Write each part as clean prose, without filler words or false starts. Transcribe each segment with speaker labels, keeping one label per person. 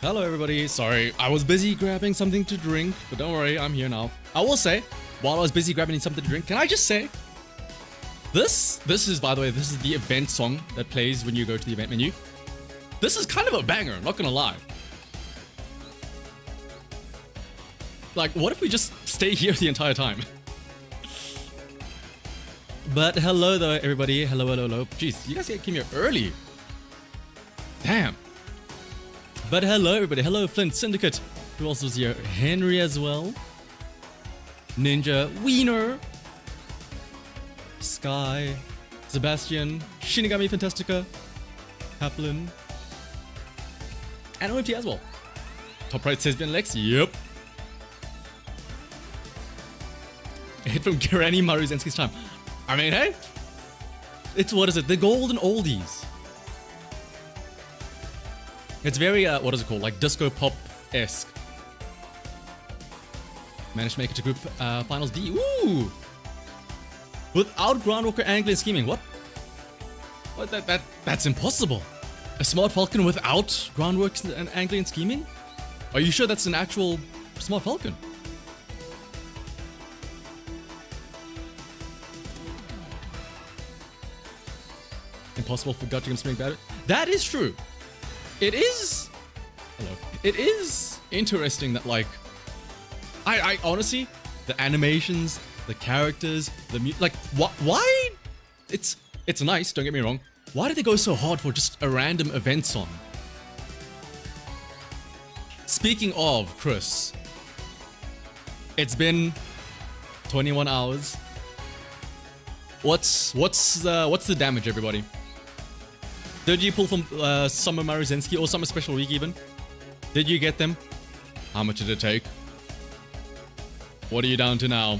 Speaker 1: Hello everybody, sorry, I was busy grabbing something to drink, but don't worry, I'm here now. I will say, while I was busy grabbing something to drink, can I just say, this is, by the way, this is the event song that plays when you go to the event menu. This is kind of a banger, not gonna lie. Like, what if we just stay here the entire time? But hello though, everybody. Hello. Jeez, you guys came here early. Damn. But hello, everybody. Hello, Flint Syndicate. Who else was here? Henry as well. Ninja, Wiener, Sky, Sebastian, Shinigami Fantastica, Haplin, and OMT as well. Top right says Ben Lex. Yep. A hit from Granny Maruzenski's time. I mean, hey, it's, what is it? The golden oldies. It's very, what is it called? Like disco pop-esque. Managed to make it to group finals D. Ooh! Without groundwork or angling and scheming. What? What? That's impossible. A smart falcon without groundwork and angling and scheming? Are you sure that's an actual smart falcon? Impossible for gut to spring better. That is true. It is. Hello. It is interesting that, like, I honestly, the animations, the characters, the like, why? It's nice. Don't get me wrong. Why did they go so hard for just a random event song? Speaking of Chris, it's been 21 hours. What's the damage, everybody? Did you pull from Summer Maruzensky or Summer Special Week even? Did you get them? How much did it take? What are you down to now?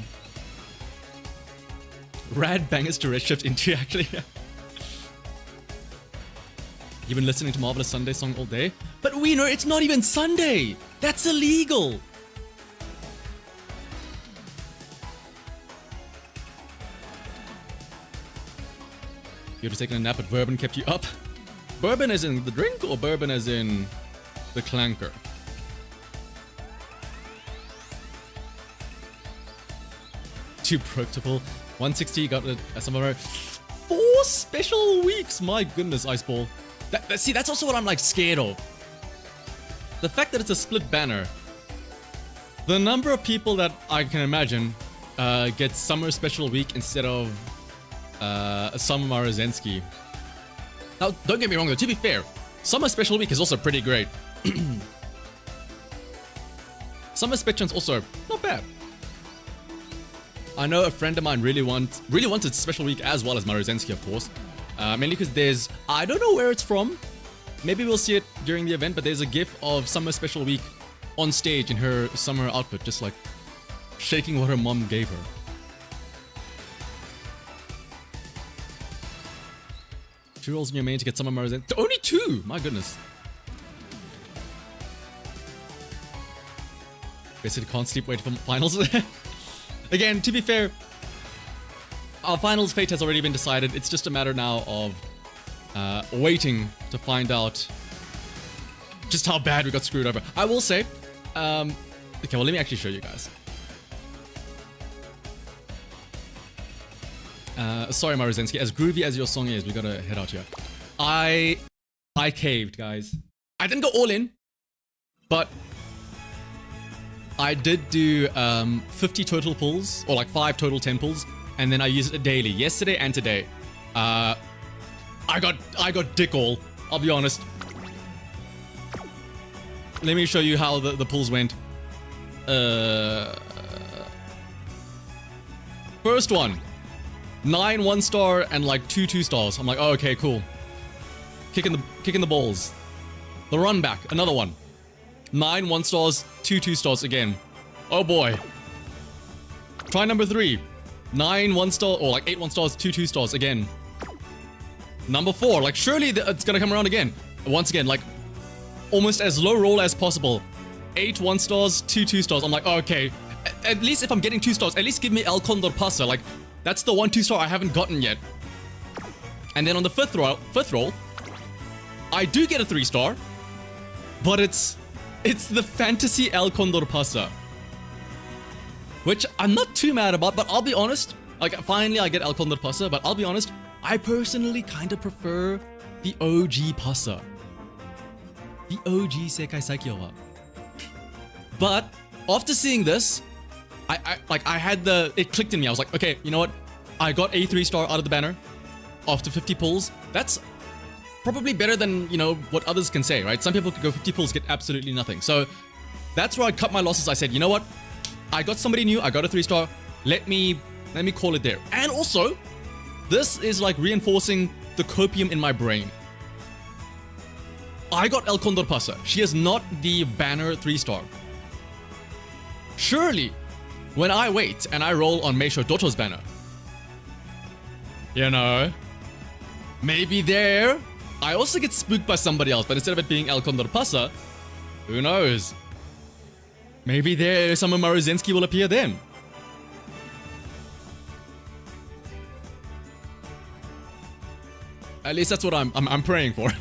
Speaker 1: Rad bangers to redshift into, actually. You've been listening to Marvelous Sunday song all day? But we know it's not even Sunday! That's illegal! You have taken a nap but bourbon kept you up? Bourbon as in the drink or bourbon as in the clanker? Too protocol. 160 got some of our 4 special weeks. My goodness, Iceball. See, that's also what I'm like scared of. The fact that it's a split banner. The number of people that I can imagine get Summer Special Week instead of Summer Maruzensky. Now, don't get me wrong though, to be fair, Summer Special Week is also pretty great. Summer Spectrum's also not bad. I know a friend of mine really wanted Special Week as well as Maruzensky, of course. Mainly because there's, I don't know where it's from. Maybe we'll see it during the event, but there's a gif of Summer Special Week on stage in her summer outfit, just like shaking what her mom gave her. Two rolls in your main to get Summer Maruzensky. Only 2! My goodness. Basically can't sleep waiting for finals. Again, to be fair, our finals fate has already been decided. It's just a matter now of waiting to find out just how bad we got screwed over. I will say, okay, well, let me actually show you guys. Sorry, Maruzensky, as groovy as your song is, we gotta head out here. I caved, guys. I didn't go all in, but I did do 50 total pulls, or like 5 total 10 pulls, and then I used it daily, yesterday and today. I got dick all, I'll be honest. Let me show you how the pulls went. First one, 9 1-star and like 2 2-stars. I'm like, oh, okay, cool. Kicking the balls. The run back, another one. 9 1-stars, 2 2-stars again. Oh boy. Try number 3. 9 1-star, or like 8 1-stars, 2 2-stars again. Number 4, like surely it's gonna come around again. Once again, like almost as low roll as possible. 8 1-stars, 2 2-stars. I'm like, oh, okay. At least if I'm getting 2 stars, at least give me El Condor Pasa. Like, that's the 1 2-star I haven't gotten yet. And then on the fifth roll, I do get a 3-star, but it's It's the Fantasy El Condor Pasa, which I'm not too mad about, but I'll be honest, like finally I get El Condor Pasa, but I'll be honest, I personally kind of prefer the OG Pasa. The OG Sekai Saikyo wa. But after seeing this, I had it clicked in me. I was like, okay, you know what? I got a 3-star out of the banner after 50 pulls. That's probably better than, you know, what others can say, right? Some people could go 50 pulls, get absolutely nothing. So that's where I cut my losses. I said, you know what? I got somebody new. I got a 3-star. Let me call it there. And also, this is like reinforcing the copium in my brain. I got El Condor Pasa. She is not the banner 3-star. Surely, when I wait and I roll on Meisho Doto's banner, you know, maybe there, I also get spooked by somebody else, but instead of it being El Condor Pasa, who knows? Maybe there Samamoru Zensky will appear then. At least that's what I'm praying for.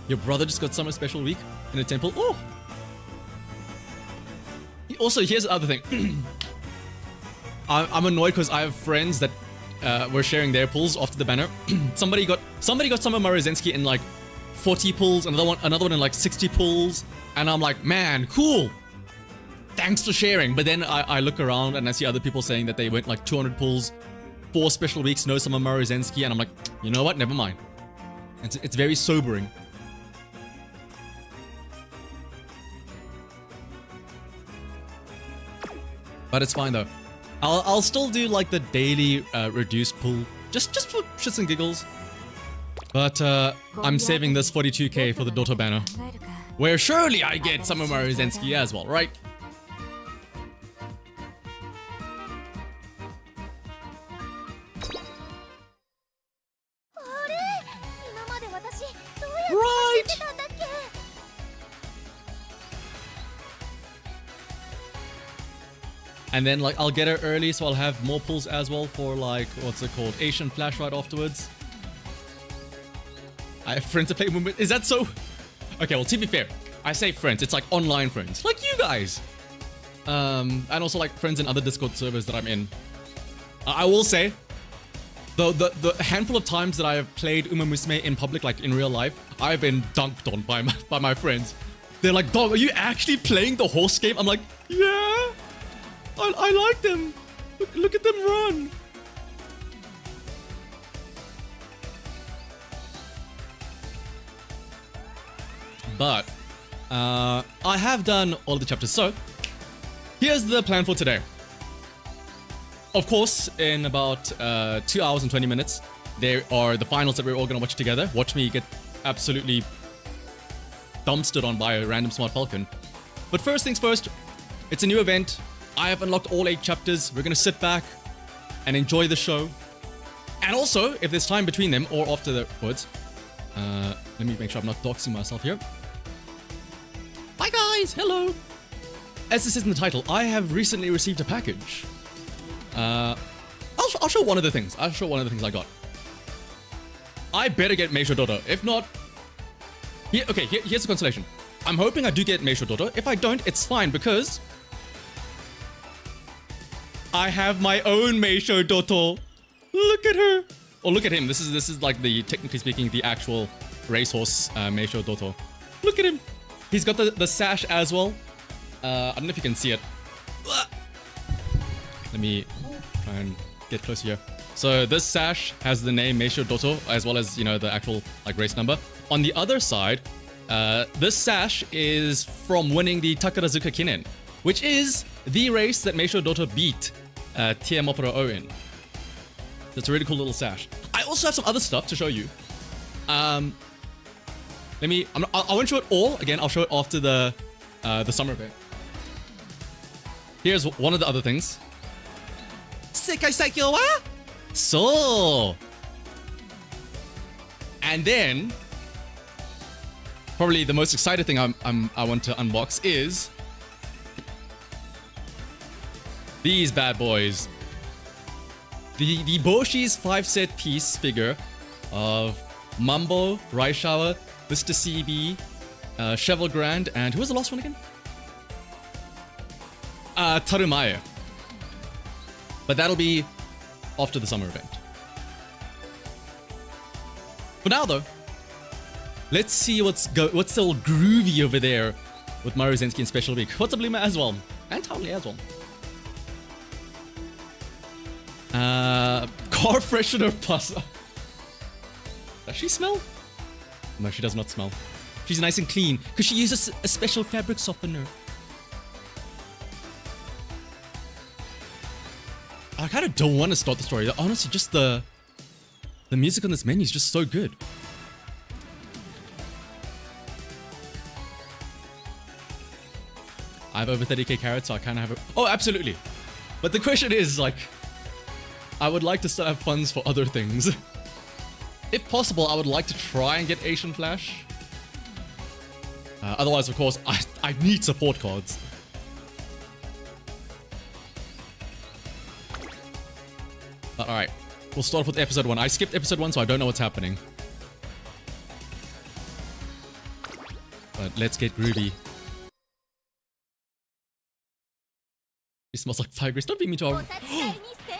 Speaker 1: Your brother just got Summer Special Week in a temple. Oh! Also, here's the other thing. I'm annoyed because I have friends that were sharing their pulls after the banner. somebody got Summer Zensky in like 40 pulls, another one in like 60 pulls, and I'm like, man, cool. Thanks for sharing. But then I look around and I see other people saying that they went like 200 pulls, 4 special weeks, no Summer Zensky, and I'm like, you know what? Never mind. It's very sobering. But it's fine though. I'll still do like the daily reduced pull, just for shits and giggles. But I'm saving this 42k for the Doto banner, where surely I get Samamoru Zensky as well, right? Right! And then like I'll get her early, so I'll have more pulls as well for like, what's it called, Asian Flash right afterwards. I have friends to play movement. Is that so? Okay, well, to be fair, I say friends, it's like online friends, like you guys. And also like friends in other Discord servers that I'm in. I will say, the handful of times that I have played Musume in public, like in real life, I've been dunked on by my friends. They're like, dog, are you actually playing the horse game? I'm like, yeah. I like them. Look at them run. But I have done all the chapters. So here's the plan for today. Of course, in about 2 hours and 20 minutes, there are the finals that we're all gonna watch together. Watch me get absolutely dumpstered on by a random smart falcon. But first things first, it's a new event. I have unlocked all 8 chapters. We're gonna sit back and enjoy the show. And also, if there's time between them or afterwards, let me make sure I'm not doxing myself here. Hi guys, hello. As this is in the title, I have recently received a package. I'll show one of the things. I'll show one of the things I got. I better get Meisho Doto. If not, here's the consolation. I'm hoping I do get Meisho Doto. If I don't, it's fine because I have my own Meisho Doto. Look at her. Oh, look at him. This is like the, technically speaking, the actual racehorse Meisho Doto. Look at him. He's got the sash as well. I don't know if you can see it. Let me try and get closer here. So this sash has the name Meisho Doto as well as, you know, the actual like race number. On the other side, this sash is from winning the Takarazuka Kinen, which is the race that Meisho Doto beat TM Opera O in. That's a really cool little sash. I also have some other stuff to show you. I won't show it all. Again, I'll show it after the summer event. Here's one of the other things. Sekai Saikyo wa? So. And then, probably the most exciting thing I want to unbox is these bad boys. The Boshi's 5-set piece figure of Mambo, Rice Shower, Mr. CB, Cheval Grand, and who was the last one again? Tarumae. But that'll be after the summer event. For now though, let's see what's all groovy over there with Mario Zensky in Special Week. What's up, Lima as well? And Townley as well. Car freshener plus. Does she smell? No, she does not smell. She's nice and clean because she uses a special fabric softener. I kind of don't want to start the story. Honestly, just the music on this menu is just so good. I have over 30k carats, so I kind of have oh, absolutely. But the question is, like, I would like to still have funds for other things. If possible, I would like to try and get Asian Flash. Otherwise, of course, I need support cards. Alright, we'll start with episode 1. I skipped episode 1, so I don't know what's happening. But let's get groovy. It smells like fire grease. Don't beat me to our...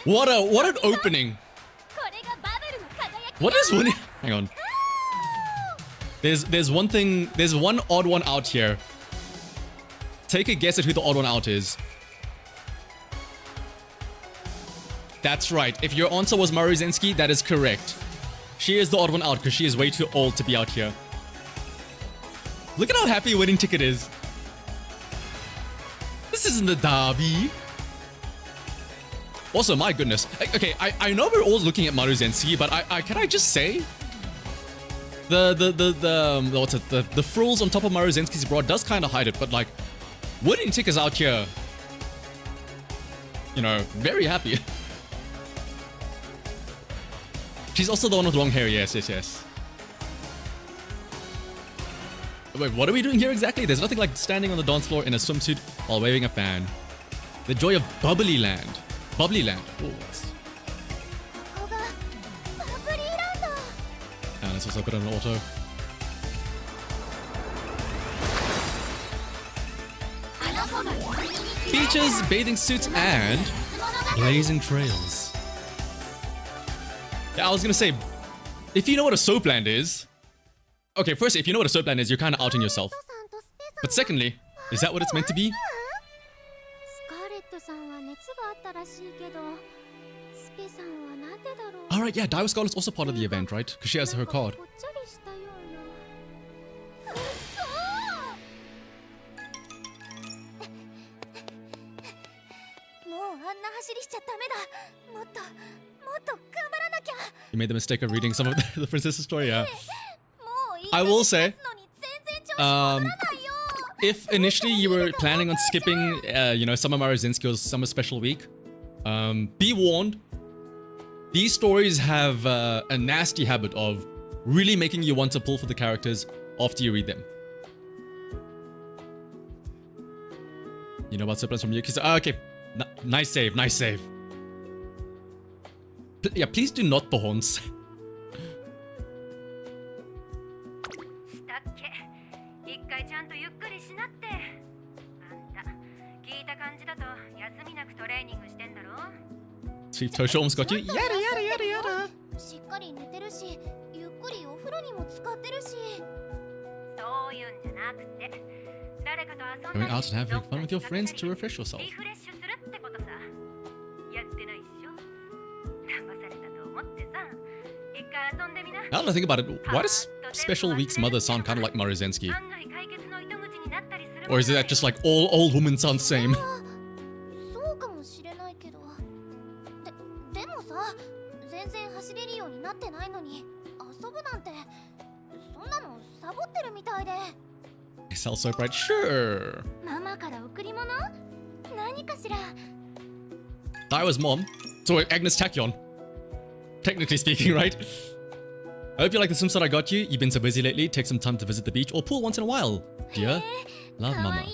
Speaker 1: What an opening! What is one? Hang on. There's one thing. There's one odd one out here. Take a guess at who the odd one out is. That's right. If your answer was Maru Zensky, that is correct. She is the odd one out because she is way too old to be out here. Look at how happy Winning Ticket is. This isn't the derby. Also, my goodness. Okay, I know we're all looking at Maru Zensky, but can I just say the frills on top of Maru Zensky's bra does kind of hide it, but like Winning Ticket is out here, you know, very happy. She's also the one with long hair. Yes. Wait, what are we doing here exactly? There's nothing like standing on the dance floor in a swimsuit while waving a fan. The joy of Bubbly Land. Bubbly Land. Oh, and let's also put on an auto. Beaches, bathing suits, and blazing trails. Yeah, I was gonna say, if you know what a soapland is... Okay, firstly, if you know what a soapland is, you're kind of outing yourself. But secondly, is that what it's meant to be? Alright, yeah, Daiwa Scarlet's also part of the event, right? Because she has her card. You made the mistake of reading some of the princess's story, yeah. I will say, if initially you were planning on skipping, you know, Summer Maru Zensky or Summer Special Week, be warned, these stories have a nasty habit of really making you want to pull for the characters after you read them. You know about surplus from Yuki? Okay, nice save, nice save. Yeah, please do not the horns. Sweet Tosho almost got you. Yada. Going out and having fun with your friends to refresh yourself. Now that I think about it, why does Special Week's mother sound kind of like Maru Zensky? Or is it that just like all old women sound the same? It sounds so bright. Sure. Daiwa's mom. So Agnes Tachyon. Technically speaking, right? I hope you like the swimsuit I got you. You've been so busy lately. Take some time to visit the beach or pool once in a while. Dear. Love, Mama.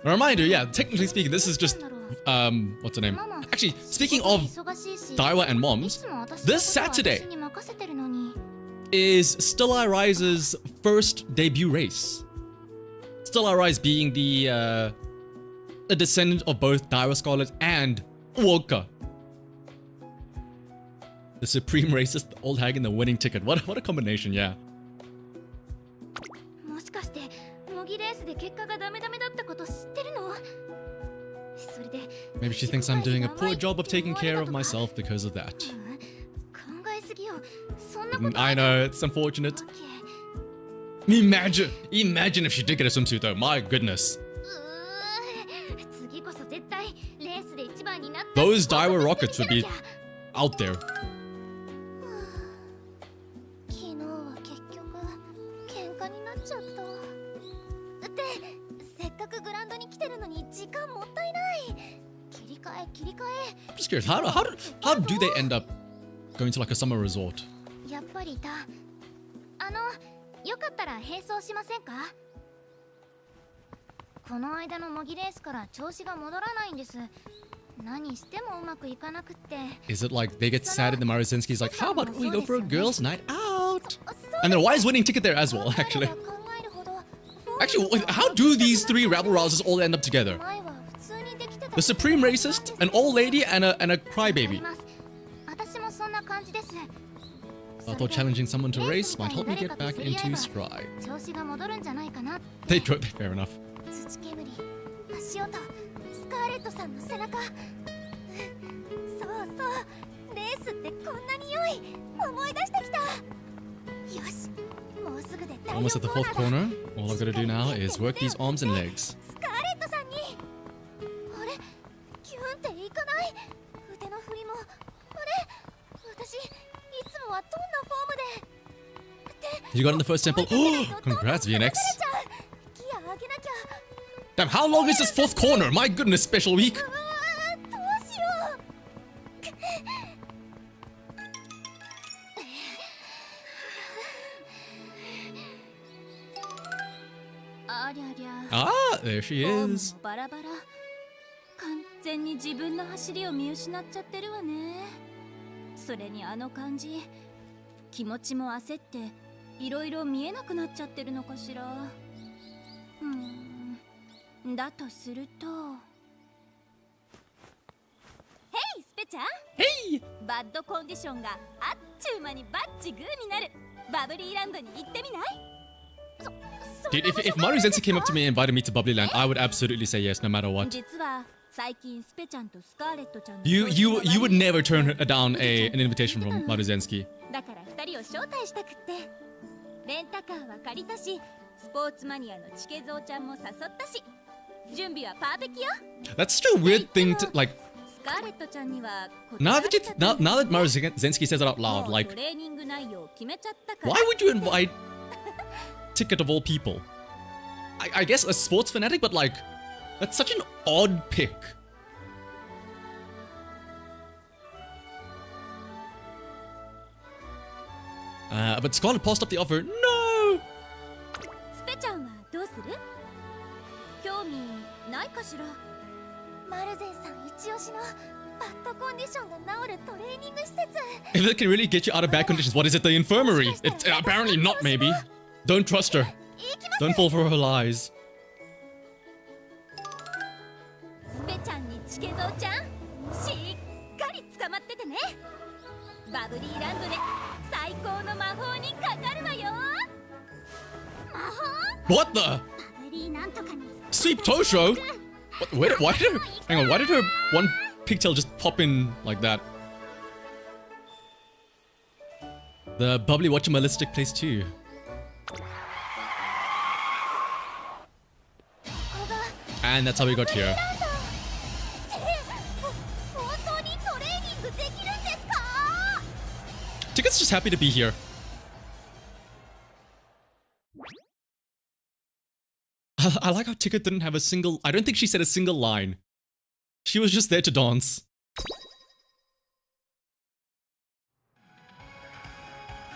Speaker 1: A reminder, yeah, technically speaking, this is just what's her name? Actually, speaking of Daiwa and moms, this Saturday is Still I Rise's first debut race. Still I Rise being the a descendant of both Daiwa Scarlet and Uoka. The supreme racist, the old hag, and the winning ticket. What a combination, yeah. Maybe she thinks I'm doing a poor job of taking care of myself because of that. I know, it's unfortunate. Imagine if she did get a swimsuit though, my goodness. Those Daiwa rockets would be out there. I'm just curious, how do they end up going to like a summer resort? Is it like they get sad and the Maruzenski's like, how about we go for a girls' night out? And then why is winning ticket there as well, actually? Actually, how do these three rabble-rousers all end up together? The supreme racist, an old lady, and a crybaby. I thought challenging someone to race might help me get back into stride. They drove, fair enough. Almost at the fourth corner. All I've got to do now is work these arms and legs. You got in the first temple. Oh, congrats, VNX. Damn, how long is this fourth corner? My goodness, special week. Ah, there she is. Hey! Dude, if Maruzensi came up to me and invited me to Bubbly Land, I would absolutely say yes, no matter what. You would never turn down an invitation from Maruzenski. That's such a weird thing to, like... Now that Maruzenski says it out loud, like... Why would you invite... Ticket of all people? I guess a sports fanatic, but like... That's such an odd pick. But Scarlet passed up the offer. No! If it can really get you out of bad conditions, what is it? The infirmary? It's apparently not, maybe. Don't trust her. Don't fall for her lies. What the? Sweep Tosho? Why did her one pigtail just pop in like that? The bubbly watchamalis took place too. And that's how we got here. Ticket's just happy to be here. I like how Ticket didn't have a single... I don't think she said a single line. She was just there to dance.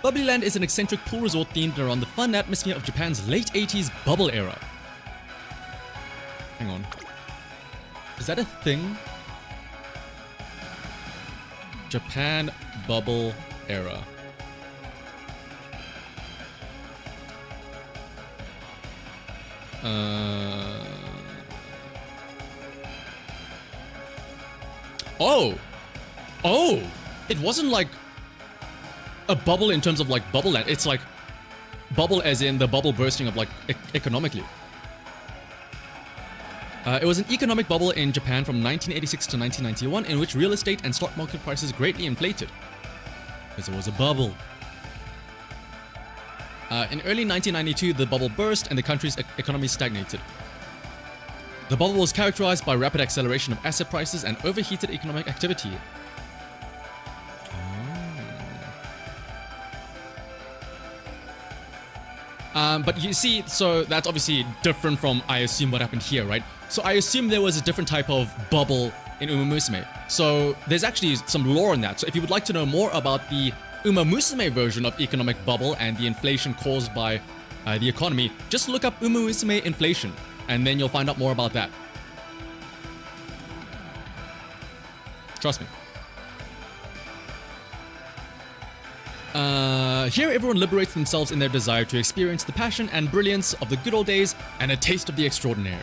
Speaker 1: Bubbly Land is an eccentric pool resort themed around the fun atmosphere of Japan's late 80s bubble era. Hang on. Is that a thing? Japan bubble era. Oh! It wasn't like a bubble in terms of like Bubble Land. It's like bubble as in the bubble bursting of like economically. It was an economic bubble in Japan from 1986 to 1991 in which real estate and stock market prices greatly inflated. Because it was a bubble. In early 1992, the bubble burst and the country's economy stagnated. The bubble was characterized by rapid acceleration of asset prices and overheated economic activity. But you see, so that's obviously different from, I assume, what happened here, right? So I assume there was a different type of bubble in Musume. So there's actually some lore in that. So if you would like to know more about the Musume version of economic bubble and the inflation caused by the economy, just look up Musume inflation, and then you'll find out more about that. Trust me. Here everyone liberates themselves in their desire to experience the passion and brilliance of the good old days and a taste of the extraordinary.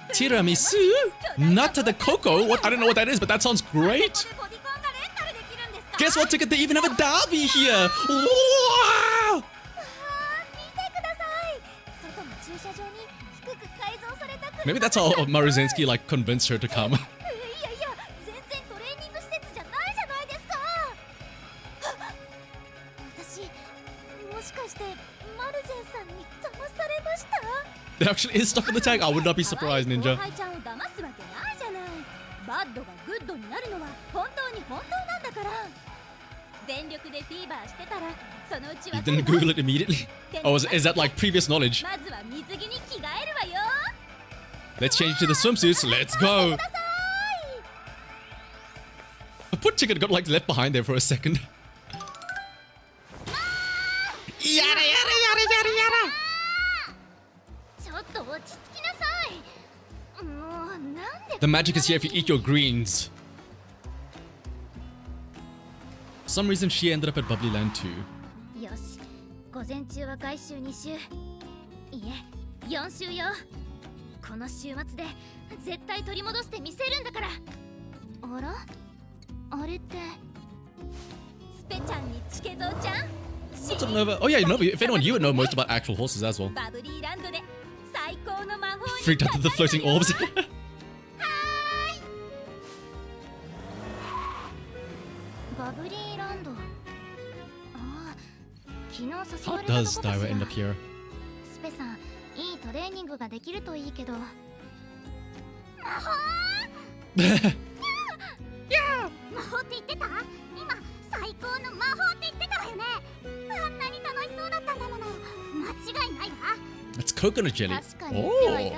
Speaker 1: Tiramisu? Nata de coco? What? I don't know what that is, but that sounds great. Guess what ticket? They even have a derby here. Wow! Maybe that's how Maruzensky like convinced her to come. There actually is stuff in the tag. I would not be surprised, Ninja. You didn't Google it immediately? Oh, is that like previous knowledge? Let's change to the swimsuits. Let's go. The put ticket got like left behind there for a second. Yada yada yada yada yada. The magic is here if you eat your greens. For some reason she ended up at Bubbly Land too. What's up, Nova? Oh yeah, Nova, if anyone, you would know most about actual horses as well. Freaked out at the floating orbs. How does Daiwa end up here? Yeah! It's coconut jelly. Oh!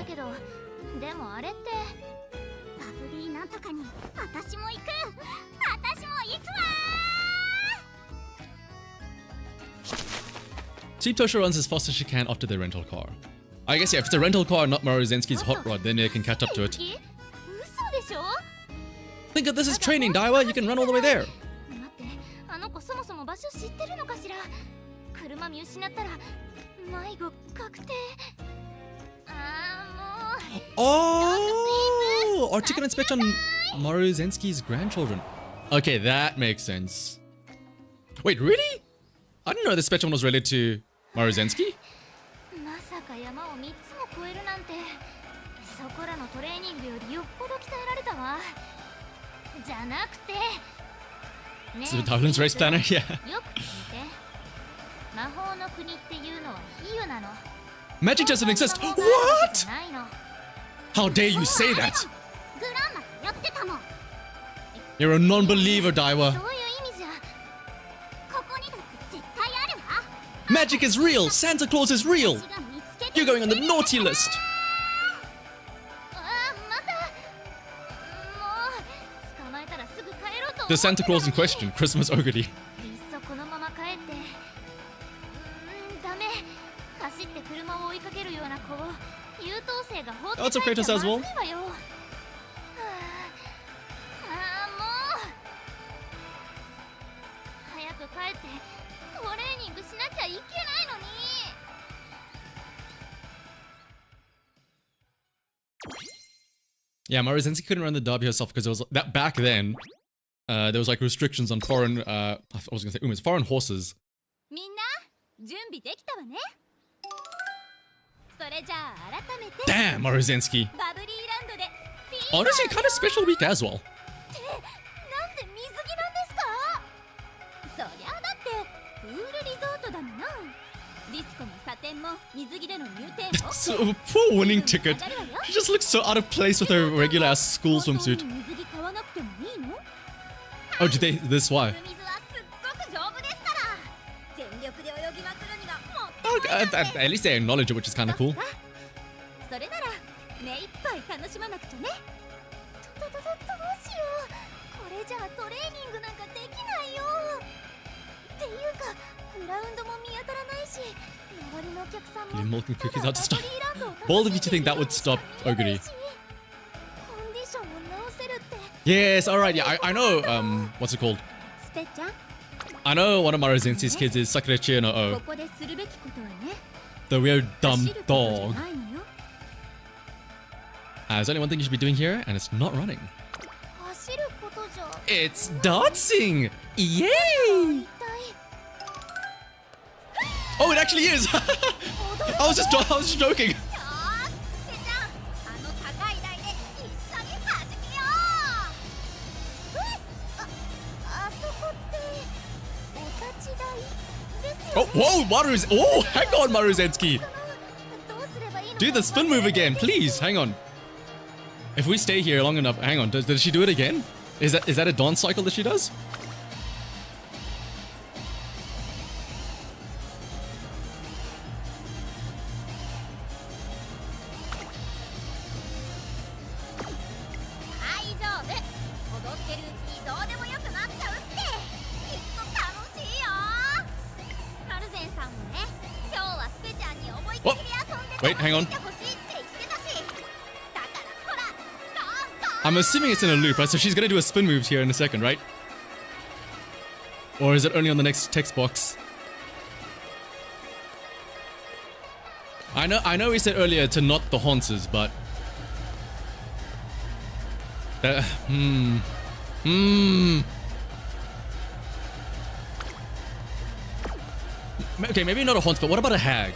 Speaker 1: Cheap Tosha runs as fast as she can after their rental car. I guess, yeah, if it's a rental car and not Maruzensky's hot rod, then they can catch up to it. Think of this as training, Daiwa. You can run all the way there. Oh! Articulate speech on Maruzensky's grandchildren. Okay, that makes sense. Wait, really? I didn't know the spectrum was related to Maruzensky. So the Darwin's race planner? Yeah. Magic doesn't exist. What? How dare you say that? You're a non-believer, Daiwa. Magic is real. Santa Claus is real. You're going on the naughty list. The Santa Claus in question, Christmas Ogre. what's up, Kratos as well?
Speaker 2: 早く帰ってトレーニングしなきゃいけないのに。
Speaker 1: Yeah, Maruzenski couldn't run the derby herself because it was that back then. There was like restrictions on foreign. I was gonna say foreign horses.
Speaker 2: みんな準備できたわね。それじゃあ改めて。
Speaker 1: Damn, Maruzenski.
Speaker 2: バブリーランドで。
Speaker 1: Honestly, kind of special week as well.
Speaker 2: ってなんで水着なんですか？そりゃだってプールリゾートだもの。ディスコもサテンも水着での入店。
Speaker 1: So, poor winning ticket. She just looks so out of place with her regular ass school swimsuit. Oh, did they? This why? Oh, at least they acknowledge it, which is kind of cool.
Speaker 2: それなら目いっぱい楽しまなくちゃね。どうしよう。これじゃあトレーニングなんかできないよ。っていうかグラウンドも見当たらないし、周りのお客さんも
Speaker 1: You're milking cookies out to stop. Bold of you to think that would stop Oguri. Yes, alright, yeah, I know, what's it called? I know one of Maruzenski's kids is Sakurechi no O. The weird dumb dog. There's only one thing you should be doing here, and it's not running. It's dancing! Yay! Oh, it actually is! I was just joking. Oh, whoa, Maru's. Oh, hang on, Maruzenski. Do the spin move again, please. Hang on. If we stay here long enough, hang on. Does she do it again? Is that a dance cycle that she does? Oh, wait, hang on. I'm assuming it's in a loop, right? So she's gonna do a spin move here in a second, right? Or is it only on the next text box? I know we said earlier to not the Haunces, but okay, maybe not a Haunce, but what about a Hag?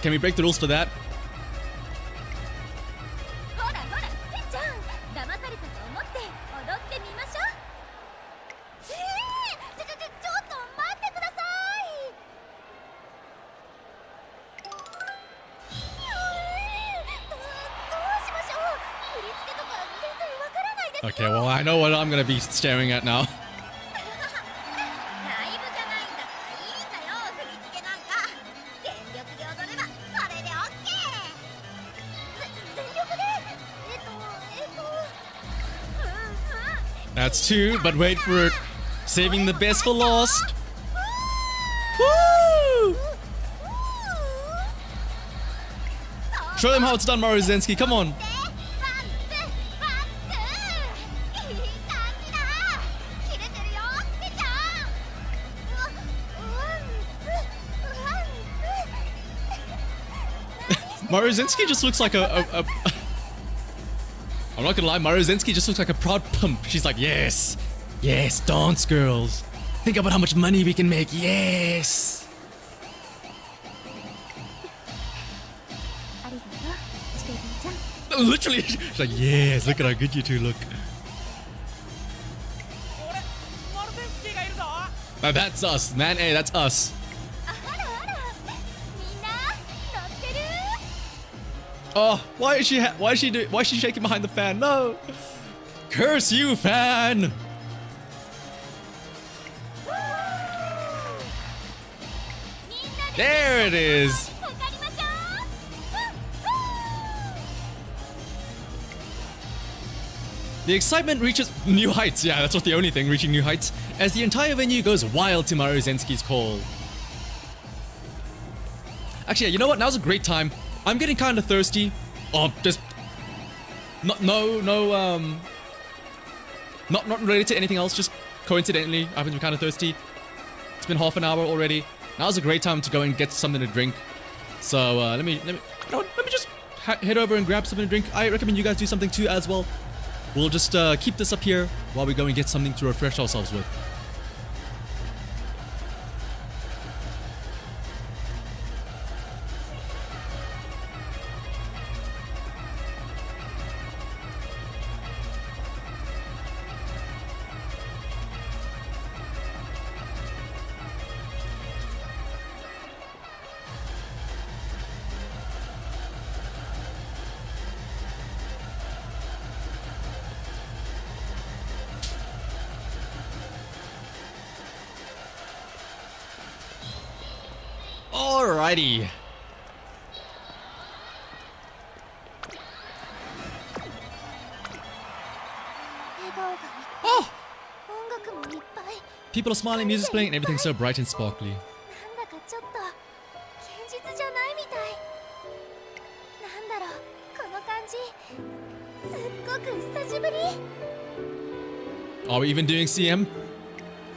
Speaker 1: Can we break the rules for that? Okay, well, I know what I'm gonna be staring at now. That's two, but wait for it. Saving the best for last. Woo! Show them how it's done, Maruzenski. Come on. Maruzenski just looks like a I'm not gonna lie, Maruzenski just looks like a proud pump. She's like, yes, yes, dance girls. Think about how much money we can make, yes. Literally, she's like, yes, look at how good you two look. That's us, man, hey, that's us. Oh, why is she shaking behind the fan? No! Curse you, fan! There it is! The excitement reaches new heights. Yeah, that's what the only thing, reaching new heights. As the entire venue goes wild to Maruzenski's call. Actually, yeah, you know what? Now's a great time. I'm getting kind of thirsty. Oh, just not related to anything else. Just coincidentally, I happen to be kind of thirsty. It's been half an hour already. Now's a great time to go and get something to drink. So let me just head over and grab something to drink. I recommend you guys do something too as well. We'll just keep this up here while we go and get something to refresh ourselves with. Alrighty. Oh! People are smiling, music's playing, and everything's so bright and sparkly. Are we even doing CM?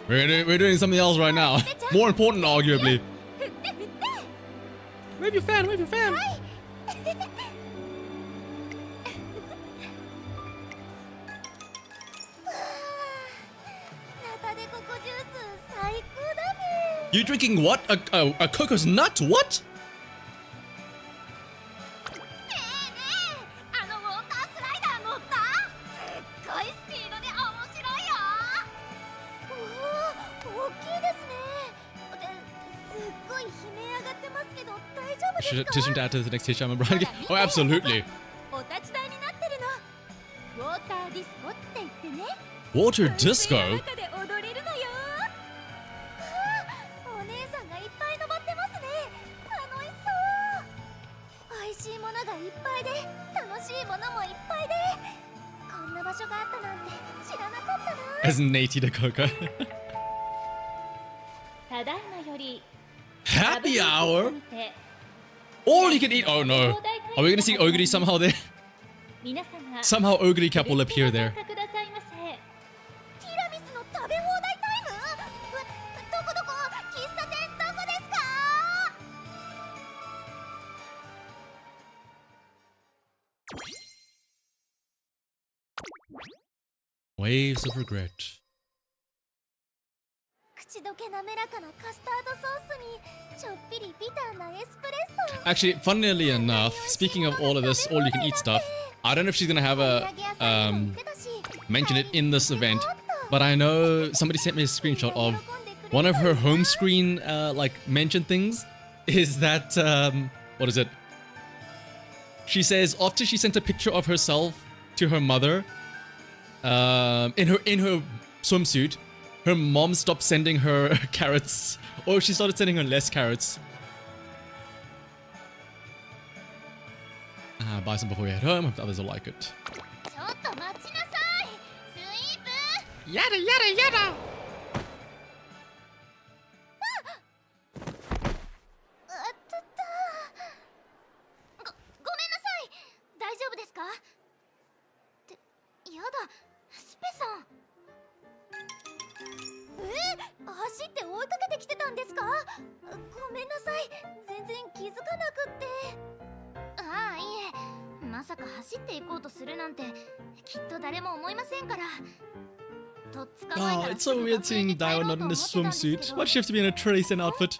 Speaker 1: We're doing something else right now. More important, arguably. Wave your fan, wave your fan. You drinking what? A coco's nut? What? Should transition to add to the next teacher, Brian. Oh, absolutely. Water disco? As Natey the Coco. Happy hour? All you can eat. Oh no. Are we gonna see Oguri somehow there? Somehow Oguri Cap will appear there. Waves of regret. Actually, funnily enough, speaking of all of this all-you-can-eat stuff, I don't know if she's gonna have a mention it in this event, but I know somebody sent me a screenshot of one of her home screen like mention things. Is that what is it? She says after she sent a picture of herself to her mother, in her swimsuit, her mom stopped sending her carrots, or she started sending her less carrots. Buy some before you head home. Hope others will like it. Yada yada yada. Oh, it's so weird seeing Dio not in a swimsuit. Why does she have to be in a Tracen outfit?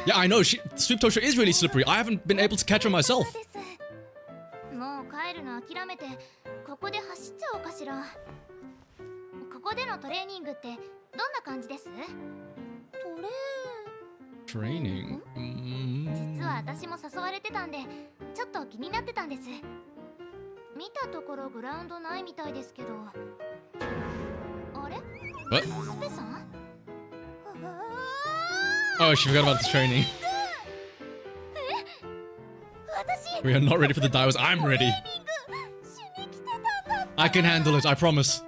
Speaker 1: Yeah, I know. Sweep Tosha is really slippery. I haven't been able to catch her myself. Training? What? Oh, she forgot about the training. We are not ready for the Dios. I'm ready. I can handle it, I promise.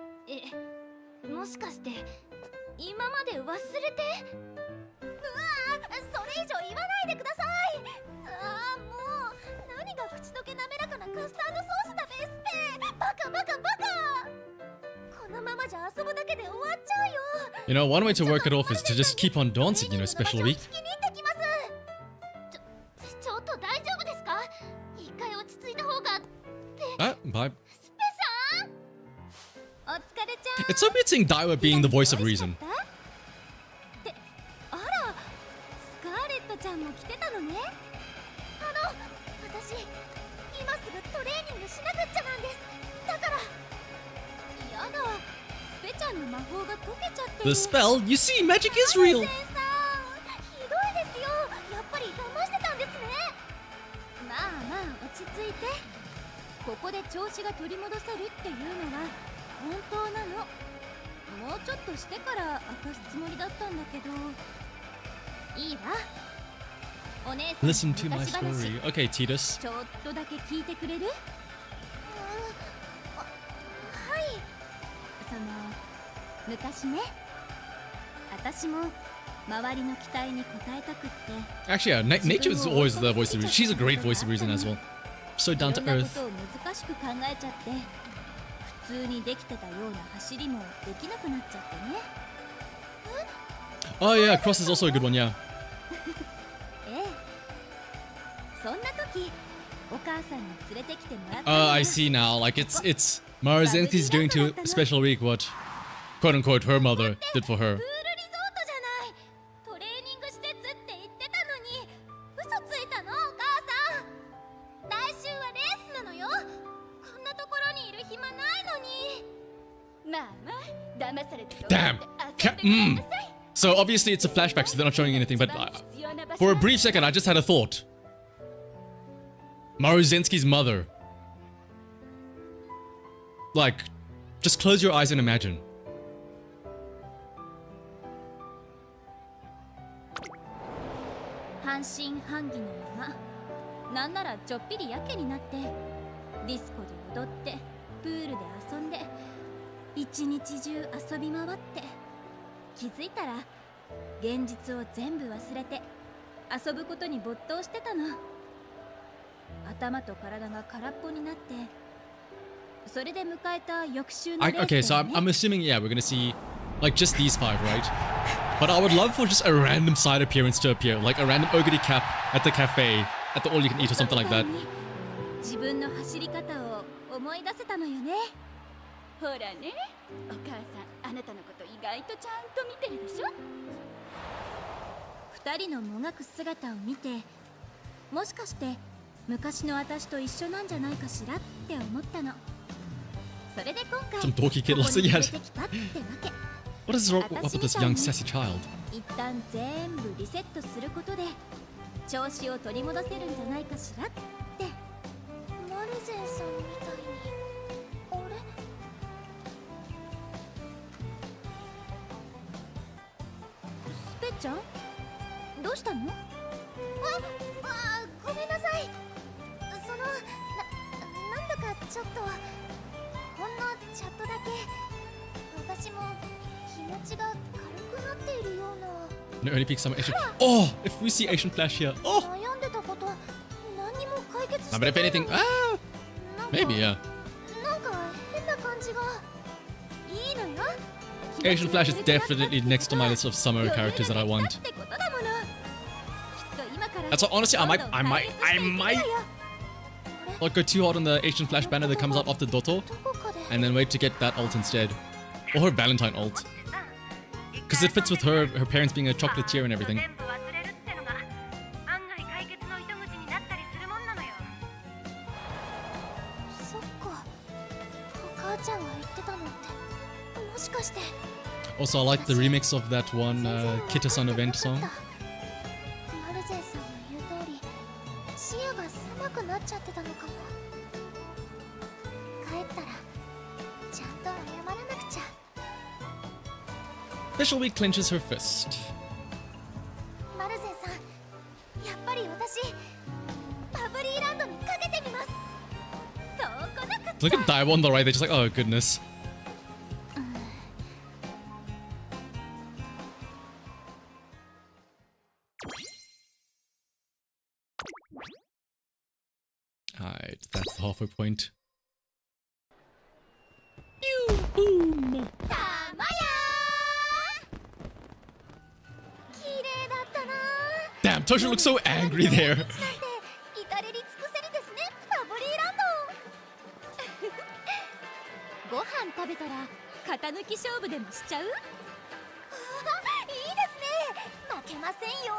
Speaker 1: You know, one way to work it off is to just keep on dancing, you know, special week.
Speaker 2: ちょっと大丈夫ですか？一回落ち着いた方が。
Speaker 1: Ah, bye.
Speaker 2: スペさん、お疲れちゃん。
Speaker 1: It's so weird seeing Daiwa being the voice of reason.
Speaker 2: で、あら、スカーレットちゃんも来てたのね。私、今すぐトレーニングしなくっちゃなんです。だから、やだ、スペちゃんの魔法が解けちゃって。
Speaker 1: The spell? You see, magic is real.
Speaker 2: 先生さん、ひどいですよ。やっぱり騙してたんですね。まあまあ、落ち着いて。ここで調子が取り戻せるっていうのは本当なの。もうちょっとしてから明かすつもりだったんだけど。いいわ。お姉さん
Speaker 1: Listen to my
Speaker 2: 昔話
Speaker 1: story. Okay, Titus.
Speaker 2: ちょっとだけ聞いてくれる？はい。その昔ね、私も周りの期待に応えたくって。
Speaker 1: Actually, yeah, Nature is always the voice of reason. She's a great voice of reason as well. So down to
Speaker 2: いろんな
Speaker 1: earth.
Speaker 2: ことを難しく考えちゃって、普通にできてたような走りもできなくなっちゃってね。
Speaker 1: Oh yeah, Cross is also a good one, yeah.
Speaker 2: ええ。そんな時、お母さんに連れてきてもらったの
Speaker 1: I
Speaker 2: が
Speaker 1: see now. Like it's Maruzenki's doing to Special Week what, quote unquote, her mother did for
Speaker 2: プー
Speaker 1: her.
Speaker 2: ルリゾートじゃない。トレーニング施設って言ってたのに、嘘ついたの、お母さん。来週はレースなのよ。こんなところにいる暇ないのに。まあまあ、騙されてと思って
Speaker 1: Damn.
Speaker 2: 遊んでくれなさい。
Speaker 1: So obviously it's a flashback, so they're not showing anything. But for a brief second, I just had a thought. Maruzensky's mother. Like, just close your eyes and imagine.
Speaker 2: 半信半疑のまま、なんならちょっぴりやけになって、ディスコで踊ってプールで遊んで一日中遊び回って、気づいたら現実を全部忘れて遊ぶことに没頭してたの。頭と体が空っぽになって、それで迎えた翌週のレース
Speaker 1: Okay, so
Speaker 2: だよね。
Speaker 1: I'm assuming, yeah, we're gonna see like just these five, right? But I would love for just a random side appearance to appear, like a random ogre cap at the cafe, at the all you can eat or something like that.
Speaker 2: 自分の走り方を思い出せたのよね。ほらね、お母さん、あなたのこと意外とちゃんと見てるでしょ。二人のもがく姿を見て、もしかして昔の私と一緒なんじゃないかしらって思ったの。それで今回
Speaker 1: Some dorky kid
Speaker 2: ここ
Speaker 1: lost
Speaker 2: に
Speaker 1: it
Speaker 2: 連
Speaker 1: yet.
Speaker 2: れてきたってわけ。
Speaker 1: What is wrong with this young sassy child?
Speaker 2: 一旦全部リセットすることで調子を取り戻せるんじゃないかしらって。マルゼンさんみたいに。あれ？スペちゃん？どうしたの？ごめんなさい。なんだかちょっと、ほんのちょっとだけ私も気持ちが軽くなっているような。
Speaker 1: No, only peak summer Asian. Oh, if we see Asian Flash here. Oh,
Speaker 2: 悩んでたこと何にも解決して
Speaker 1: no,
Speaker 2: ない
Speaker 1: but if anything,
Speaker 2: の。
Speaker 1: maybe, yeah.
Speaker 2: なんか変な感じが。いいのよ。
Speaker 1: Asian Flash is definitely next on my list of summer characters that I want. That's what, honestly, I might like go too hard on the Asian Flash banner that comes out after Dotto, and then wait to get that ult instead, or her Valentine ult, because it fits with her parents being a chocolatier and everything.
Speaker 2: そっか、お母ちゃんが言ってたのってもしかして。
Speaker 1: Also, I like the remix of that one Kita-san event song.
Speaker 2: マルゼンさんの言う通り、視野が狭くなっちゃってたのかも。帰ったらちゃんと謝らなくちゃ。
Speaker 1: Special Week clenches her fist.
Speaker 2: マルゼンさん、やっぱり私バブリーランドにかけてみます。そうこなくっちゃ。
Speaker 1: Look at Daiwa on the right, they're just like, oh goodness. Alright, that's the halfway point. Pew, boom!
Speaker 2: たまやたな。
Speaker 1: Damn, Tosho looks so angry there.
Speaker 2: なんて至れり尽くせりですね、バブリーランド。ご飯食べたら型抜き勝負でもしちゃう？あ、いいですね、負けませんよ。あ、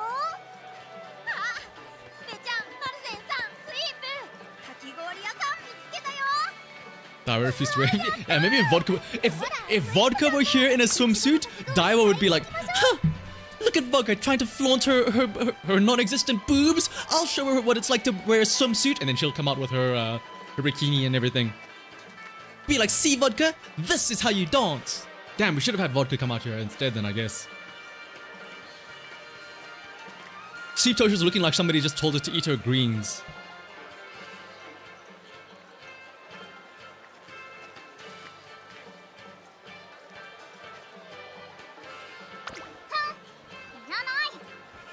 Speaker 2: スペちゃん、マルゼンさん、スイープ、かき氷屋さん見つけたよ。
Speaker 1: I refuse to wave. Yeah, maybe if vodka were here in a swimsuit, Daiwa would be like, huh, look at Vodka trying to flaunt her non-existent boobs. I'll show her what it's like to wear a swimsuit, and then she'll come out with her bikini and everything. Be like, see Vodka, this is how you dance. Damn, we should have had Vodka come out here instead then, I guess. Steve Tosho's looking like somebody just told her to eat her greens.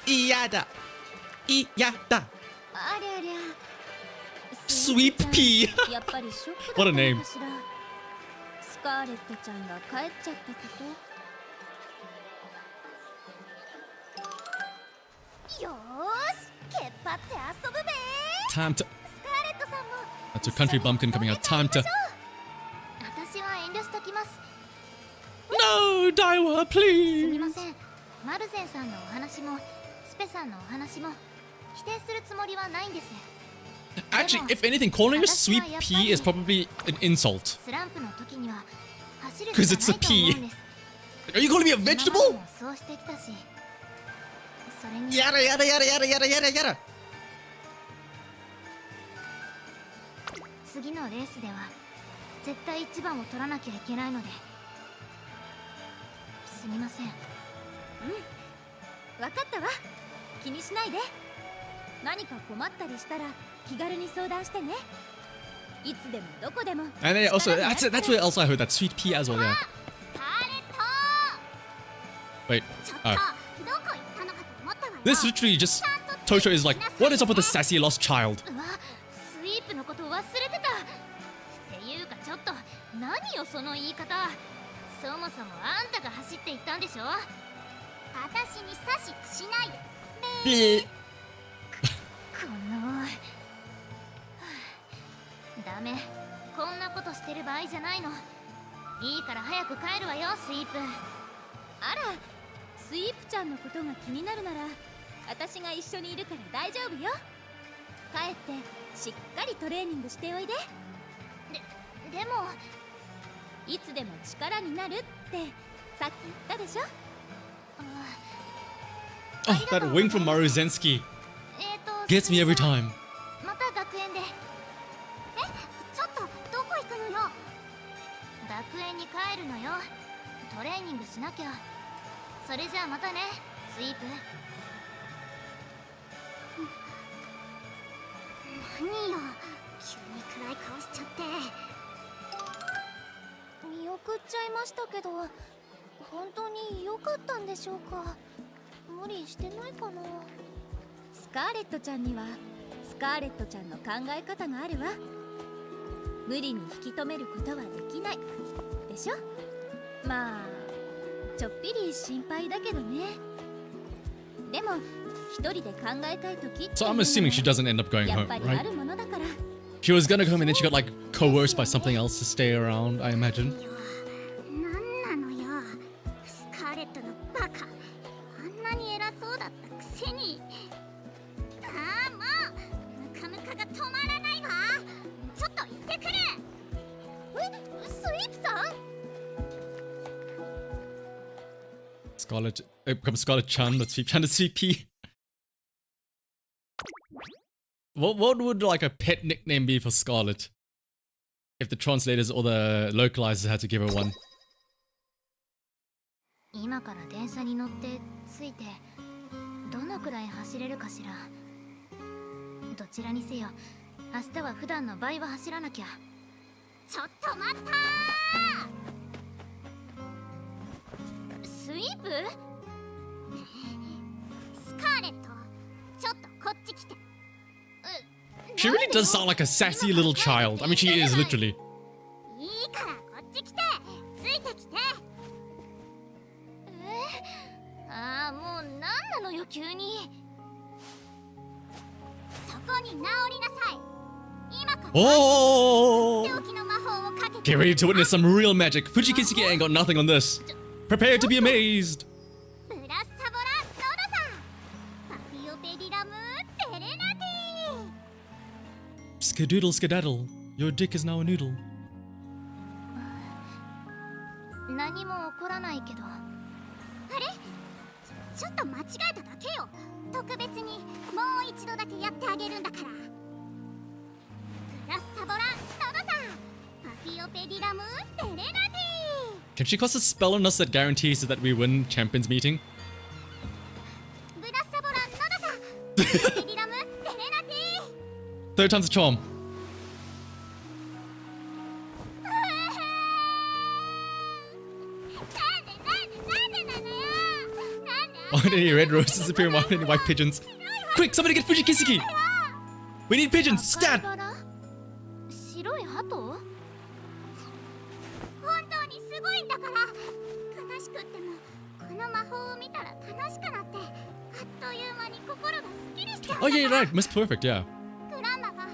Speaker 1: Iyada. Iyada.
Speaker 2: ありゃりゃ。
Speaker 1: Sweep pea.
Speaker 2: やっぱりショック
Speaker 1: What
Speaker 2: だ
Speaker 1: a
Speaker 2: った
Speaker 1: name.
Speaker 2: のかしら。スカーレットちゃんが帰っちゃったこと。よーし、けっぱって遊ぶべ。
Speaker 1: Time to.
Speaker 2: スカーレットさんも。
Speaker 1: That's a country bumpkin coming out. Time to.
Speaker 2: 私は遠慮しときます。
Speaker 1: No, Daiwa,
Speaker 2: すみ
Speaker 1: please.
Speaker 2: ません。マルゼンさんのお話もスペさんのお話も否定するつもりはないんです。
Speaker 1: Actually, if anything, calling her sweet pea is probably an insult.
Speaker 2: スランプの時には走る
Speaker 1: 'Cause
Speaker 2: し
Speaker 1: it's
Speaker 2: か
Speaker 1: a
Speaker 2: ないと思うんです。
Speaker 1: Are you calling me a
Speaker 2: 今まで
Speaker 1: vegetable?
Speaker 2: もそうしてきたし、それに
Speaker 1: Yada yada yada yada yada yada yada.
Speaker 2: 次のレースでは絶対一番を取らなきゃいけないので、すみません。うん、分かったわ。気にしないで。何か困ったりしたら気軽に相談してね。いつでもどこでも。
Speaker 1: And then also, that's where else I heard that sweet pea as well. Yeah.
Speaker 2: スカーレット。
Speaker 1: Wait.
Speaker 2: ちょっと、どこ行ったのかと思ったわよ。
Speaker 1: This literally just Tosho is like, what is up with the sassy lost child?
Speaker 2: うわ、スイープのこと忘れてた。っていうかちょっと、何よその言い方。そもそもあんたが走っていったんでしょ。私に指図しないで。
Speaker 1: Bleh.
Speaker 2: このダメ、こんなことしてる場合じゃないの。いいから早く帰るわよ、スイープ。あら、スイープちゃんのことが気になるなら私が一緒にいるから大丈夫よ。帰ってしっかりトレーニングしておいで。でもいつでも力になるってさっき言ったでしょ。
Speaker 1: Oh, that wing from Maruzensky gets me every time.
Speaker 2: また学園で。ちょっとどこ行くのよ。学園に帰るのよ。トレーニングしなきゃ。それじゃあまたね、スイープ。何よ、急に暗い顔しちゃって。見送っちゃいましたけど、本当に良かったんでしょうか。無理してないかな。スカーレットちゃんにはスカーレットちゃんの考え方があるわ。無理に引き止めることはできないでしょ。まあちょっぴり心配だけどね。でも一人で考えたいときって
Speaker 1: So I'm assuming she doesn't end up going
Speaker 2: やっ
Speaker 1: home,
Speaker 2: ぱりあ
Speaker 1: right?
Speaker 2: るものだから。
Speaker 1: She was gonna go home and then she got like coerced by something else to stay around, I imagine.
Speaker 2: なんなのよ、スカーレットのバカ。あんなに偉そうだったくせに。ああ、もうムカムカが止まらないわ。ちょっと行ってくる。スイープさん。
Speaker 1: Scarlet, becomes Scarlet Chan, the sweet Chan, the sweet pea. What would like a pet nickname be for Scarlet? If the translators or the localizers had to give her one.
Speaker 2: 今から電車に乗ってついてどのくらい走れるかしら。どちらにせよ明日は普段の倍は走らなきゃ。ちょっと待ったー。スイープ？スカーレット、ちょっとこっち来て。
Speaker 1: She really does sound like a sassy little child. I mean, she is literally.
Speaker 2: いいからこっち来て、ついてきて。ああ、もうなんなしたのよ急に。そこに直りなさい。今から
Speaker 1: Oh!
Speaker 2: 手置きの魔法をかけて。
Speaker 1: Get ready to witness some real magic. Fujikisugi ain't got nothing on this. Prepare to be amazed.
Speaker 2: ブラッサボラノドさん、パピオペディラムテレナティ。
Speaker 1: Skadoodle skedaddle. Your dick is now a noodle.
Speaker 2: 何も起こらないけど。あれ、ちょっと間違えただけよ。特別にもう一度だけやってあげるんだから。ブラッサボラノドさん、パピオペディラムテレナティ。
Speaker 1: Can she cast a spell on us that guarantees that we win champions meeting?
Speaker 2: ブラッサボラノドさん、パピオペディラムテレナティ。
Speaker 1: Third time's a charm. Why did any red roses appear and why did any white pigeons? Quick, somebody get Fujikisugi! We need pigeons! Stat!
Speaker 2: 白い鳩？本当にすごいんだから。悲しくってもこの魔法を見たら楽しくなって、あっという間に心がすっきりしちゃう。
Speaker 1: Oh yeah, you're right. Miss Perfect, yeah.
Speaker 2: グランマが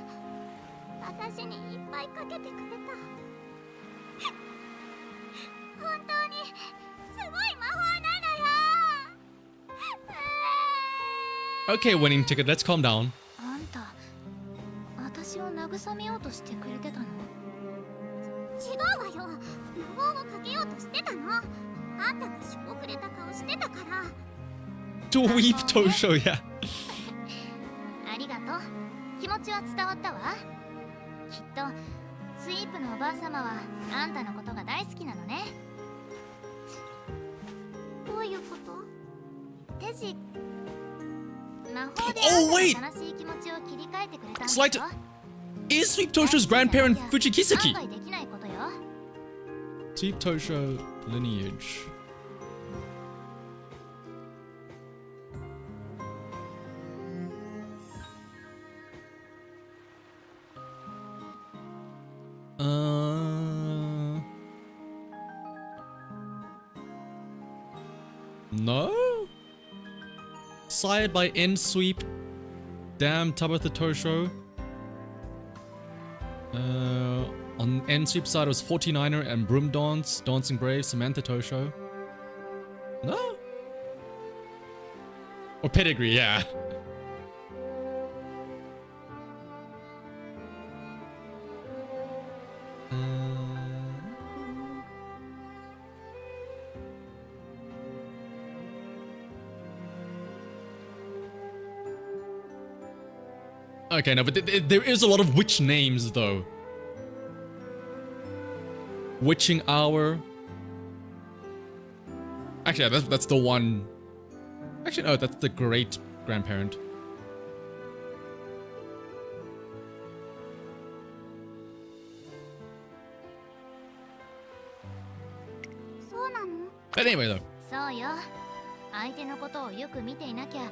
Speaker 2: 私にいっぱいかけてくれた。本当にすごい魔法なのよ。
Speaker 1: Okay, winning ticket, let's calm down.
Speaker 2: あんた、私を慰めようとしてくれてたの？違うわよ。魔法をかけようとしてたの。あんたがしょぼくれた顔してたから。
Speaker 1: Dweep Tosho, yeah.
Speaker 2: ありがとう。気持ちは伝わったわ。きっとスイープのおばあさまはあんたのことが大好きなのね。どういうこと？テジ、魔法であんたの悲しい気持ちを切り替えてくれたんだよ。
Speaker 1: Slight. Is Sweep Tosho's grandparent Fujikisugi?
Speaker 2: 案外できないことよ。
Speaker 1: Sweep Tosho lineage. No? Sired by N Sweep. Damn Tabitha Tosho. On N Sweep side it was 49er and Broom Dance, Dancing Brave, Samantha Tosho. No? Or Pedigree, yeah. Okay, no, but there is a lot of witch names, though. Witching Hour. Actually, that's the one. Actually, no, that's the great grandparent. But anyway, though.
Speaker 2: そうよ。相手のことをよく見ていなきゃ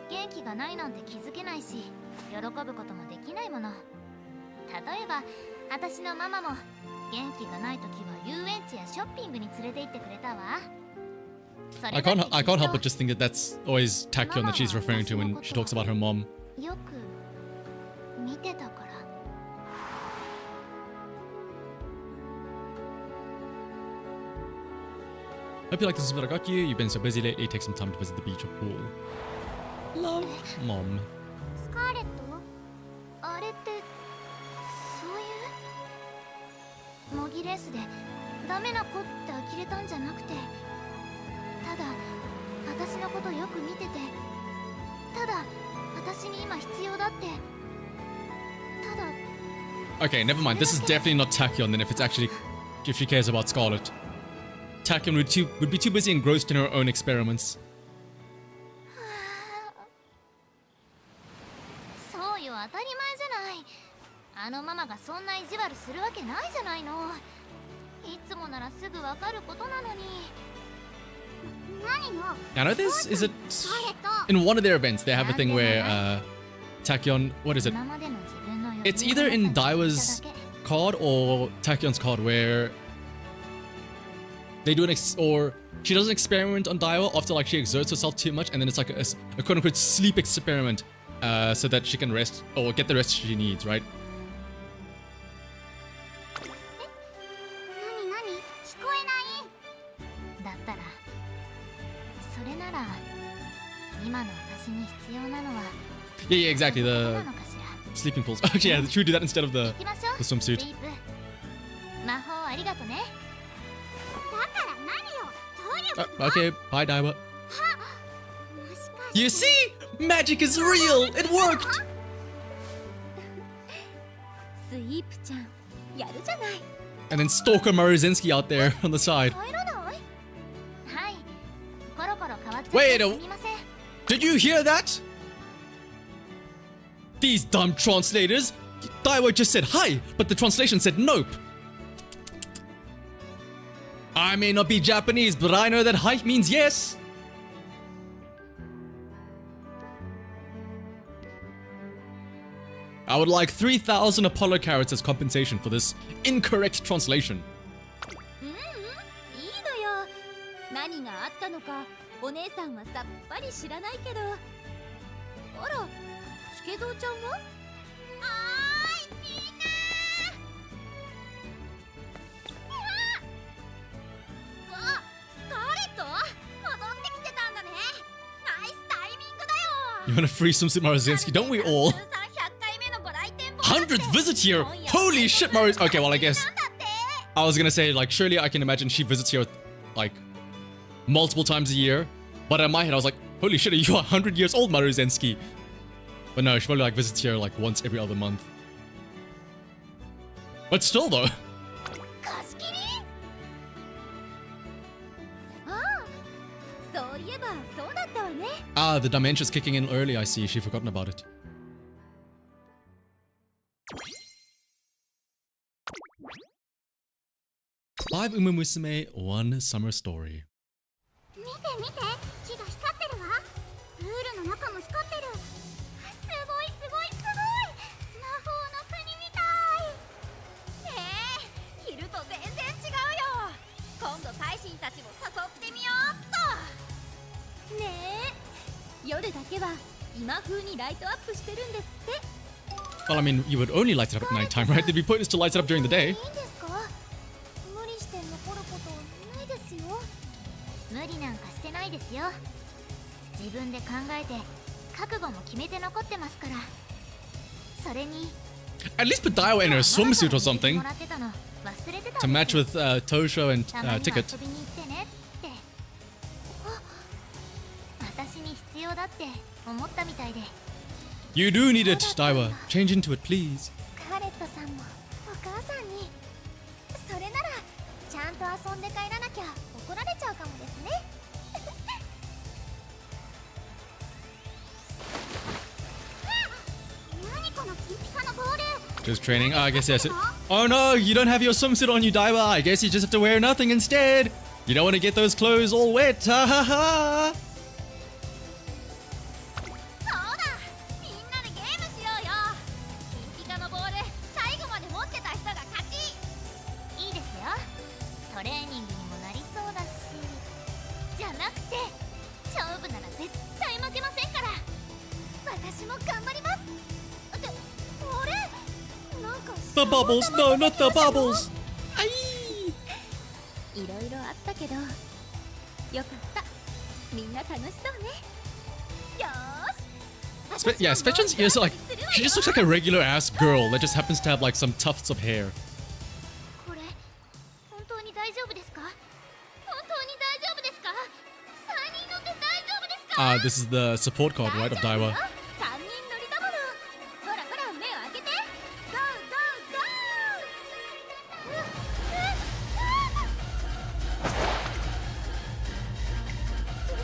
Speaker 2: 元気がないなんて気づけないし、喜ぶこともできないもの。例えば、私のママも元気がない時は遊園地やショッピングに連れて行ってくれたわ。
Speaker 1: I can't help but just think that that's always Tachyon that she's referring to when she talks about her mom.
Speaker 2: よく見てたから。
Speaker 1: Hope you like this is what I got you. You've been so busy lately. Take some time to visit the beach or pool. Love, Mom.
Speaker 2: スカーレット？あれってそういう模擬レースでダメな子って呆れたんじゃなくて、ただ私のことよく見てて、ただ私に今必要だって、ただ。
Speaker 1: Okay, never mind. This is definitely not Tachyon then if she cares about Scarlet. Tachyon would be too busy engrossed in her own experiments.
Speaker 2: そうよ、当たり前じゃない。あのママがそんな意地悪するわけないじゃないの。いつもならすぐわかることなのに。何よ。
Speaker 1: I know this is it in one of their events they have a thing where Tachyon, what is it? It's either in Daiwa's card or Tachyon's card where they do or she does an experiment on Daiwa after like she exerts herself too much, and then it's like a quote-unquote sleep experiment, so that she can rest or get the rest she needs, right?
Speaker 2: 何聞こえないだったらそれなら今の私に必要なのは
Speaker 1: Yeah, exactly.
Speaker 2: な
Speaker 1: The
Speaker 2: のかしら
Speaker 1: sleeping pools. Actually, yeah, should we do that instead of the
Speaker 2: 行きましょう
Speaker 1: the swimsuit?
Speaker 2: スイープ魔法ありがとねだから何よどういうこと
Speaker 1: Okay, bye, Daiwa.
Speaker 2: もしかして
Speaker 1: You see? Magic is real! It worked!
Speaker 2: スイープちゃんやるじゃない
Speaker 1: And then Stalker Maruzinski out there on the side.
Speaker 2: 帰らないはいコロコロ変わっちゃって
Speaker 1: Wait,
Speaker 2: すみません
Speaker 1: Did you hear that? These dumb translators! Daiwa just said hi, but the translation said nope. I may not be Japanese, but I know that hi means yes. I would like 3,000 Apollo carats as compensation for this incorrect translation.
Speaker 2: いいのよ何があったのかお姉さんはさっぱり知らないけどあらスケゾウちゃんはおーいみんなわあスカーレット戻ってきてたんだねナイスタイミングだよ
Speaker 1: You want a free swimsuit, Maruzinski? Don't we all?
Speaker 2: 通算100回目のご来店簿
Speaker 1: 100th visit here! Holy shit, Maruz. Okay, well, I guess
Speaker 2: なんだって
Speaker 1: I was gonna say, like, surely I can imagine she visits here, like, multiple times a year. But in my head, I was like, holy shit, are you 100 years old, Maruzinski? But no, she probably, like, visits here, like, once every other month. But still, though.
Speaker 2: 貸し切りああそういえばそうだったわね
Speaker 1: Ah, the dementia's kicking in early, I see. She'd forgotten about it. Five Musume, one summer story.
Speaker 2: 見て見て木が光ってるわプールの中も光ってるすごいすごいすごい魔法の国みたいねえ昼と全然違うよ今度大臣たちも誘ってみようっとねえ夜だけは今風にライトアップしてるんですって
Speaker 1: Well, I mean, you would only light it up at nighttime, right? They'd be pointless to light it up during the day.
Speaker 2: いいんですか無理して残ることないですよ無理なんかしてないですよ自分で考えて覚悟も決めて残ってますからそれに
Speaker 1: At least put Daiwa in her swimsuit or something
Speaker 2: もらってたの忘れてた
Speaker 1: to
Speaker 2: ん
Speaker 1: match
Speaker 2: です
Speaker 1: with Tosho and
Speaker 2: たまには
Speaker 1: Ticket.
Speaker 2: 遊びに行ってねってあ私に必要だって思ったみたいで
Speaker 1: You do need it, Daiwa. Change into it, please.
Speaker 2: スカーレットさんもお母さんにそれならちゃんと遊んで帰らなきゃ怒られちゃうかもですね何この金ピカのボール
Speaker 1: Just training. I guess yes. Oh no, you don't have your swimsuit on you, Daiwa. I guess you just have to wear nothing instead. You don't want to get those clothes all wet. Ha ha ha.
Speaker 2: そうだみんなでゲームしようよ金ピカのボール最後まで持ってた人が勝ちいいですよトレーニングにもなりそうだしじゃなくて勝負なら絶対負けませんから私も頑張りますってあれなんか
Speaker 1: The bubbles. No, not the bubbles. Aye.
Speaker 2: いろいろあったけどよかったみんな楽しそうねよーし
Speaker 1: Yeah, Spetchen's ears are like... She just looks like a regular ass girl that just happens to have like some tufts of hair.
Speaker 2: これ本当に大丈夫ですか本当に大丈夫ですか3人乗って大丈夫ですか
Speaker 1: This is the support card, right, of Daiwa.
Speaker 2: 3人乗りだものほらほら目を開けてゴーゴーゴー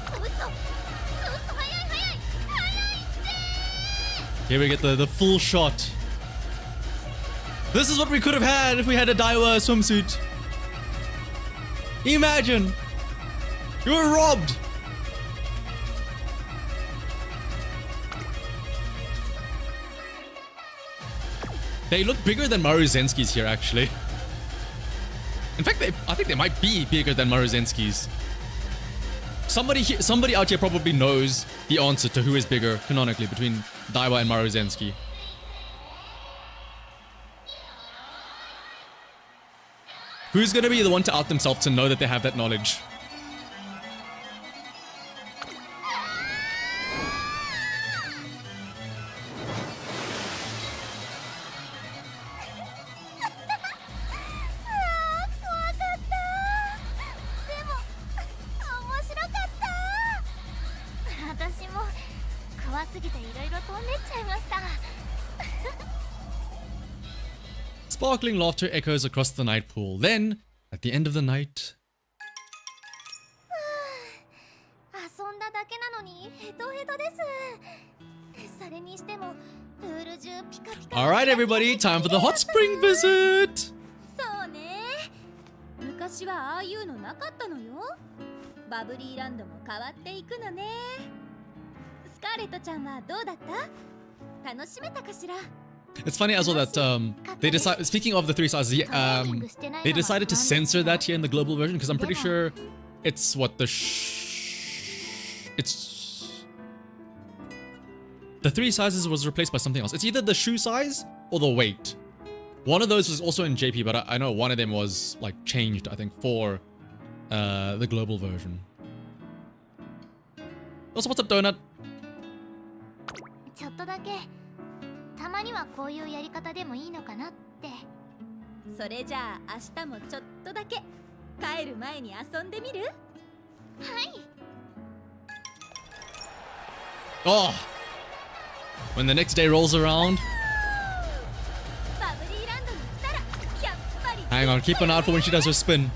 Speaker 2: 嘘嘘早い早い早いって
Speaker 1: Here we get the full shot. This is what we could have had if we had a Daiwa swimsuit. Imagine! You were robbed! They look bigger than Maruzenski's here, actually. In fact, I think they might be bigger than Maruzenski's. Somebody out here probably knows the answer to who is bigger canonically between Daiwa and Maruzensky. Who's gonna be the one to out themselves to know that they have that knowledge? Sparkling laughter echoes across the night pool. Then, at the end of the night... Alright everybody, time for the hot spring visit!
Speaker 2: そうね。昔はああいうのなかったのよ。バブリーランドも変わっていくのね。スカーレットちゃんはどうだった？楽しめたかしら？
Speaker 1: It's funny as well that they decide. Speaking of the three sizes, they decided to censor that here in the global version because I'm pretty sure it's what the three sizes was replaced by something else. It's either the shoe size or the weight. One of those was also in JP, but I know one of them was like changed. I think for the global version. Also, what's up, Donut?
Speaker 2: ちょっとだけたまにはこういうやり方でもいいのかなって。それじゃあ明日もちょっとだけ帰る前に遊んでみる？はい。
Speaker 1: Oh, when the next day rolls around. Hang on, keep an eye out for when she does her spin.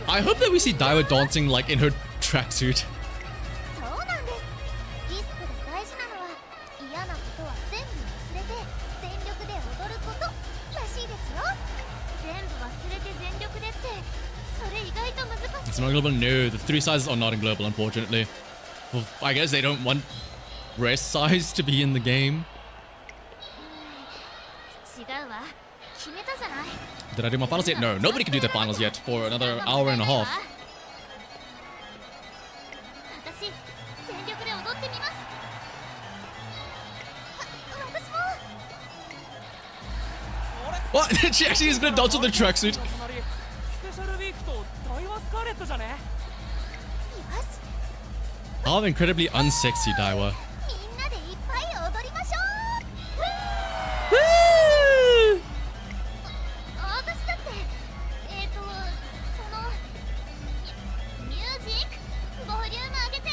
Speaker 1: I hope that we see Daiwa dancing like in her tracksuit. It's not global? No, the three sizes are not in global, unfortunately. Well, I guess they don't want rest size to be in the game. Did I do my finals yet? No, nobody can do their finals yet for another hour and a half. What? She actually is gonna dance with the tracksuit. How incredibly unsexy, Daiwa.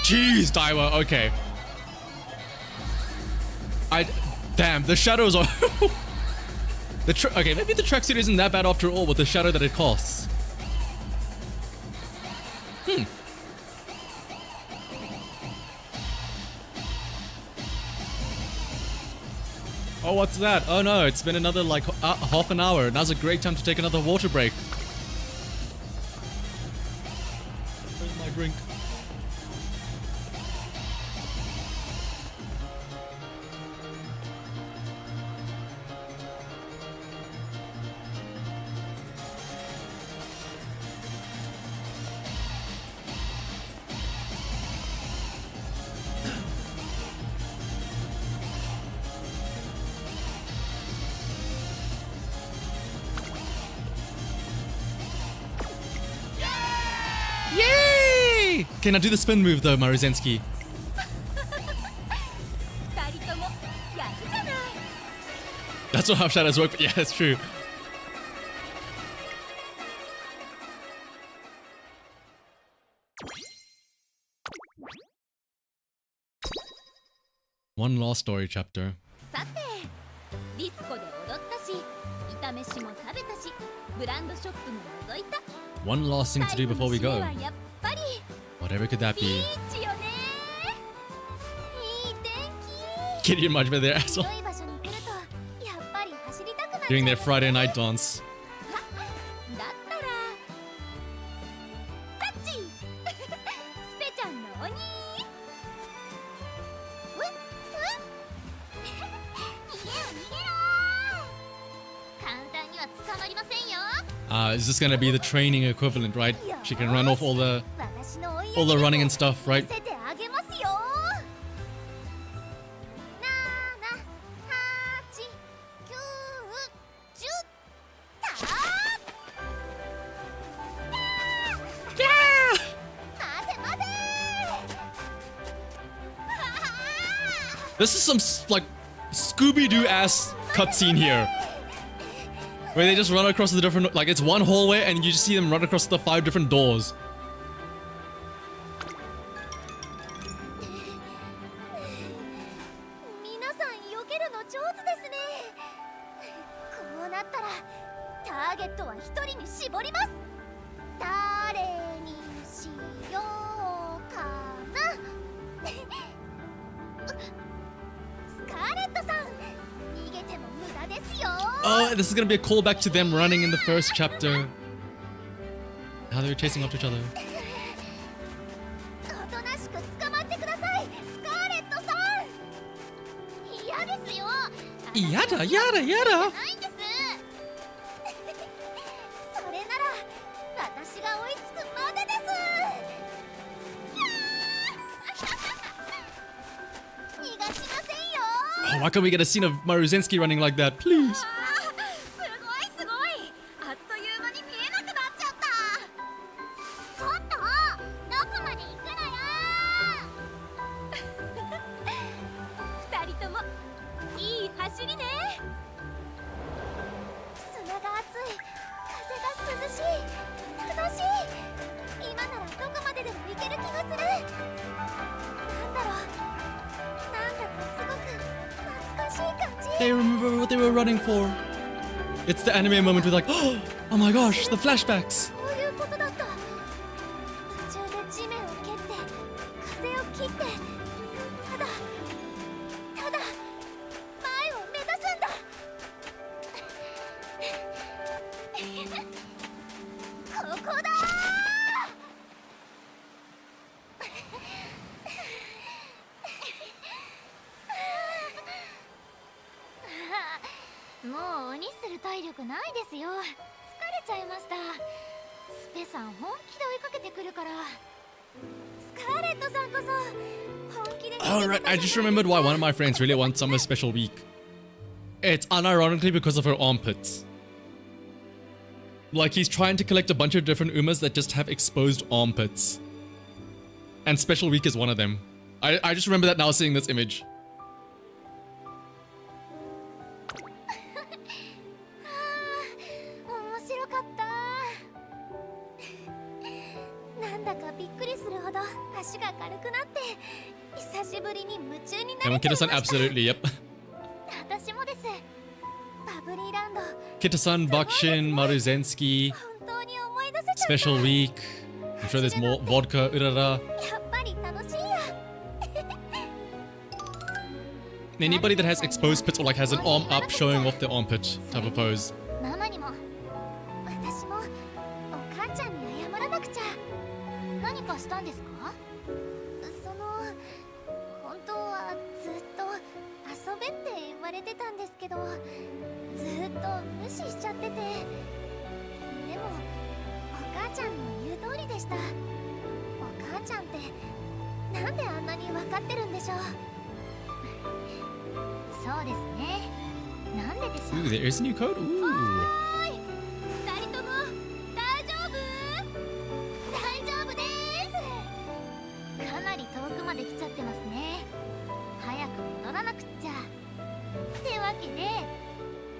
Speaker 1: Jeez, Daiwa, okay. Damn, the shadows are... okay, maybe the tracksuit isn't that bad after all with the shadow that it costs. Oh, what's that? Oh no, it's been another like half an hour. Now's a great time to take another water break. Where's my drink? Yay! Okay, now do the spin move though, Maruzensky. That's not how shadows work, but yeah, that's true. One last story chapter. One last thing to do before we go. Whatever could that be? Kitty and Majima there as well. Doing their Friday night dance. Is this gonna be the training equivalent, right? She can run off all the running and stuff, right? This is some like Scooby-Doo ass cutscene here, where they just run across the different, like it's one hallway and you just see them run across the 5 different doors. Oh, this is gonna be a callback to them running in the first chapter. How they were chasing after each other. Yada, yada, yada. Oh, why can't we get a scene of Maruzensky running like that, please? They remember what they were running for. It's the anime moment with like, oh my gosh, the flashbacks. Alright, I just remembered why one of my friends really wants Summer Special Week. It's unironically because of her armpits. Like, he's trying to collect a bunch of different Umas that just have exposed armpits. And Special Week is one of them. I just remember that now seeing this image. And when Kitasan, absolutely, yep. Kitasan, Bakshin, Maruzensky, Special Week. I'm sure there's more. Vodka, Urara. Anybody that has exposed pits or like has an arm up showing off their armpit type of pose. Ooh, there is a new code. Ooh.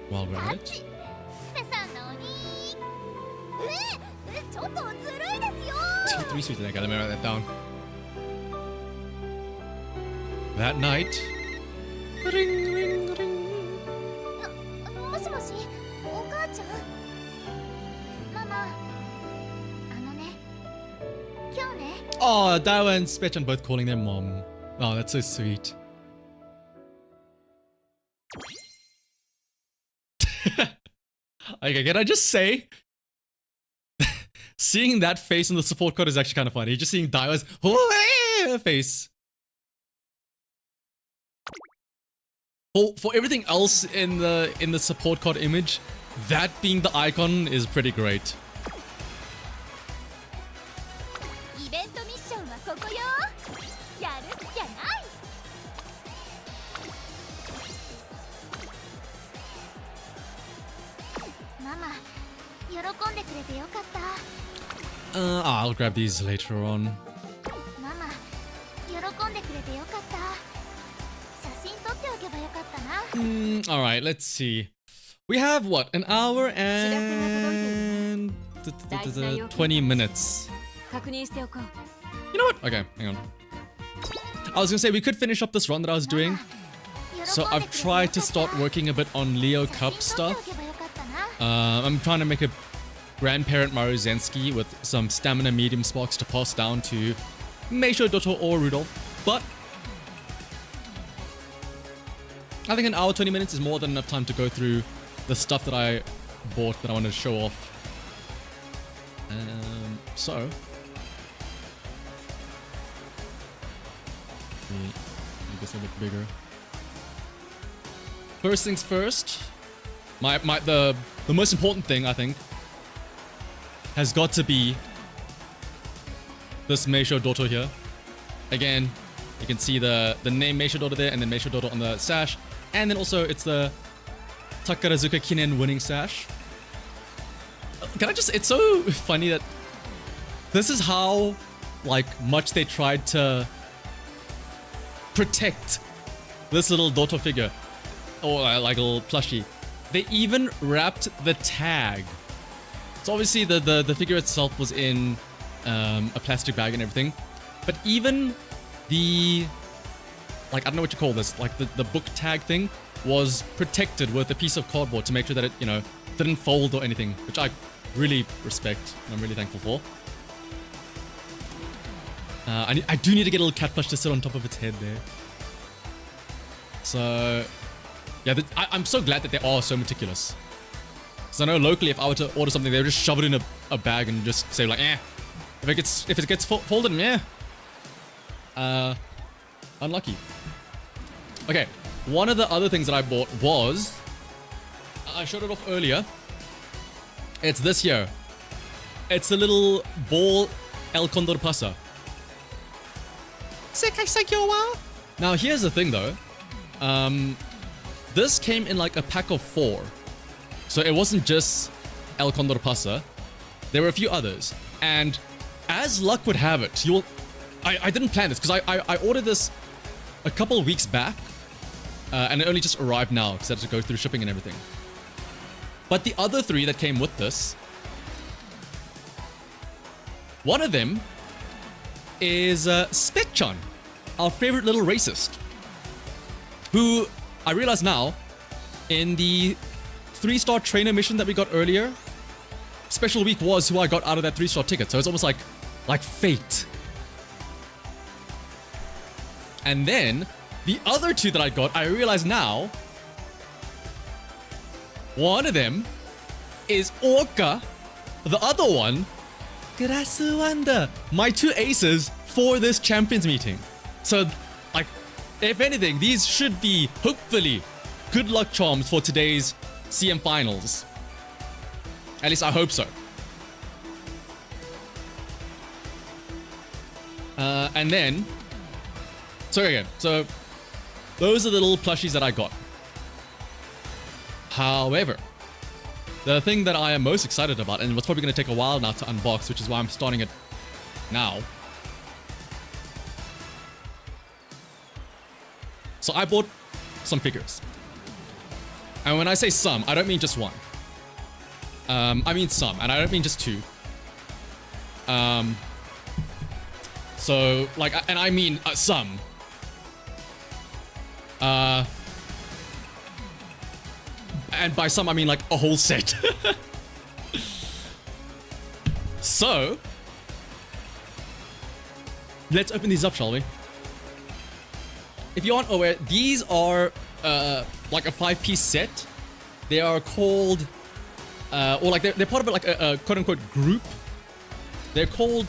Speaker 1: While we're at it. 3 sweets, I gotta write that down. That night. Ring, ring, ring. Oh, Daiwa and Spechan both calling their mom. Oh, that's so sweet. Okay, can I just say, seeing that face in the support code is actually kind of funny. Just seeing Daiwa's face. For everything else in the support card image, that being the icon is pretty great.
Speaker 2: イベントミッションはここよ。やるっきゃない。ママ、喜んでくれてよかった。
Speaker 1: I'll grab these later on.
Speaker 2: ママ、喜んでくれてよかった。写真撮っておけばよかったな。
Speaker 1: Alright, let's see. We have what? An hour and 20 minutes.
Speaker 2: 確認しておこう。
Speaker 1: You know what? Okay, hang on. I was gonna say we could finish up this run that I was doing. So I've tried to start working a bit on Leo Cup stuff. I'm trying to make a grandparent Mario Zensky with some stamina medium sparks to pass down to Meisho, Dotto, or Rudolph. But I think an hour 20 minutes is more than enough time to go through the stuff that I bought that I want to show off. So make this a bit bigger. First things first, the most important thing I think has got to be this Meisho Dotto here. Again, you can see the name Meisho Dotto there, and then Meisho Dotto on the sash, and then also it's the Takarazuka Kinen winning sash. Can I just? It's so funny that this is how like much they tried to protect this little Dotto figure, or like a little plushie. They even wrapped the tag. So obviously the figure itself was in a plastic bag and everything, but even the, like, I don't know what you call this, like the book tag thing was protected with a piece of cardboard to make sure that it, you know, didn't fold or anything, which I really respect and I'm really thankful for. I do need to get a little cat plush to sit on top of its head there. So yeah, I'm so glad that they are so meticulous. So I know locally, if I were to order something, they would just shove it in a bag and just say like, eh. If it gets folded, yeah. Unlucky. Okay, one of the other things that I bought was, I showed it off earlier. It's this here. It's a little ball El Condor Pasa. Now here's the thing though. This came in like a pack of 4. So it wasn't just El Condor Pasa. There were a few others. And as luck would have it, I didn't plan this because I ordered this a couple of weeks back. And it only just arrived now because I had to go through shipping and everything. But the other 3 that came with this, one of them is Spec-chan, our favorite little racist, who I realize now in the 3-star trainer mission that we got earlier, Special Week was who I got out of that 3-star ticket. So it's almost like fate. And then the other 2 that I got, I realize now, one of them is Orca, the other one, Grasuanda. My 2 aces for this champions meeting. So, like, if anything, these should be, hopefully, good luck charms for today's CM finals. At least I hope so. And then, so again, so those are the little plushies that I got. However, the thing that I am most excited about, and what's probably going to take a while now to unbox, which is why I'm starting it now. So I bought some figures. And when I say some, I don't mean just one. I mean some, and I don't mean just 2. So, like, and I mean some. And by some, I mean like a whole set. So, let's open these up, shall we? If you aren't aware, these are like a 5-piece set. They are called, or like they're part of like a quote-unquote group. They're called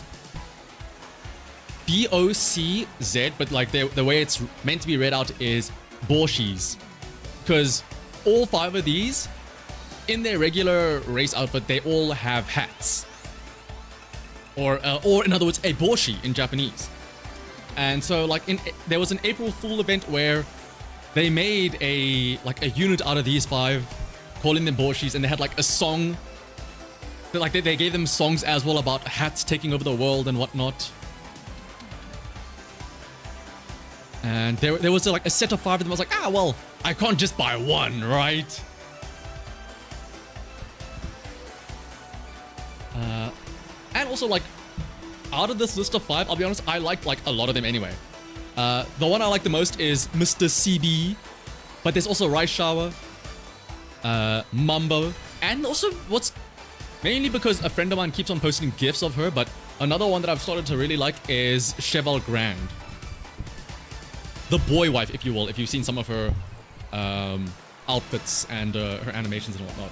Speaker 1: BOCZ, but like the way it's meant to be read out is Borshis, because all 5 of these in their regular race outfit, they all have hats. Or in other words, a boshi in Japanese. And so like there was an April Fool event where they made a unit out of these 5, calling them boshis, and they had like a song. Like they gave them songs as well about hats taking over the world and whatnot. And there was like a set of 5 of them. I was like, well, I can't just buy one, right? And also like, out of this list of 5, I'll be honest, I liked like a lot of them anyway. The one I like the most is Mr. CB, but there's also Rice Shower, Mambo, and also what's mainly because a friend of mine keeps on posting gifs of her, but another one that I've started to really like is Cheval Grand. The boy wife, if you will, if you've seen some of her outfits and her animations and whatnot.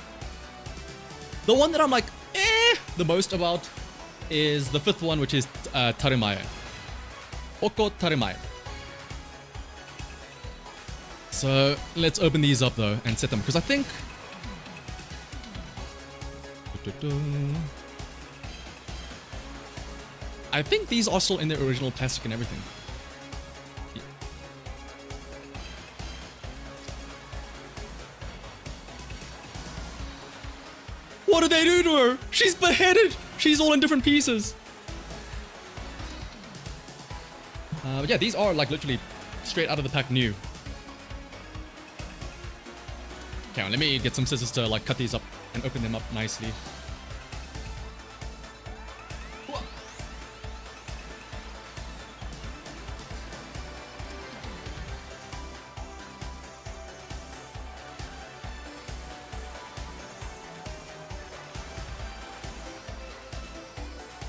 Speaker 1: The one that I'm like, the most about is the 5th one, which is Taremae. Oko Taremae. So let's open these up though and set them, because I think these are still in their original plastic and everything. Yeah. What did they do to her? She's beheaded! She's all in different pieces. But yeah, these are like literally straight out of the pack new. Okay, let me get some scissors to like cut these up and open them up nicely.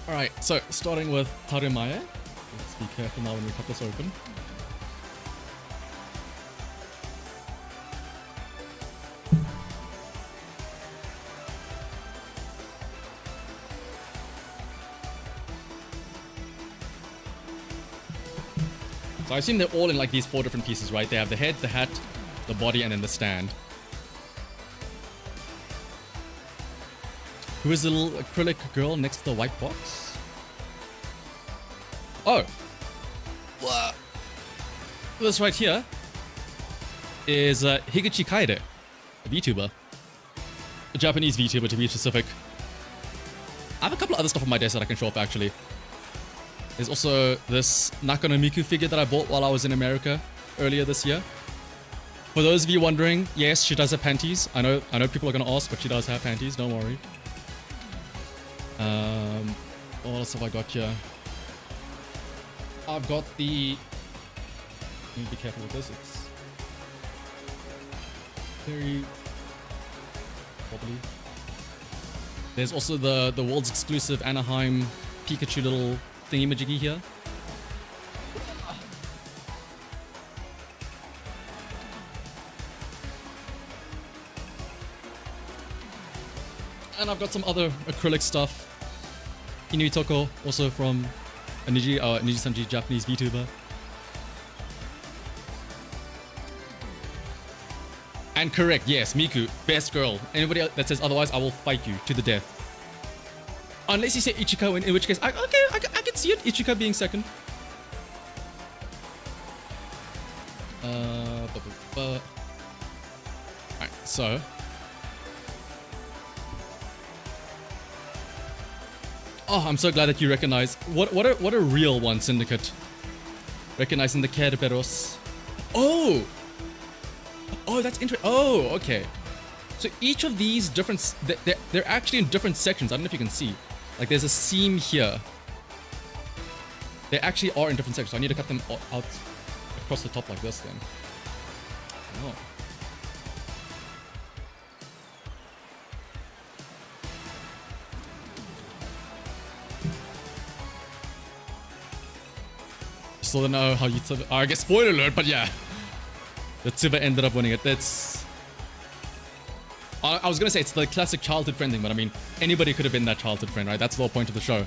Speaker 1: Alright, so starting with Taremae. Let's be careful now when we cut this open. So I assume they're all in like these 4 different pieces, right? They have the head, the hat, the body, and then the stand. Who is the little acrylic girl next to the white box? Oh. This right here is Higuchi Kaede, a VTuber. A Japanese VTuber to be specific. I have a couple of other stuff on my desk that I can show off actually. There's also this Nakanomiku figure that I bought while I was in America earlier this year. For those of you wondering, yes, she does have panties. I know people are gonna ask, but she does have panties, don't worry. What else have I got here? I've got the... Let me be careful with this, it's very wobbly. There's also the world's exclusive Anaheim Pikachu little thingy-majiggy here. And I've got some other acrylic stuff. Inui Toko, also from Niji-sanji, Japanese VTuber. And correct, yes, Miku, best girl. Anybody that says otherwise, I will fight you to the death. Unless you say Ichika, in which case, I can see it, Ichika being second. Alright, so... Oh, I'm so glad that you recognize. What a real one, Syndicate. Recognizing the Kerberos. Oh! Oh, that's interesting. Oh, okay. So each of these different... They're actually in different sections. I don't know if you can see. Like, there's a seam here. They actually are in different sections. So I need to cut them out across the top like this then. Oh. Still don't know how you... I guess spoiler alert, but yeah. The Tsuba ended up winning it. That's... I was gonna say it's the classic childhood friend thing, but I mean, anybody could have been that childhood friend, right? That's the whole point of the show.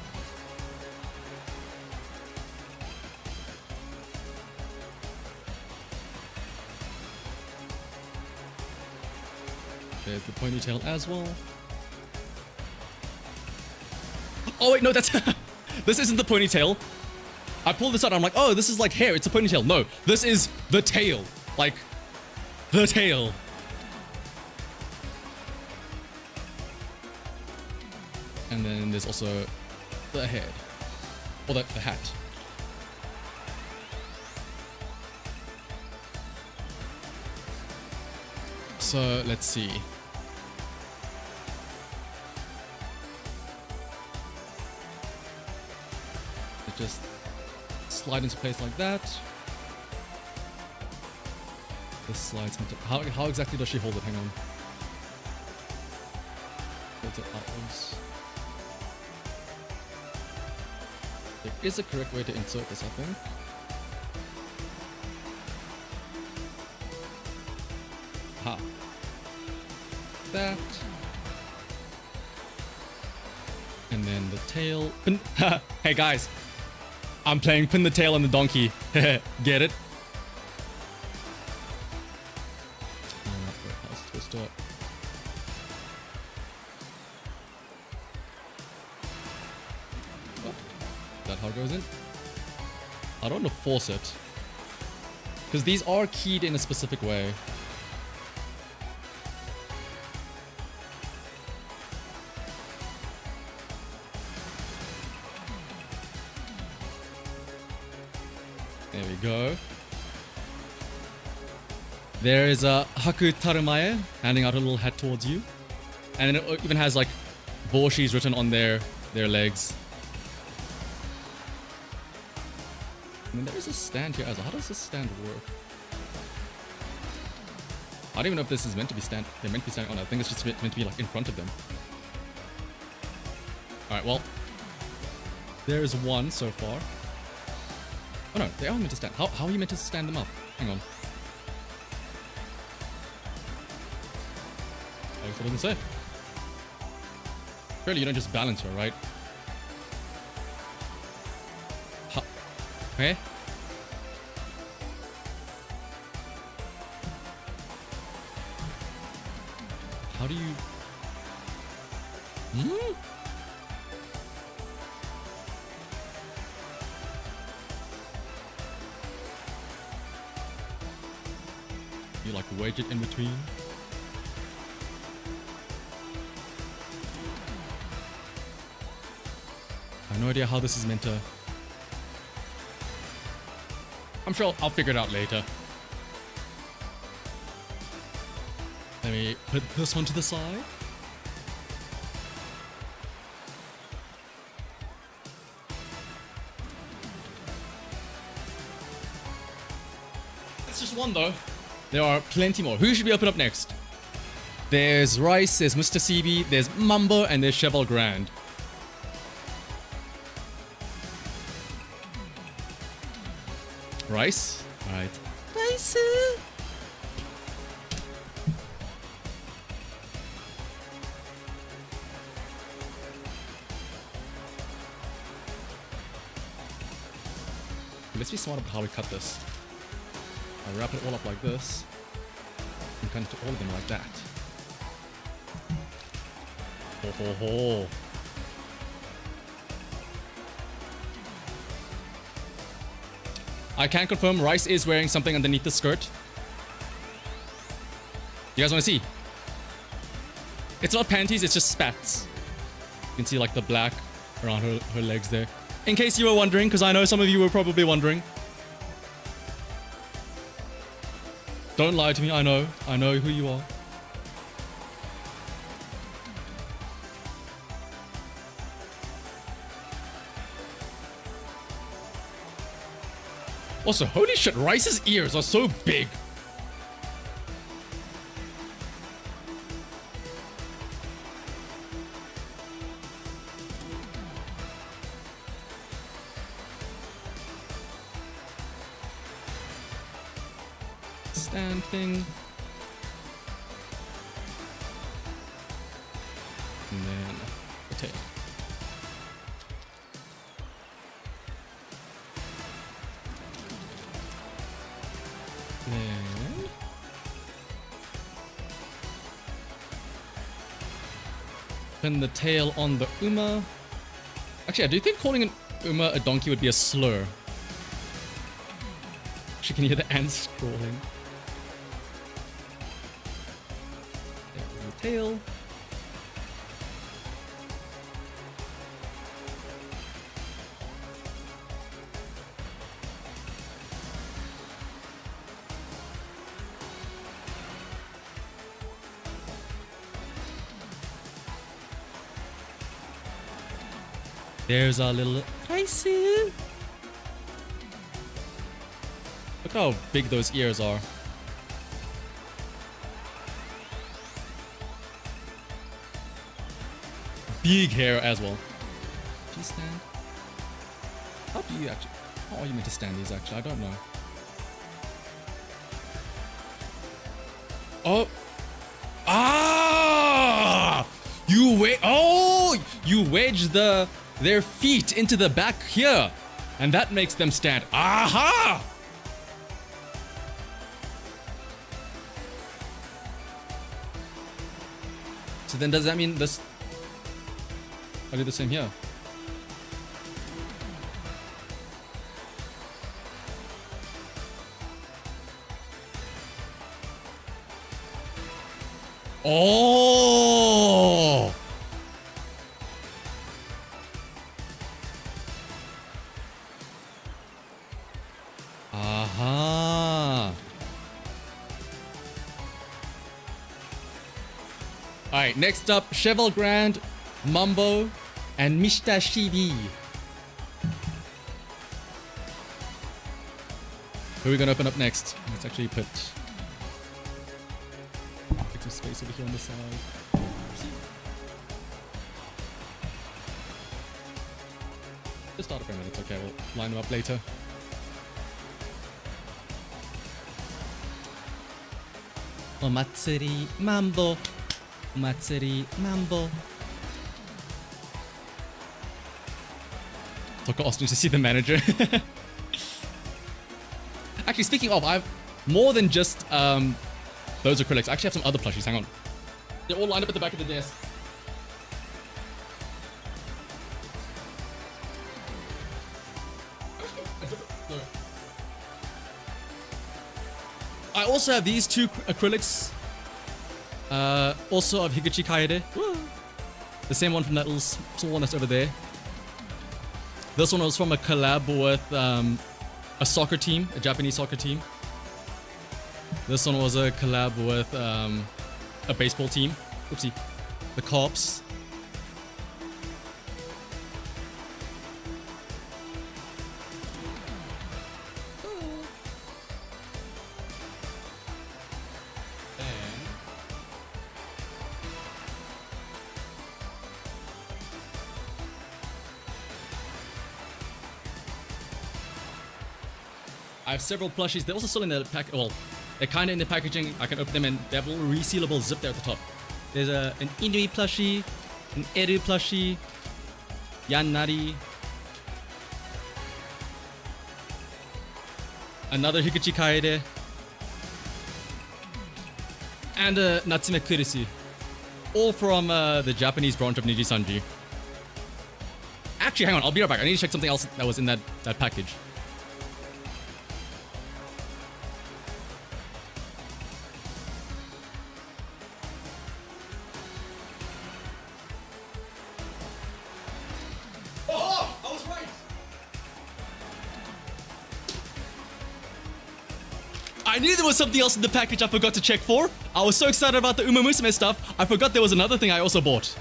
Speaker 1: There's the ponytail as well. Oh wait, no, that's this isn't the ponytail. I pulled this out. I'm like, oh, this is like hair. It's a ponytail. No, this is the tail. Like, the tail. And then there's also the head. Or the hat. So, let's see. It just slide into place like that. This slides into... How exactly does she hold it? Hang on. Holds it outwards. There is a correct way to insert this, I think. Ha. That. And then the tail. Pin. Hey guys, I'm playing pin the tail on the donkey. Get it? Let's twist up. Oh, that how it goes in? I don't want to force it, because these are keyed in a specific way. There we go. There is a Haku Tarumae handing out a little hat towards you. And it even has like Boshis written on their legs. And then there is a stand here as well. How does this stand work? I don't even know if this is meant to be they're meant to be standing on it. I think it's just meant to be like in front of them. Alright, well. There is one so far. Oh no, they are meant to stand. How are you meant to stand them up? Hang on. I guess it doesn't say. Surely you don't just balance her, right? Okay. How do you... You like wedge it in between? I have no idea how this is meant to... I'm sure I'll figure it out later. Let me put this one to the side. That's just one though. There are plenty more. Who should we open up next? There's Rice, there's Mr. CB, there's Mambo, and there's Cheval Grand. Rice? Alright. Rice! Let's be smart about how we cut this. I'll wrap it all up like this. And cut into all of them like that. Ho ho ho. I can confirm Rice is wearing something underneath the skirt. You guys want to see? It's not panties, it's just spats. You can see like the black around her legs there. In case you were wondering, because I know some of you were probably wondering. Don't lie to me, I know who you are. Also, holy shit, Rice's ears are so big. Stand thing. And then the tail. Then Pin the tail on the Uma. Actually, I do think calling an Uma a donkey would be a slur. You can hear the ants crawling. There's the tail. There's our little Kaisu. Look how big those ears are. Big hair as well. Do you stand? How do you actually... How are you meant to stand these actually? I don't know. Oh. Ah! You wedge their feet into the back here. And that makes them stand. Aha! So then does that mean this... I do the same here? Oh! Aha! Alright, next up, Cheval Grand, Mumbo, and Mishita Shibi. Who are we gonna open up next? Let's actually put some space over here on the side. Just start up for a minute, okay, we'll line them up later. Omatsuri Mambo. Omatsuri Mambo. Took Austin to see the manager. Actually, speaking of, I've more than just those acrylics. I actually have some other plushies. Hang on. They're all lined up at the back of the desk. I also have these two acrylics. Also of Higuchi Kaede. The same one from that little small one that's over there. This one was from a collab with a soccer team, a Japanese soccer team. This one was a collab with a baseball team. Oopsie. The Cops. I have several plushies. They're also still in the pack. Well, they're kind of in the packaging. I can open them and they have a little resealable zip there at the top. There's an Inui plushie, an Eru plushie, Yannari, another Higuchi Kaede, and a Natsume Kurisu. All from the Japanese branch of Nijisanji. Actually, hang on. I'll be right back. I need to check something else that was in that package. I knew there was something else in the package I forgot to check for. I was so excited about the Uma Musume stuff, I forgot there was another thing I also bought.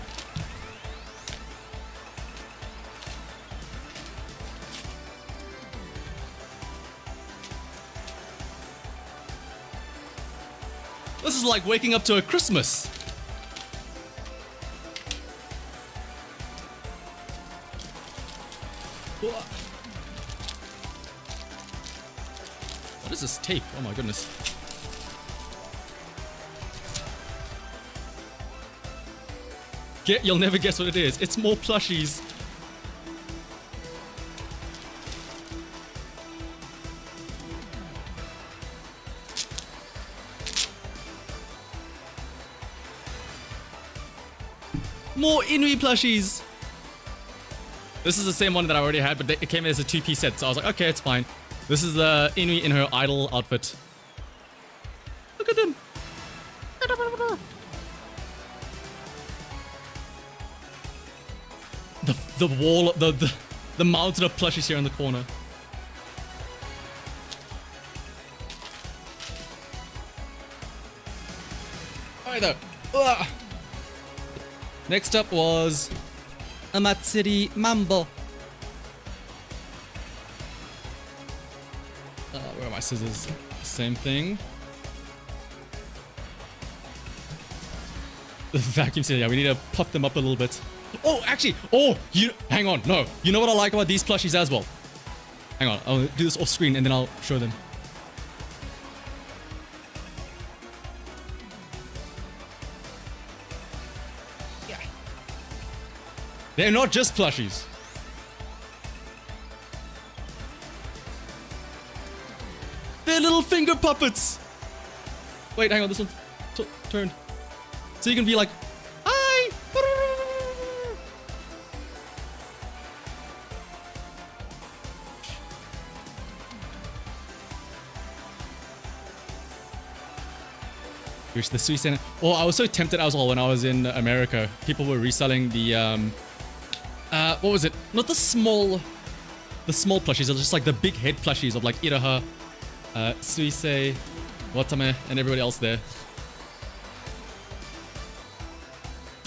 Speaker 1: This is like waking up to a Christmas. What is this tape? Oh my goodness. You'll never guess what it is. It's more plushies. More Inui plushies. This is the same one that I already had, but it came as a 2-piece set, so I was like, okay, it's fine. This is Inui in her idol outfit. Look at them. The wall, the mountain of plushies here in the corner. Alright though. Ugh. Next up was Amatsuri Mambo. Where are my scissors? Same thing. The vacuum sealer, yeah, we need to puff them up a little bit. Oh, actually, hang on, no. You know what I like about these plushies as well? Hang on, I'll do this off screen and then I'll show them. Yeah. They're not just plushies. They're little finger puppets. Wait, hang on, this one's turned. So you can be like, hi! Here's the Swiss. Oh, I was so tempted as well when I was in America. People were reselling the, what was it? Not the small plushies. It was just like the big head plushies of like Iraha, Suisei, Watame, and everybody else there.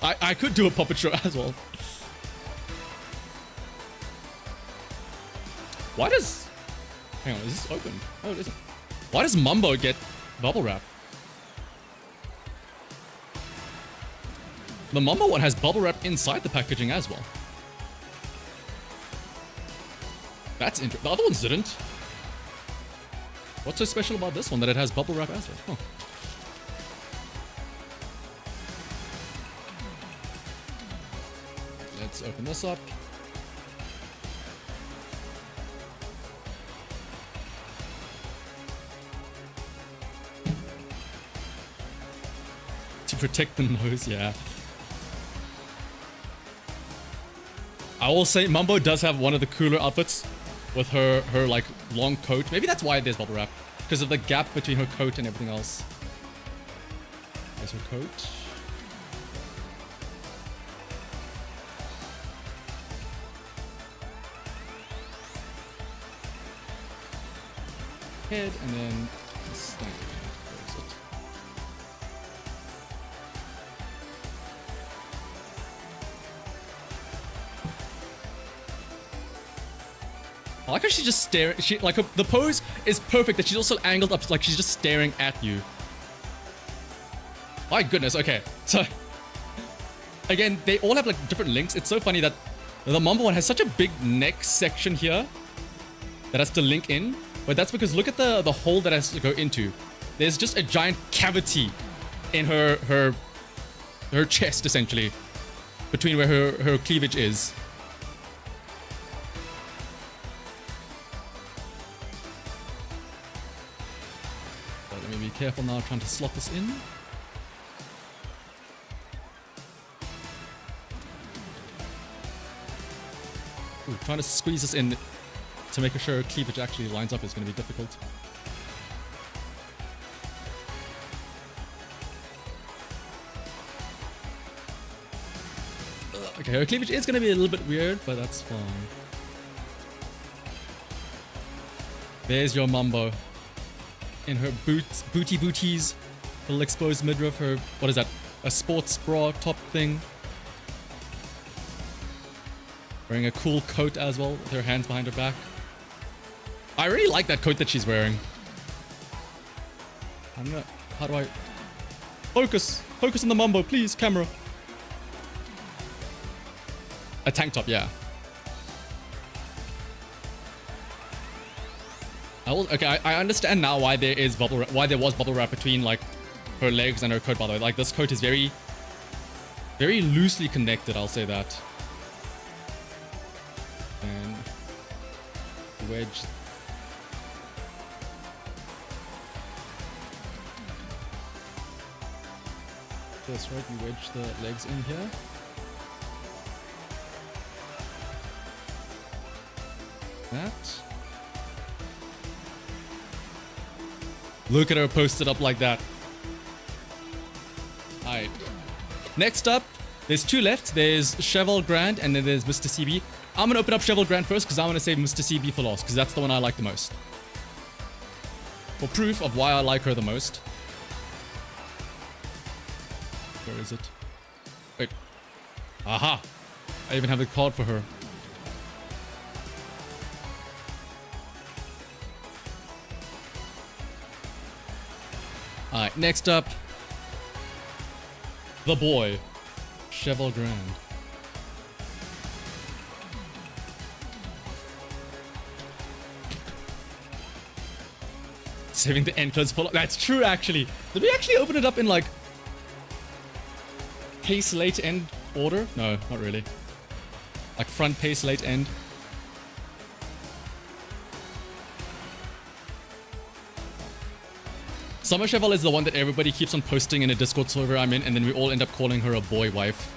Speaker 1: I could do a puppet show as well. Why does... Hang on, is this open? Oh, it isn't. Why does Mumbo get bubble wrap? The Mumbo one has bubble wrap inside the packaging as well. That's interesting. The other ones didn't. What's so special about this one that it has bubble wrap as well? Huh. Let's open this up. To protect the nose, yeah. I will say Mumbo does have one of the cooler outfits with her like long coat. Maybe that's why there's bubble wrap, because of the gap between her coat and everything else. There's her coat. Head, and then this thing. Where is it? I like how she's just staring. She like the pose is perfect. That she's also angled up, like she's just staring at you. My goodness. Okay, so again, they all have like different links. It's so funny that the Mumbo one has such a big neck section here that has to link in. But that's because look at the hole that has to go into. There's just a giant cavity in her chest, essentially, between where her cleavage is. So let me be careful now trying to slot this in. Ooh, trying to squeeze this in to make sure cleavage actually lines up is going to be difficult. Okay, her cleavage is going to be a little bit weird, but that's fine. There's your Mumbo. In her booties, little exposed midriff, her, what is that? A sports bra top thing. Wearing a cool coat as well, with her hands behind her back. I really like that coat that she's wearing. I'm gonna... How do I... Focus! Focus on the Mumbo, please, camera. A tank top, yeah. I understand now why there is why there was bubble wrap between like her legs and her coat, by the way. Like this coat is very loosely connected, I'll say that. And wedge. That's right, you wedge the legs in here. that. Look at her posted up like that. Alright. Next up, there's two left. There's Cheval Grand and then there's Mr. CB. I'm gonna open up Cheval Grand first because I want to save Mr. CB for last because that's the one I like the most. For proof of why I like her the most. Where is it? Wait. Aha! I even have a card for her. Alright, next up. The boy. Cheval Grand. Saving the end clothes for... That's true, actually. Did we actually open it up in, like... pace, late, end order? No, not really. Like front, pace, late, end. Summer Cheval is the one that everybody keeps on posting in a Discord server I'm in, and then we all end up calling her a boy wife.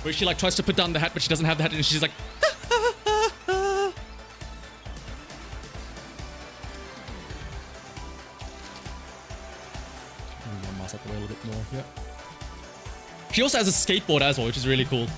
Speaker 1: Where she like tries to put down the hat, but she doesn't have the hat, and she's like... Mouse out the way a little bit more. Yeah. She also has a skateboard as well, which is really cool.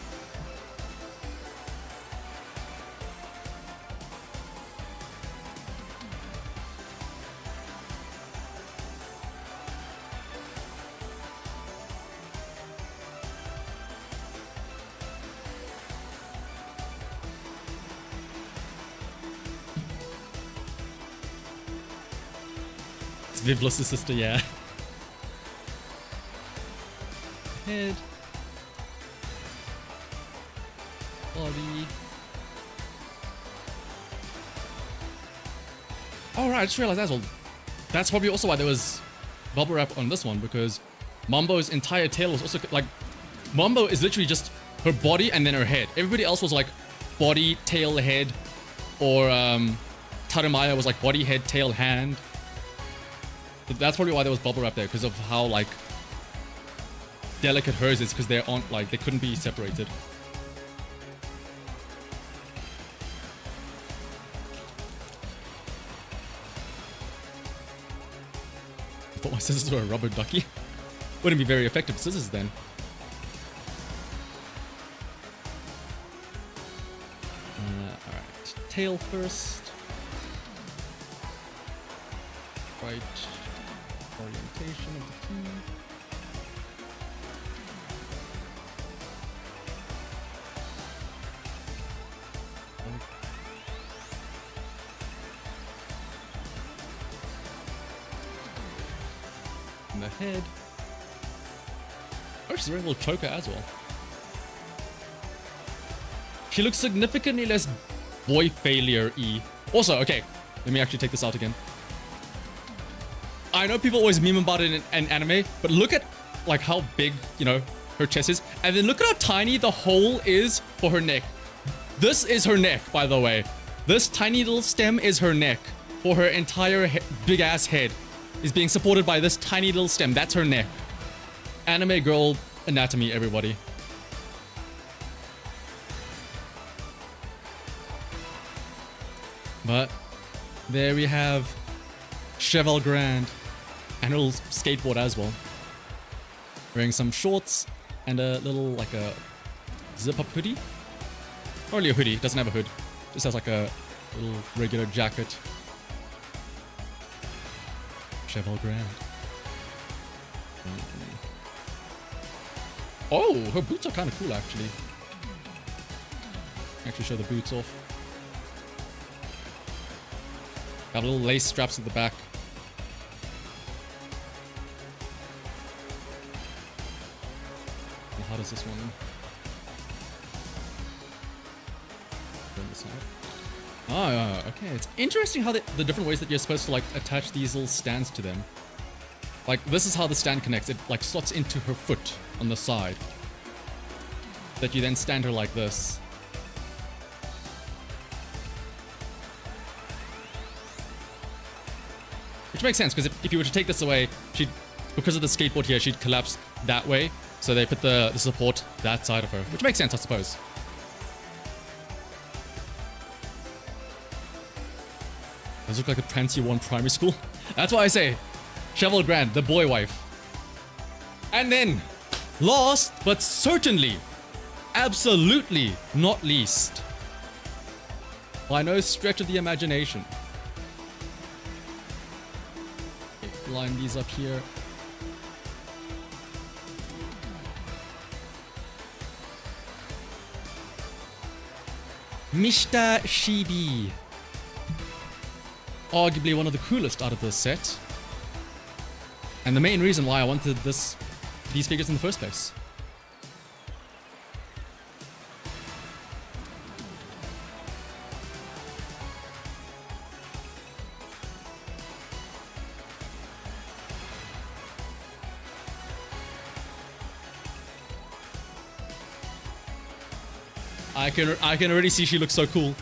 Speaker 1: Vivlos' sister, yeah. Head. Body. Oh, right, I just realized that's probably also why there was bubble wrap on this one, because Mambo's entire tail was also, like, Mambo is literally just her body and then her head. Everybody else was like body, tail, head, or Taramaya was like body, head, tail, hand. But that's probably why there was bubble wrap there, because of how like delicate hers is, because they aren't like they couldn't be separated. I thought my scissors were a rubber ducky. Wouldn't be very effective scissors then. Alright, tail first. Right. Orientation of the key. And the head. Oh, she's wearing a little choker as well. She looks significantly less boy failure-y. Also, okay, let me actually take this out again. I know people always meme about it in anime, but look at like how big, you know, her chest is. And then look at how tiny the hole is for her neck. This is her neck, by the way. This tiny little stem is her neck for her entire big ass head is being supported by this tiny little stem. That's her neck. Anime girl anatomy, everybody. But there we have Cheval Grand. And a little skateboard as well. Wearing some shorts and a little, like a zip-up hoodie. Not really a hoodie, doesn't have a hood. Just has like a little regular jacket. Cheval Grand. Oh, her boots are kind of cool actually. Actually show the boots off. Got little lace straps at the back. How does this one turn this out? Oh, okay. It's interesting how the different ways that you're supposed to like attach these little stands to them. Like this is how the stand connects. It like slots into her foot on the side. That you then stand her like this. Which makes sense because if you were to take this away, she'd, because of the skateboard here, she'd collapse that way. So they put the support that side of her, which makes sense, I suppose. Does look like a Prancy 1 primary school? That's why I say Cheval Grand, the boy wife. And then, last but certainly, absolutely not least, by no stretch of the imagination. Okay, line these up here. Mr. Shibi. Arguably one of the coolest out of this set. And the main reason why I wanted these figures in the first place. I can already see she looks so cool.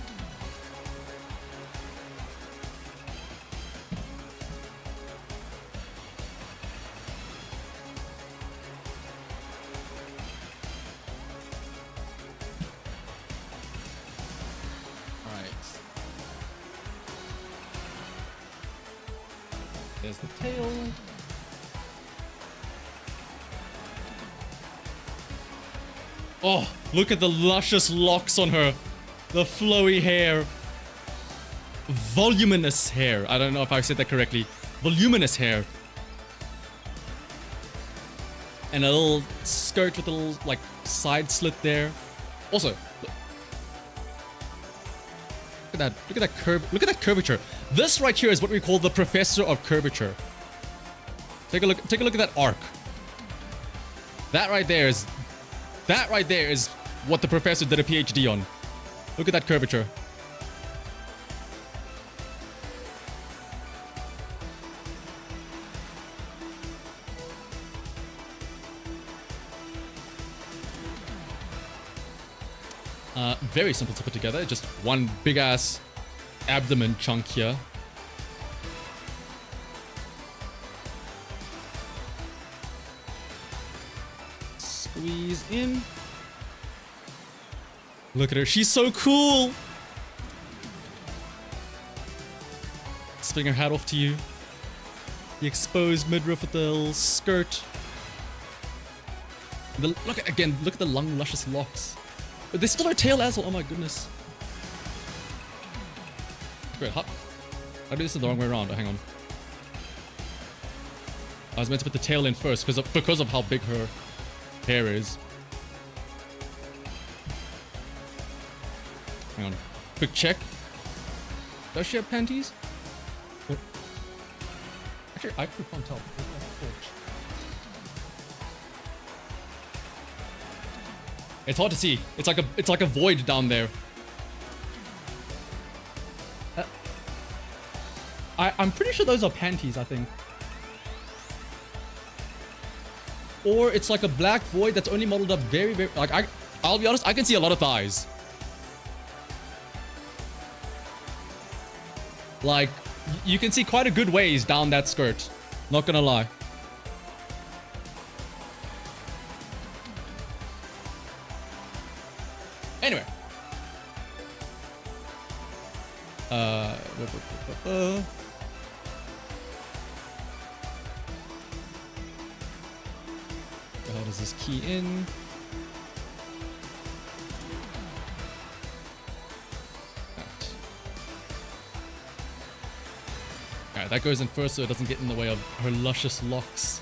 Speaker 1: There's the tail. Oh, look at the luscious locks on her. The flowy hair. Voluminous hair. I don't know if I said that correctly. Voluminous hair. And a little skirt with a little, like, side slit there. Also, look at that. Look at that curve. Look at that curvature. This right here is what we call the professor of curvature. Take a look at that arc. That right there is what the professor did a PhD on. Look at that curvature. Very simple to put together. Just one big ass abdomen chunk here. Squeeze in. Look at her. She's so cool. Swing her hat off to you. The exposed midriff with the little skirt. Look at the long, luscious locks. But there's still her tail as well. Oh my goodness. Wait, hop. I did this the wrong way around. Oh, hang on. I was meant to put the tail in first because of how big her hair is. Hang on. Quick check. Does she have panties? Actually, I can't tell. It's hard to see. It's like a void down there. I'm pretty sure those are panties, I think. Or it's like a black void that's only modeled up very, very... Like, I'll be honest, I can see a lot of thighs. Like, you can see quite a good ways down that skirt. Not gonna lie. Anyway. How does this key in? Alright, that goes in first so it doesn't get in the way of her luscious locks.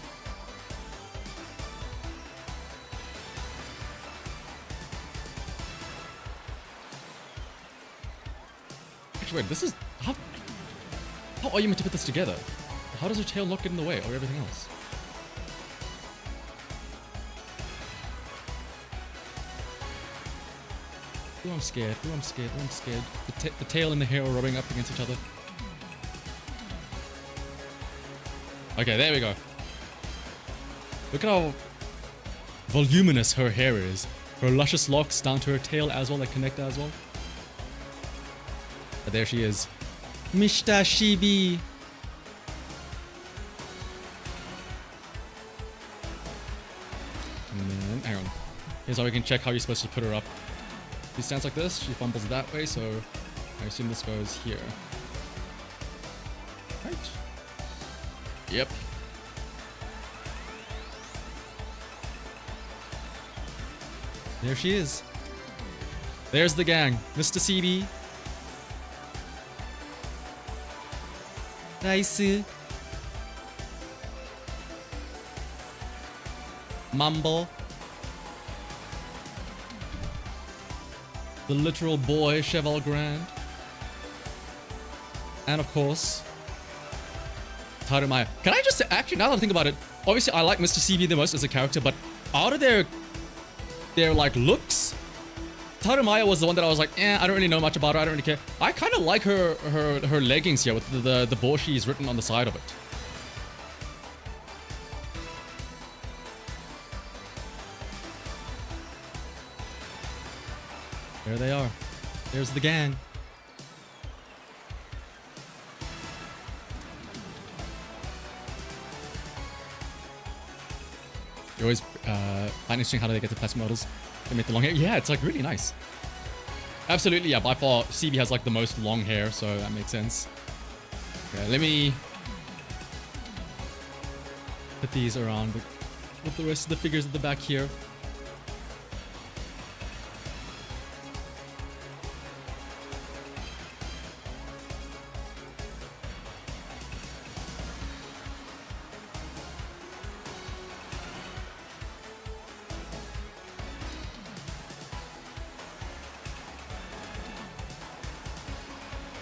Speaker 1: Wait, this is... How are you meant to put this together? How does her tail not get in the way or everything else? Ooh, I'm scared. Ooh, I'm scared. Ooh, I'm scared. The tail and the hair are rubbing up against each other. Okay, there we go. Look at how voluminous her hair is. Her luscious locks down to her tail as well, that connect as well. But there she is. Mr. Shibi. And Here's how we can check how you're supposed to put her up. She stands like this, she fumbles that way, so I assume this goes here. Right. Yep. There she is. There's the gang. Mr. CB. Nice. Mambo. The literal boy, Cheval Grand. And of course, Tarumaya. Can I just say, actually, now that I think about it, obviously I like Mr. CB the most as a character, but out of their like looks, Tarumaya was the one that I was like, I don't really know much about her, I don't really care. I kind of like her leggings here with the Boshi is written on the side of it. There they are. There's the gang. You always find interesting how do they get the plastic models. They make the long hair. Yeah, it's like really nice. Absolutely, yeah. By far, CB has like the most long hair, so that makes sense. Okay, let me put these around with the rest of the figures at the back here.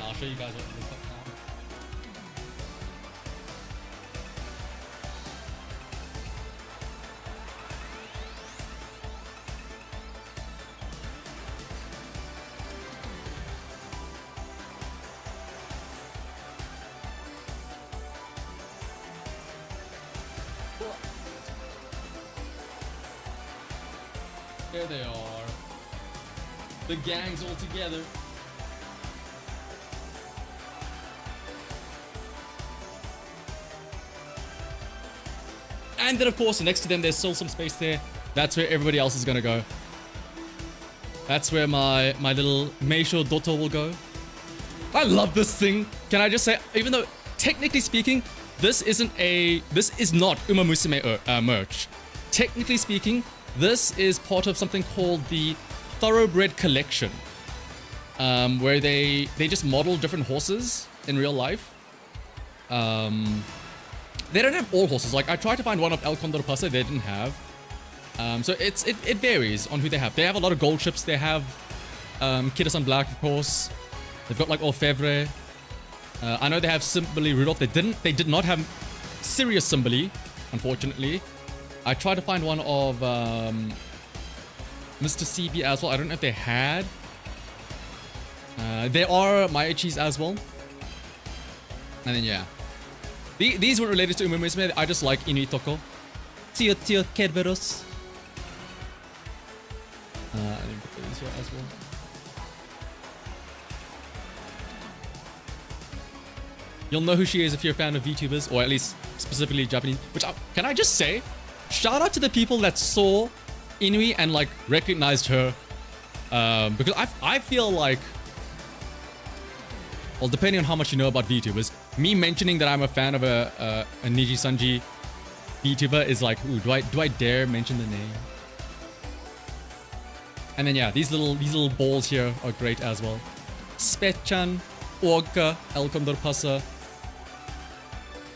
Speaker 1: I'll show you guys what it looks like now. There they are. The gang's all together. And then, of course, next to them, there's still some space there. That's where everybody else is going to go. That's where my little Meisho Doto will go. I love this thing. Can I just say, even though, technically speaking, this is not Uma Musume merch. Technically speaking, this is part of something called the Thoroughbred Collection. Where they just model different horses in real life. They don't have all horses. Like, I tried to find one of El Condor Pasa, they didn't have. So it varies on who they have. They have a lot of gold ships. They have Kitasan Black, of course. They've got like Orfevre. I know they have Simbali Rudolph. They did not have Sirius Simbali, unfortunately. I tried to find one of Mr. CB as well. I don't know if they had. There are Maichis as well. And then yeah. These weren't related to Uma Musume. I just like Inui Toko. Tio Kerberos. I didn't put these here as well. You'll know who she is if you're a fan of VTubers, or at least specifically Japanese. Can I just say, shout out to the people that saw Inui and like recognized her, because I feel like, well, depending on how much you know about VTubers, me mentioning that I'm a fan of a Niji Sanji VTuber is like, ooh, do I dare mention the name? And then yeah, these little balls here are great as well. Spechan, Orca, El Condor Pasa,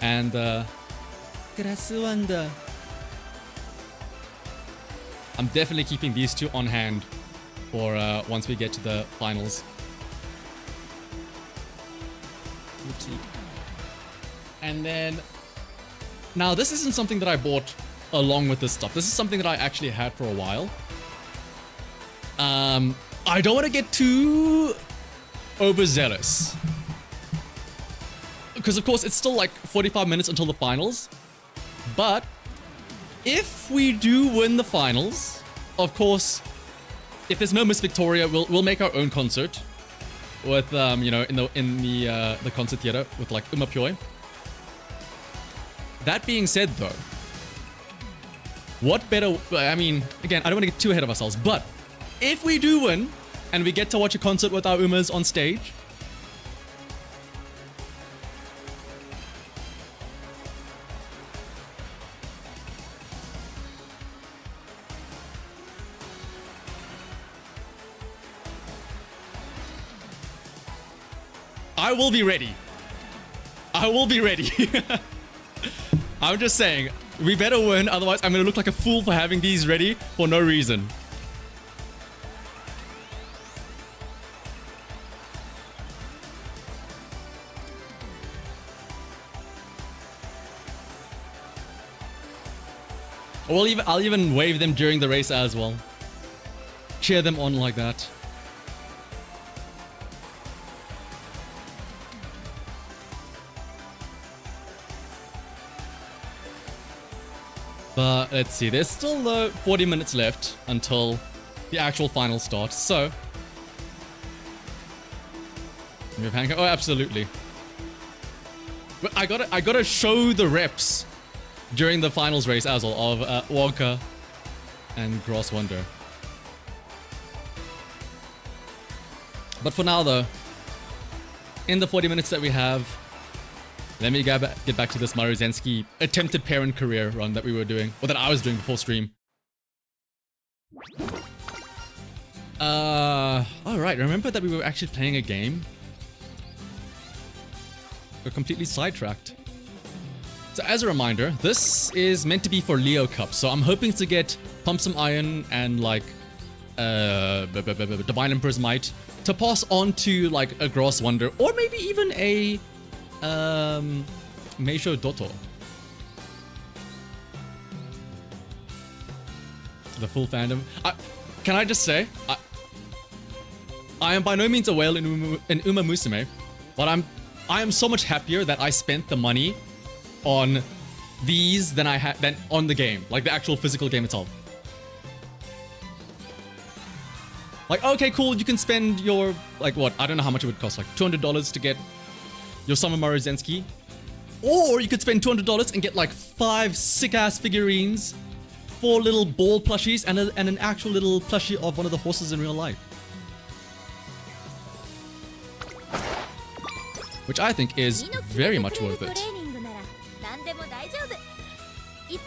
Speaker 1: and Grasuanda. I'm definitely keeping these two on hand for once we get to the finals. Oopsie. And then, now this isn't something that I bought along with this stuff. This is something that I actually had for a while. I don't want to get too overzealous, because of course it's still like 45 minutes until the finals. But if we do win the finals, of course, if there's no Miss Victoria, we'll make our own concert with you know, in the concert theater with like Uma Pyoe. That being said, though, What better... I mean, again, I don't want to get too ahead of ourselves, but if we do win and we get to watch a concert with our Umas on stage... I will be ready. I will be ready. I'm just saying, we better win, otherwise I'm gonna look like a fool for having these ready for no reason. I'll even wave them during the race as well. Cheer them on like that. But let's see, there's still 40 minutes left until the actual final starts, so... We have Hanko. Oh, absolutely. But I gotta show the reps during the finals race as well of Wonka and Gross Wonder. But for now though, in the 40 minutes that we have, let me get back to this Maruzensky attempted parent career run that we were doing, or that I was doing before stream. Alright, remember that we were actually playing a game? We're completely sidetracked. So as a reminder, this is meant to be for Leo Cup, so I'm hoping to get Pump Some Iron and like Divine Emperor's Might to pass on to like a Gross Wonder, or maybe even a Meisho Doto. The full fandom. Can I just say, I am by no means a whale in Uma Musume, but I am so much happier that I spent the money on these than on the game, like the actual physical game itself. Like, okay, cool, you can spend your, like what, I don't know how much it would cost, like $200 to get your Summer Maruzensky. Or you could spend $200 and get like 5 sick-ass figurines, 4 little ball plushies, and an actual little plushie of one of the horses in real life. Which I think is very much worth it. Let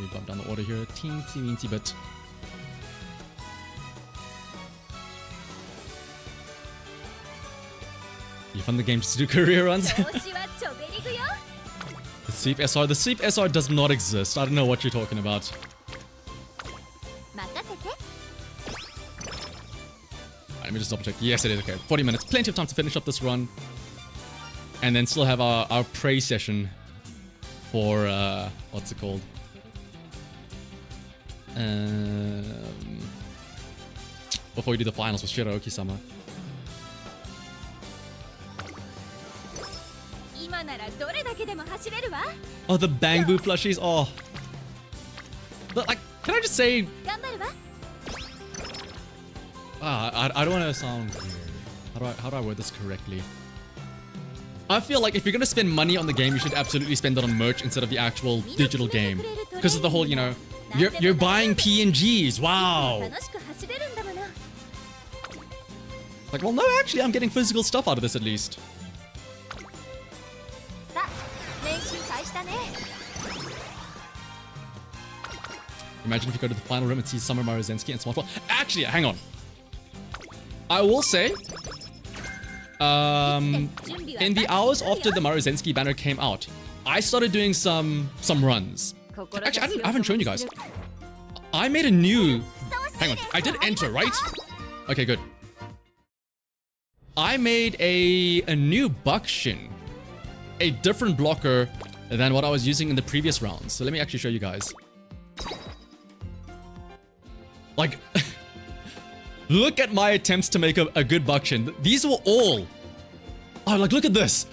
Speaker 1: me bump down the order here a teensy bit. You fund the games to do career runs? The Sleep SR? The Sleep SR does not exist. I don't know what you're talking about. Let me just double check. Yes, it is. Okay, 40 minutes. Plenty of time to finish up this run. And then still have our praise session for, what's it called? Before we do the finals with Shiraoki-sama. Oh, the Bang Boo plushies. Oh. But, like, can I just say... I don't want to sound weird. How do I word this correctly? I feel like if you're going to spend money on the game, you should absolutely spend it on merch instead of the actual digital game. Because of the whole, you know, you're buying PNGs. Wow. Like, well, no, actually, I'm getting physical stuff out of this at least. Imagine if you go to the final room and see Summer Maruzensky and Smartphone. Actually, hang on. I will say, in the hours after the Maruzensky banner came out, I started doing some runs. Actually, I haven't shown you guys. I made a new... Hang on, I did enter, right? Okay, good. I made a new Buckshin. A different blocker than what I was using in the previous rounds. So let me actually show you guys. Like, look at my attempts to make a good Buckshin. These were all... Oh, like, look at this.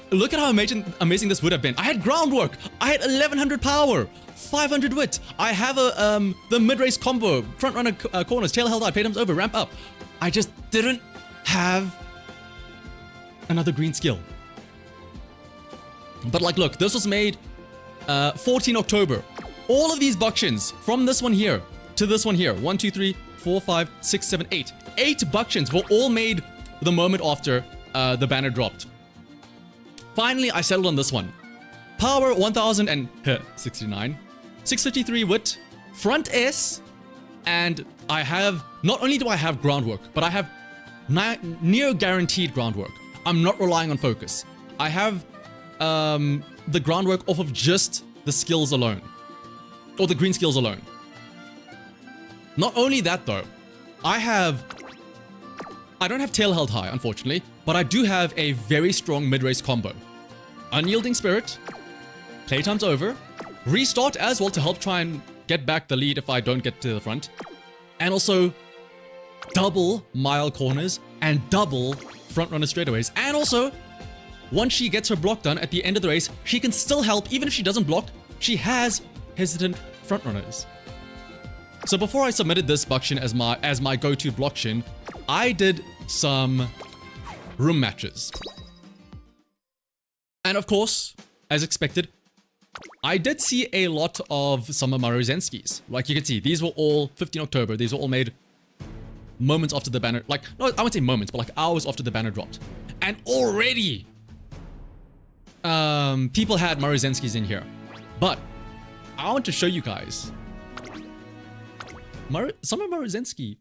Speaker 1: Look at how amazing this would have been. I had groundwork. I had 1100 power. 500 wit. I have the mid-race combo. Front runner corners. Tail held out. Paytims over. Ramp up. I just didn't have another green skill. But like, look, this was made 14 October. all of these Buckshins from this one here to this one here, 1, 2, 3, 4, 5, 6, 7, 8. 8 Buckshins were all made the moment after the banner dropped. Finally, I settled on this one. Power 1069, 653 wit, front S, and I have, not only do I have groundwork, but I have near guaranteed groundwork. I'm not relying on focus. I have the groundwork off of just the skills alone, or the green skills alone. Not only that though, I don't have tail held high, unfortunately, but I do have a very strong mid-race combo. Unyielding Spirit, playtime's over, restart as well to help try and get back the lead if I don't get to the front, and also double mile corners and double front runner straightaways. And also, once she gets her block done at the end of the race, she can still help. Even if she doesn't block, she has hesitant front runners. So before I submitted this Buckshin as my go-to blockshin, I did some room matches. And of course, as expected, I did see a lot of Summer Maruzenskis. Like you can see, these were all 15 October. These were all made moments after the banner. Like, no, I wouldn't say moments, but like hours after the banner dropped. And already, people had Maruzenskis in here. But I want to show you guys Summer Maruzenski.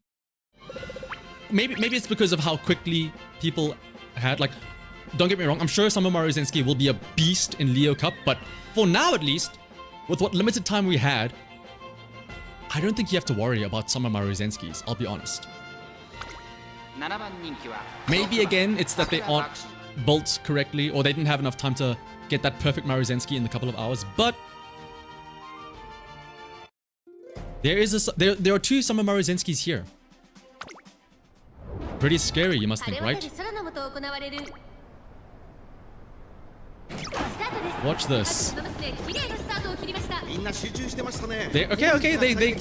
Speaker 1: Maybe it's because of how quickly people had, like, don't get me wrong, I'm sure Summer Maruzenski will be a beast in Leo Cup, but for now at least, with what limited time we had, I don't think you have to worry about Summer Maruzenskis, I'll be honest. Maybe again, it's that they aren't built correctly, or they didn't have enough time to get that perfect Maruzenski in a couple of hours, but there are 2 Summer Maruzenskis here. Pretty scary, you must think, right? Watch this.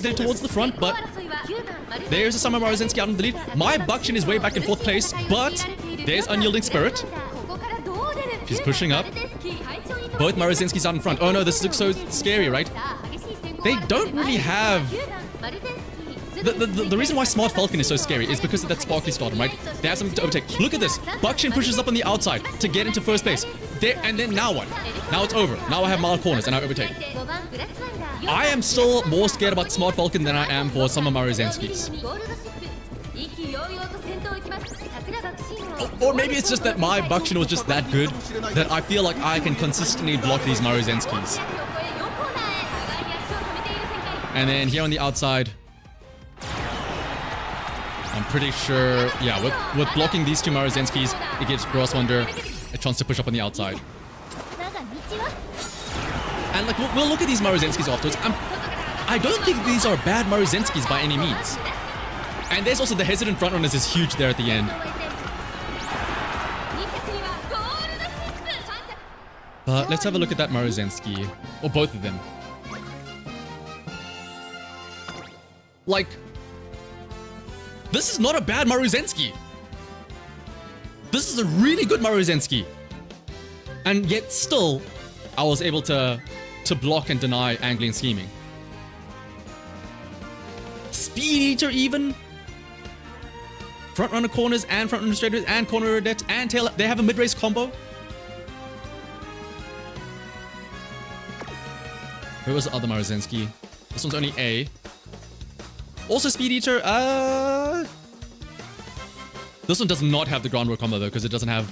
Speaker 1: They're towards the front, but there's a Summer Maruzenski out in the lead. My Buckshin is way back in 4th place, but there's Unyielding Spirit. She's pushing up. Both Maruzenskis out in front. Oh no, this looks so scary, right? They don't really have... The reason why Smart Falcon is so scary is because of that sparkly stardom, right? They have something to overtake. Look at this. Buckshin pushes up on the outside to get into 1st place. And then now what? Now it's over. Now I have mild corners and I overtake. I am still more scared about Smart Falcon than I am for Summer Maruzenskis. Or maybe it's just that my Buckshin was just that good that I feel like I can consistently block these Maruzenskis. And then here on the outside, I'm pretty sure, yeah, with blocking these 2 Maruzenskis, it gives Gross Wonder a chance to push up on the outside. And like, we'll look at these Maruzenskis afterwards. I don't think these are bad Maruzenskis by any means. And there's also the hesitant front runners is huge there at the end. But let's have a look at that Maruzenski, or both of them. Like, this is not a bad Maruzenski. This is a really good Maruzenski. And yet still, I was able to block and deny angling scheming. Speed Eater even. Front runner corners and front runner straighters and corner rodettes and tail. They have a mid-race combo. Where was the other Maruzenski? This one's only A. Also Speed Eater, this one does not have the groundwork combo though, because it doesn't have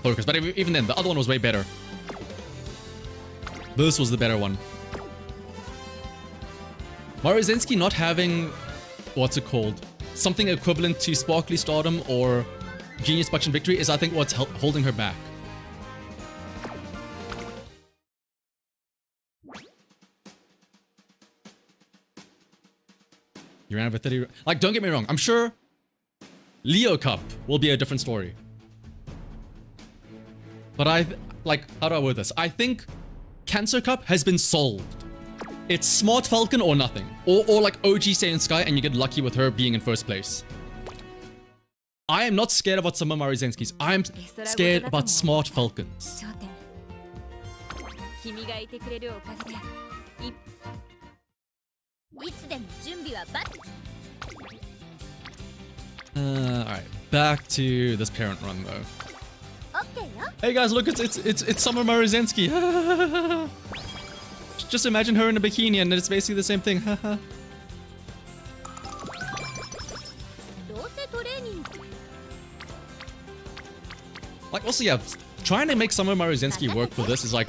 Speaker 1: focus. But even then, the other one was way better. This was the better one. Maruzenski not having, what's it called? Something equivalent to Sparkly Stardom or Genius Buckshin Victory is, I think, what's holding her back. You ran over 30... Like, don't get me wrong. I'm sure Leo Cup will be a different story. But how do I word this? I think Cancer Cup has been solved. It's Smart Falcon or nothing. Or like OG Saiyan Sky and you get lucky with her being in 1st place. I am not scared about Summer Maruzenskis. I'm scared about Smart Falcons.
Speaker 2: いつでも準備はバッ
Speaker 1: Alright, back to this parent run though.
Speaker 2: オッケーよ
Speaker 1: Hey guys, look, it's Summer Maruzensky. Just imagine her in a bikini and it's basically the same thing.
Speaker 2: どうせトレーニング
Speaker 1: Like, also, yeah, trying to make Summer Maruzensky work for this is like...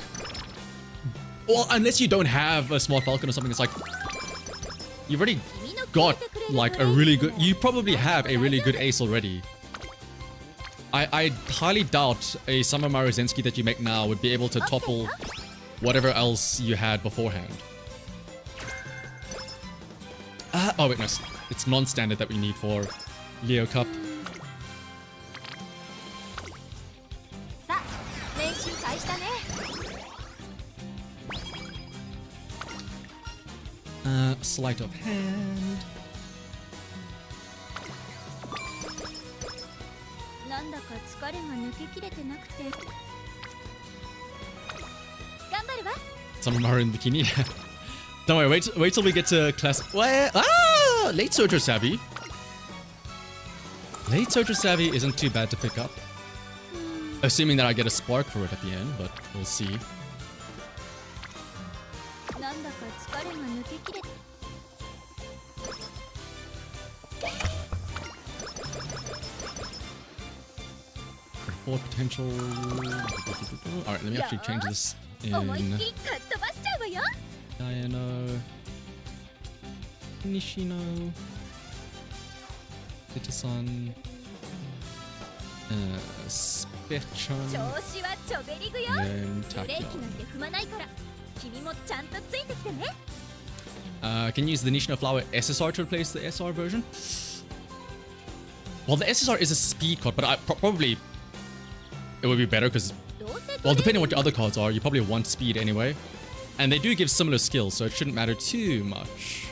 Speaker 1: Well, unless you don't have a small falcon or something, it's like... You've already got, like, a really good... You probably have a really good ace already. I highly doubt a Summer Maruzensky that you make now would be able to topple whatever else you had beforehand. Oh, wait, no. It's non-standard that we need for Leo Cup.
Speaker 2: さあ練習開始だね
Speaker 1: Sleight of hand.
Speaker 2: なんだか疲れが抜けきれてなくて頑張るわ
Speaker 1: Summer in bikini. Don't worry, wait till we get to class. Where? Ah! Late Searcher Savvy. Late Searcher Savvy isn't too bad to pick up. Assuming that I get a spark for it at the end, but we'll see.
Speaker 2: なんだか疲れが抜けきれて
Speaker 1: Full potential. Alright, let me actually change this in
Speaker 2: 思いっきりかっ飛ばしちゃうわよ
Speaker 1: Diano, Nishino, Itasan, Spechon,
Speaker 2: 調子はちょべりぐよ
Speaker 1: and
Speaker 2: ブレーキ
Speaker 1: Tachyon.
Speaker 2: なんて踏まないから君もちゃんとついてきてね
Speaker 1: Can you use the Nishino Flower SSR to replace the SR version? Well, the SSR is a speed card, but probably it would be better because,
Speaker 2: どうせ
Speaker 1: well, depending on what your other cards are, you probably want speed anyway. And they do give similar skills, so it shouldn't matter too much.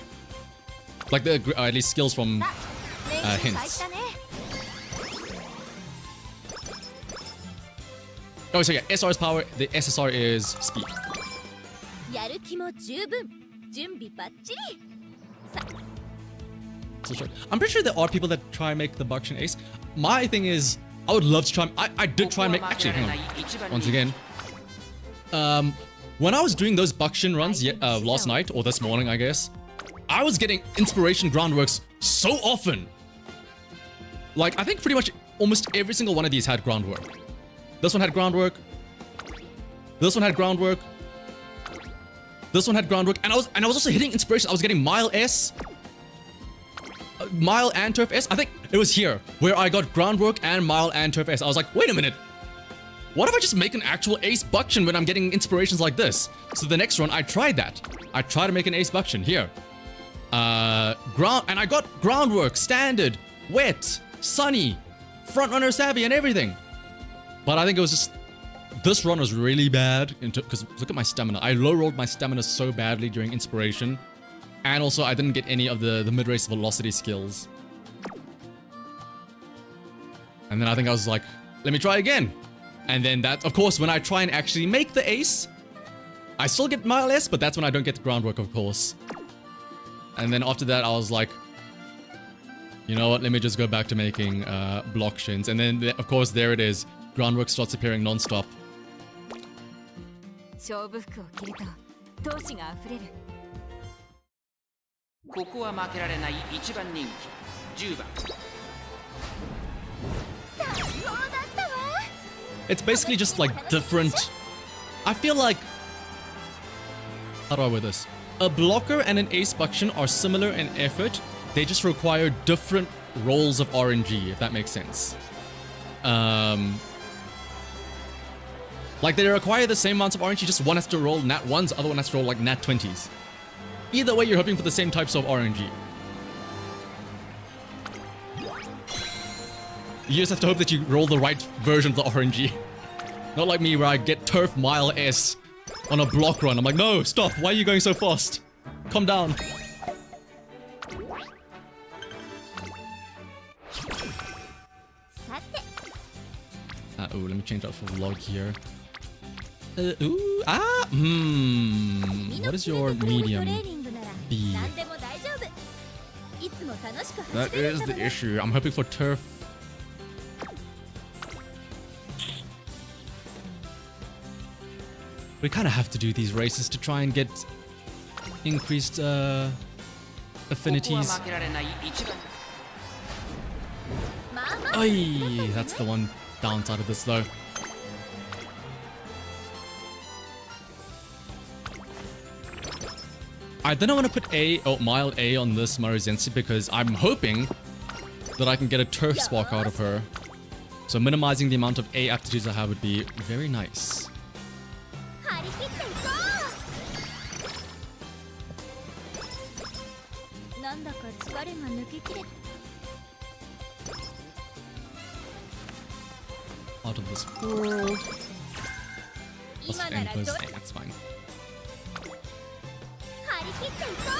Speaker 1: Like, at least skills from
Speaker 2: さあ練習開始
Speaker 1: hints.
Speaker 2: だね
Speaker 1: Oh, so yeah, SR is power, the SSR is speed.
Speaker 2: やる気も十分準備バッチリさ
Speaker 1: So sure. I'm pretty sure there are people that try and make the Bakshin Ace. My thing is, I would love to try. I did try and make. Actually, hang on. Once again, when I was doing those Bakshin runs last night or this morning, I guess, I was getting inspiration groundworks so often. Like, I think pretty much almost every single one of these had groundwork. This one had groundwork. This one had groundwork. This one had groundwork, and I was also hitting inspiration. I was getting Mile S. Mile and Turf S. I think it was here where I got groundwork and Mile and Turf S. I was like, wait a minute. What if I just make an actual ace Buckshin when I'm getting inspirations like this? So the next run, I tried that. I tried to make an ace Buckshin here. And I got groundwork, standard, wet, sunny, frontrunner savvy, and everything. But I think it was just this run was really bad because look at my stamina. I low rolled my stamina so badly during inspiration. And also, I didn't get any of the mid-race velocity skills. And then I think I was like, let me try again. And then that, of course, when I try and actually make the ace, I still get Mile S, but that's when I don't get the groundwork, of course. And then after that, I was like, you know what, let me just go back to making block shins. And then, of course, there it is. Groundwork starts appearing non-stop.
Speaker 2: 勝負服を着ると闘志があふれる
Speaker 3: ここは負けられない一番人気10番
Speaker 2: 最高だったわ
Speaker 1: It's basically just like different. I feel like, how do I word this? A blocker and an ace Buckshin are similar in effort. They just require different rolls of RNG, if that makes sense. Like they require the same amounts of RNG, just one has to roll nat 1s, other one has to roll like nat 20s. Either way, you're hoping for the same types of RNG. You just have to hope that you roll the right version of the RNG. Not like me where I get Turf Mile S on a block run. I'm like, no, stop. Why are you going so fast? Calm down. Ooh, let me change that for vlog here. What is your medium B?
Speaker 2: 楽しく
Speaker 1: That
Speaker 2: 走れる
Speaker 1: is
Speaker 2: んだ
Speaker 1: the
Speaker 2: もの
Speaker 1: issue. I'm hoping for turf. We kind of have to do these races to try and get increased
Speaker 3: ここは
Speaker 1: affinities.
Speaker 3: 負けられない一番
Speaker 2: まあまあ
Speaker 1: Ay, that's the one downside of this though. I don't want to put mild A on this Maruzensi because I'm hoping that I can get a turf spark out of her. So minimizing the amount of A aptitudes I have would be very nice.
Speaker 2: 張り切っていこうなんだか疲れが抜けきれ
Speaker 1: Out of this world.
Speaker 2: 今
Speaker 1: Plus
Speaker 2: な
Speaker 1: N
Speaker 2: ら
Speaker 1: plus
Speaker 2: ど
Speaker 1: A, that's fine.
Speaker 2: 張り切っていこ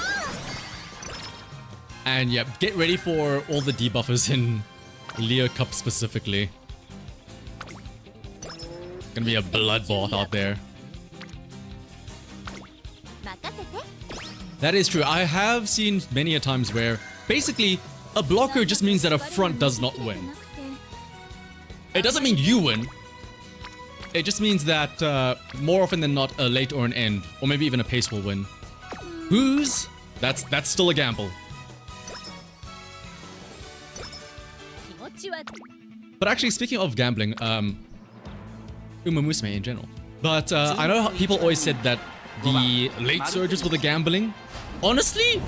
Speaker 1: And yeah, get ready for all the debuffers in Leo Cup specifically. Gonna be a bloodbath out there.
Speaker 2: う任せて
Speaker 1: That is true. I have seen many a times where basically a blocker just means that a front does not win. It doesn't mean you win. It just means that more often than not, a late or an end, or maybe even a pace will win. Who's? That's still a gamble.
Speaker 2: 気持ちは
Speaker 1: But actually, speaking of gambling, Musume in general. But I know how people always said that the late surges were the gambling. Honestly,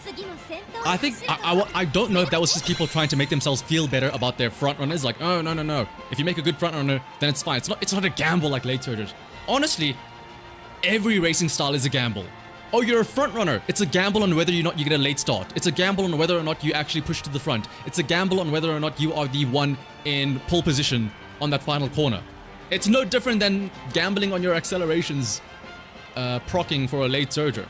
Speaker 2: 次も先頭
Speaker 1: I think I don't know if that was just people trying to make themselves feel better about their front runners. Like, oh no. If you make a good front runner, then it's fine. It's not a gamble like late surges. Honestly, every racing style is a gamble. Oh, you're a front runner. It's a gamble on whether or not you get a late start. It's a gamble on whether or not you actually push to the front. It's a gamble on whether or not you are the one in pole position on that final corner. It's no different than gambling on your accelerations, procking for a late surger.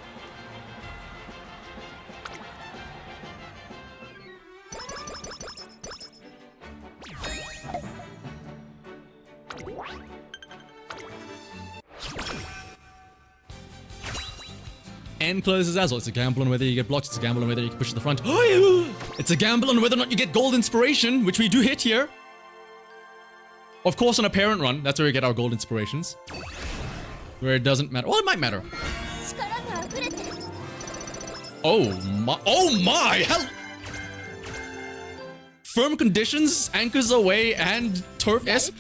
Speaker 1: N closes as well. It's a gamble on whether you get blocked. It's a gamble on whether you can push to the front. It's a gamble on whether or not you get gold inspiration, which we do hit here. Of course, on a parent run, that's where we get our gold inspirations. Where it doesn't matter. Well, it might matter.
Speaker 2: 力が溢れて
Speaker 1: Oh my! Hell! Firm conditions, anchors away, and turf S.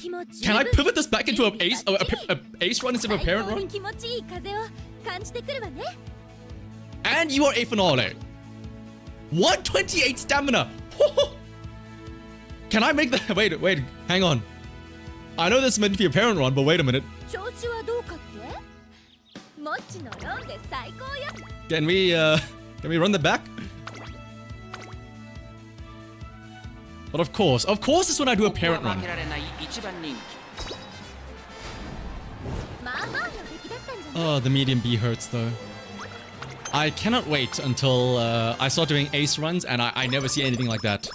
Speaker 1: Can I pivot this back into an ace, a ace run instead of a
Speaker 2: 最
Speaker 1: parent
Speaker 2: 高に
Speaker 1: run?
Speaker 2: 気持ちいい風を感じてくるわね
Speaker 1: And you are a finale. 128 stamina. Can I make that? Wait, hang on. I know this is meant to be a parent run, but wait a minute.
Speaker 2: 調子はどうかってもっちのロンで最高よ
Speaker 1: Can we run that back? But of course it's when I do a
Speaker 3: ここ
Speaker 1: parent
Speaker 3: は
Speaker 1: run.
Speaker 3: 負けられない一番人気
Speaker 2: まあまあの出来だったんじゃない
Speaker 1: Oh, the medium B hurts though. I cannot wait until I start doing ace runs and I never see anything like that.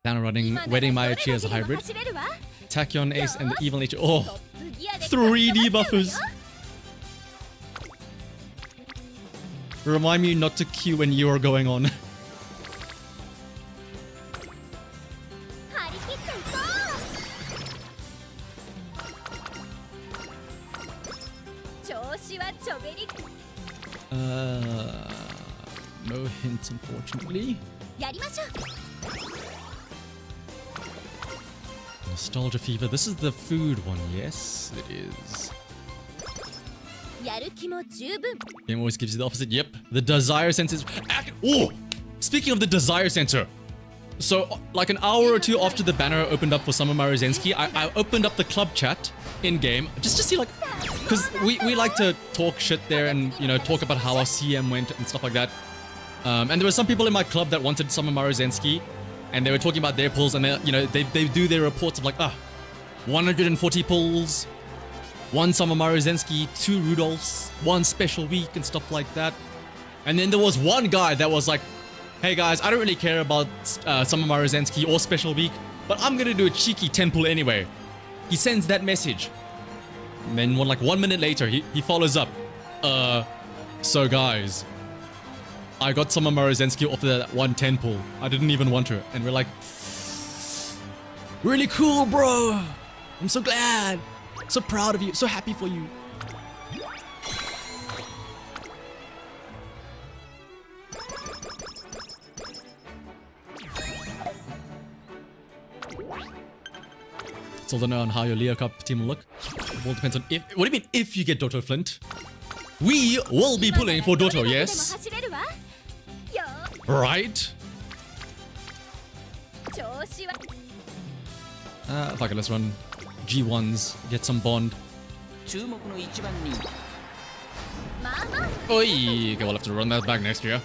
Speaker 1: Down running, wedding Mayachi as a hybrid.
Speaker 2: 走れるわ
Speaker 1: Tachyon ace and the evil nature. Oh,
Speaker 2: トップギアで
Speaker 1: 3 debuffers. Remind me not to queue when you are going on.
Speaker 2: 張り切っていこう調子はちょべり
Speaker 1: No hints, unfortunately.
Speaker 2: やりましょう
Speaker 1: Nostalgia fever. This is the food one. Yes, it is.
Speaker 2: やる気も十分
Speaker 1: Game always gives you the opposite. Yep. The desire sensor. Oh! Speaking of the desire sensor. So, like an hour or two after the banner opened up for Summer Mario Zensky, I opened up the club chat in-game just to see, like... Because we like to talk shit there and, you know, talk about how our CM went and stuff like that. And there were some people in my club that wanted Summer Mario Zensky. And they were talking about their pulls and, they do their reports of like, 140 pulls. 1 Summer Mario Zensky, 2 Rudolphs, 1 special week and stuff like that. And then there was one guy that was like, hey guys, I don't really care about Summer Mario Zensky or special week, but I'm gonna do a cheeky 10 pull anyway. He sends that message. And then like 1 minute later, he follows up. So guys, I got some of my Rozensky off that 110 pull. I didn't even want her. And we're like, really cool, bro. I'm so glad. So proud of you. So happy for you. It's all depends on how your Leo Cup team will look. It all depends on if. What do you mean if you get Dotto, Flint? We will be pulling for Dotto, yes? Right? Fuck it, let's run G1s, get some bond.
Speaker 3: 注目の一番人気
Speaker 1: Oi! Okay, we'll have to run that back next year.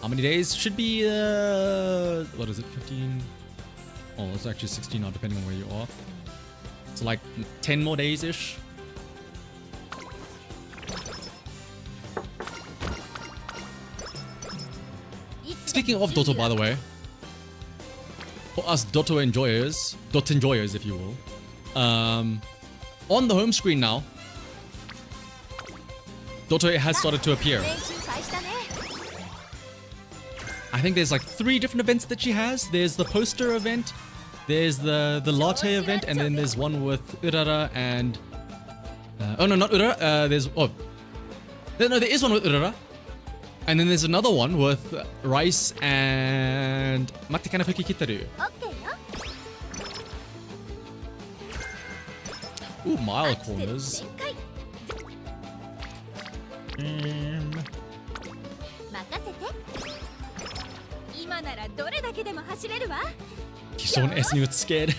Speaker 1: How many days? Should be, what is it, 15? Oh, it's actually 16 now, depending on where you are. So like 10 more days-ish. Speaking of Dotto, by the way, for us Dotto enjoyers if you will, on the home screen now, Dotto has started to appear. I think there's like 3 different events that she has. There's the poster event, there's the latte event, and then there's one with Urara and... oh no, not Urara, there is one with Urara. And then there's another one with rice and... Matte kanafuki kitaru. Ooh, mile corners. You saw an S and you got scared.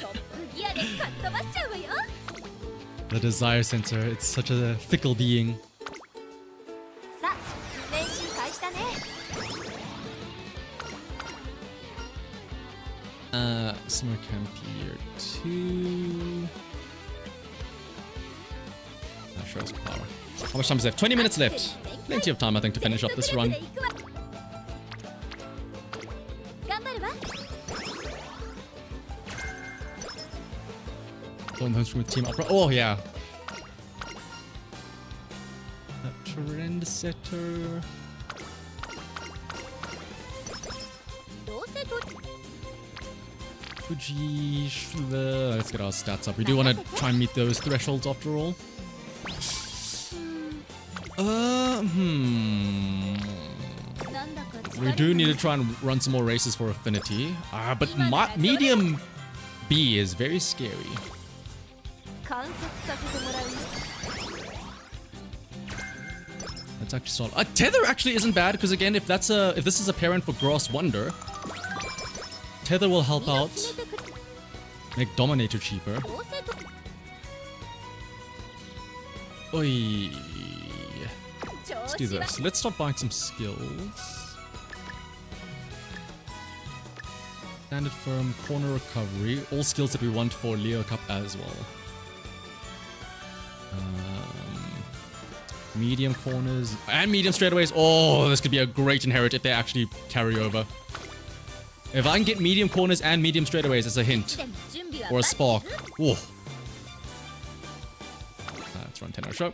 Speaker 1: The desire sensor, it's such a fickle being. Summer camp year 2. Show us power. How much time is left? 20 minutes left. Plenty of time, I think, to finish up this run. Going home from Team Opera. Oh, yeah. A trend setter. Fuji. Let's get our stats up. We do want to try and meet those thresholds after all. We do need to try and run some more races for Affinity. But medium B is very scary. That's actually solid. Tether actually isn't bad because again, if this is a parent for Grass Wonder, Tether will help out, make Dominator cheaper. Oi. Let's do this. Let's start buying some skills. Standard Firm, Corner Recovery, all skills that we want for Leo Cup as well. Medium corners and medium straightaways. Oh, this could be a great inherit if they actually carry over. If I can get medium corners and medium straightaways as a hint or a spark. Whoa. Let's run 10-hour show.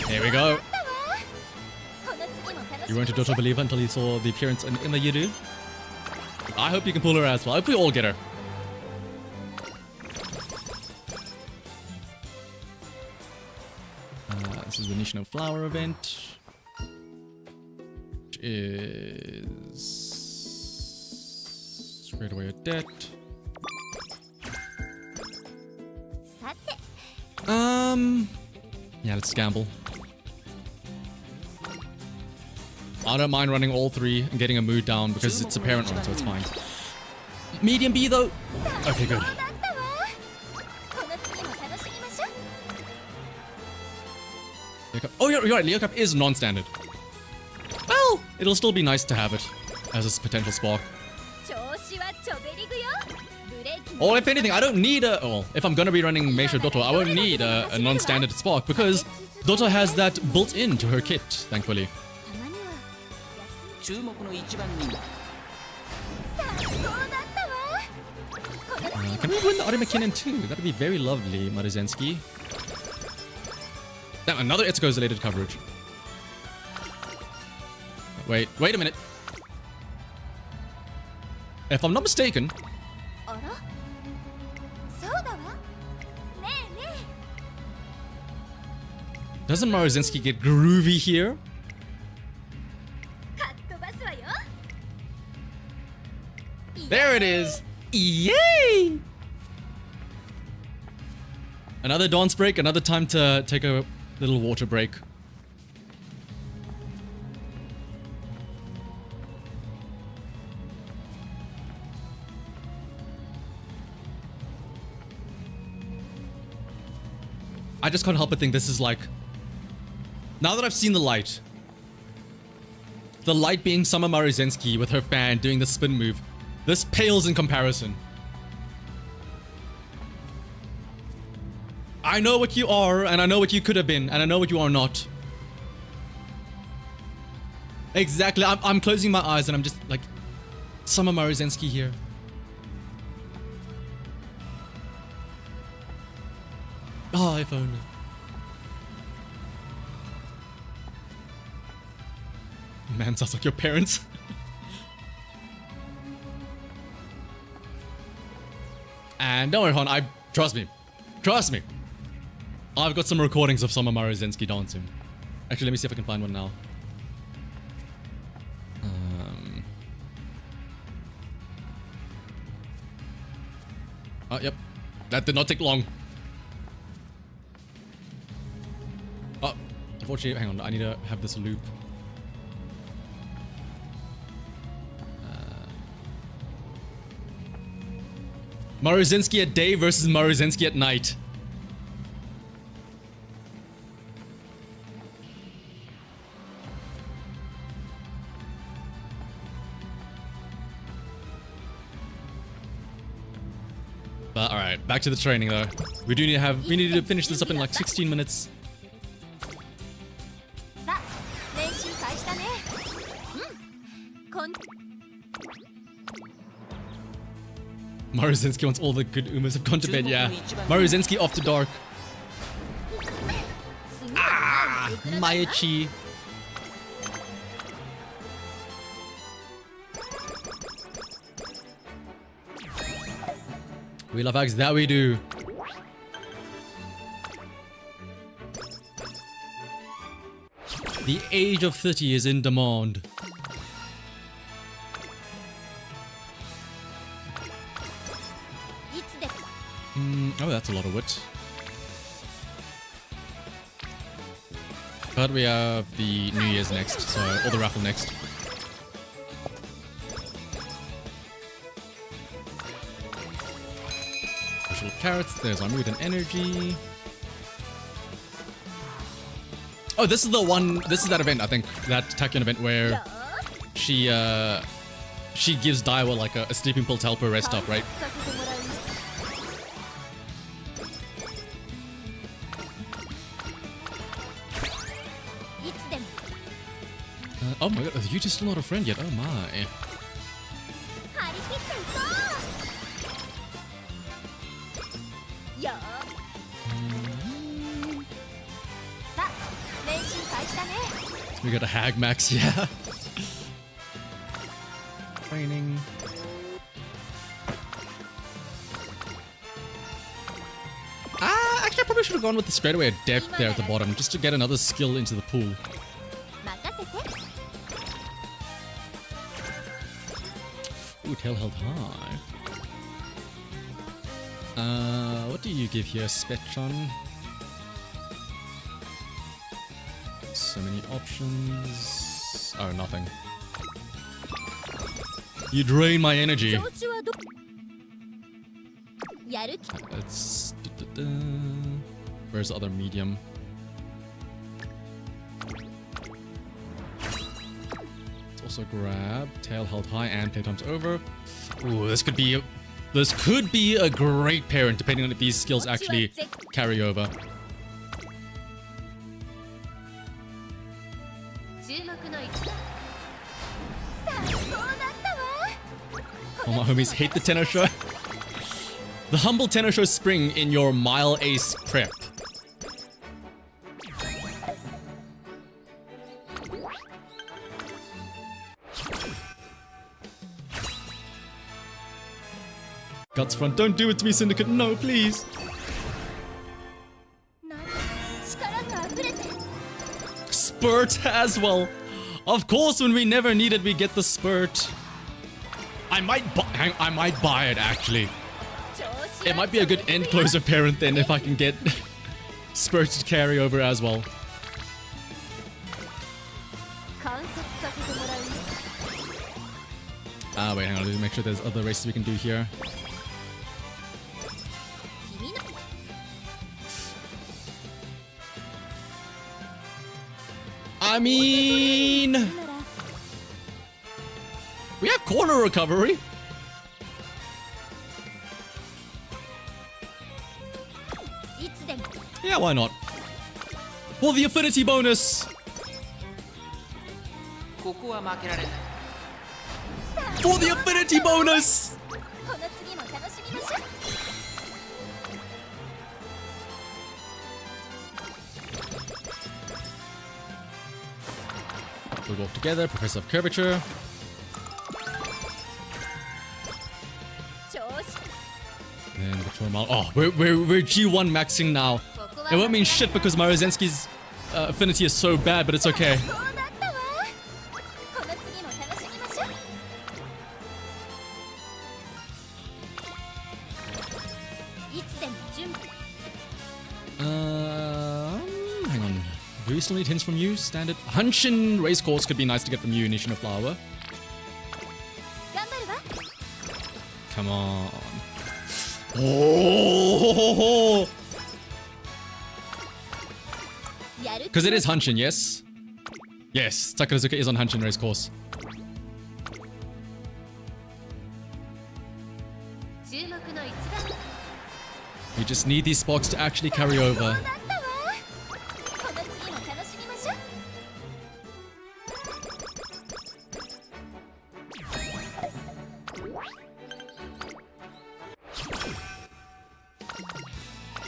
Speaker 1: There we go. You weren't a Dotto believer until you saw the appearance in the Yiru. I hope you can pull her as well. I hope we all get her. This is the Nishino Flower event, which is straight away a debt. Yeah, let's gamble. I don't mind running all 3 and getting a mood down because it's a parent run, so it's fine. Medium B though. Okay, good. Oh, you're right, Leo Cup is non-standard. Well, it'll still be nice to have it as a potential spark. Or if anything, I don't need a... Well, if I'm gonna be running Meisho Dotto, I won't need a non-standard spark because Dotto has that built into her kit, thankfully.
Speaker 3: 注目の一番人気
Speaker 1: Can we win the Artie McKinnon too? That'd be very lovely, Maruzensky. Damn, another Itsuko's related coverage. Wait a minute. If I'm not mistaken, doesn't Maruzensky get groovy here? There it is! Yay! Another dance break, another time to take a little water break. I just can't help but think this is like... Now that I've seen the light being Summer Maruzensky with her fan doing the spin move, this pales in comparison. I know what you are, and I know what you could have been, and I know what you are not. Exactly, I'm closing my eyes and I'm just like, Summer Maruzensky here. Oh, if only. Man, sounds like your parents. And don't worry, hon, trust me. Trust me. I've got some recordings of Summer Maruzensky dancing. Actually, let me see if I can find one now. Oh, yep. That did not take long. Oh, unfortunately, hang on. I need to have this loop. Maruzensky at day versus Maruzensky at night. But alright, back to the training though. We need to finish this up in like 16 minutes. Maruzensky wants all the good Umas have gone to bed, yeah. Maruzensky off to dark. Ah! Mayachi. We love Axe, that we do. The age of 30 is in demand. Oh, that's a lot of wit. But we have the New Year's next, so, or the raffle next. Special carrots, there's our mood and energy. Oh, this is the one, this is that event, I think, that Tachyon event where she gives Daiwa like a sleeping pill to help her rest up, right? Oh my god, you just still not a friend yet, oh my. We got a hag max, yeah. Training. Actually I probably should have gone with the straightaway adept there at the bottom, just to get another skill into the pool. Ooh, tail held high. What do you give here, Spetron? So many options. Oh, nothing. You drain my energy. Let's... Where's the other medium? Let's also grab tail held high and playtime's over. Ooh, this could be a great parent depending on if these skills actually carry over. All my homies hate the tenor show. The humble tenor show spring in your mile ace prep. Guts front, don't do it to me, Syndicate. No, please.
Speaker 2: 力が溢れて
Speaker 1: Spurt as well. Of course, when we never need it, we get the spurt. I might buy it actually. It might be a good end closer parent then if I can get spurted carry over as well.
Speaker 2: 観察させてもらうね
Speaker 1: Wait, hang on. Let's make sure there's other races we can do here.
Speaker 2: 君の
Speaker 1: I mean,
Speaker 2: なら
Speaker 1: we have corner recovery.
Speaker 2: いつでも
Speaker 1: Yeah, why not? For the affinity bonus.
Speaker 3: ここは負けられない。
Speaker 1: For the affinity bonus.
Speaker 2: この次も楽しみましょう
Speaker 1: We walk together, progressive curvature.
Speaker 2: 調子
Speaker 1: And the Tormal. Oh, we're G1 maxing now.
Speaker 2: ここは
Speaker 1: It won't mean shit because my Rozensky's affinity is so bad, but it's okay.
Speaker 2: こうだったわこの次も楽しみましょういつでも準備
Speaker 1: Hang on. Do we still need hints from you? Standard. Hunshin race course could be nice to get from you, Nation of Flower.
Speaker 2: 頑張るわ
Speaker 1: Come on. Oh!
Speaker 2: やる
Speaker 1: Because it is Hunshin, yes? Yes, Takarazuka is on Hunshin race course.
Speaker 2: 注目の一番
Speaker 1: We just need these sparks to actually carry
Speaker 2: こう
Speaker 1: over.
Speaker 2: だったわこの次も楽しみましょう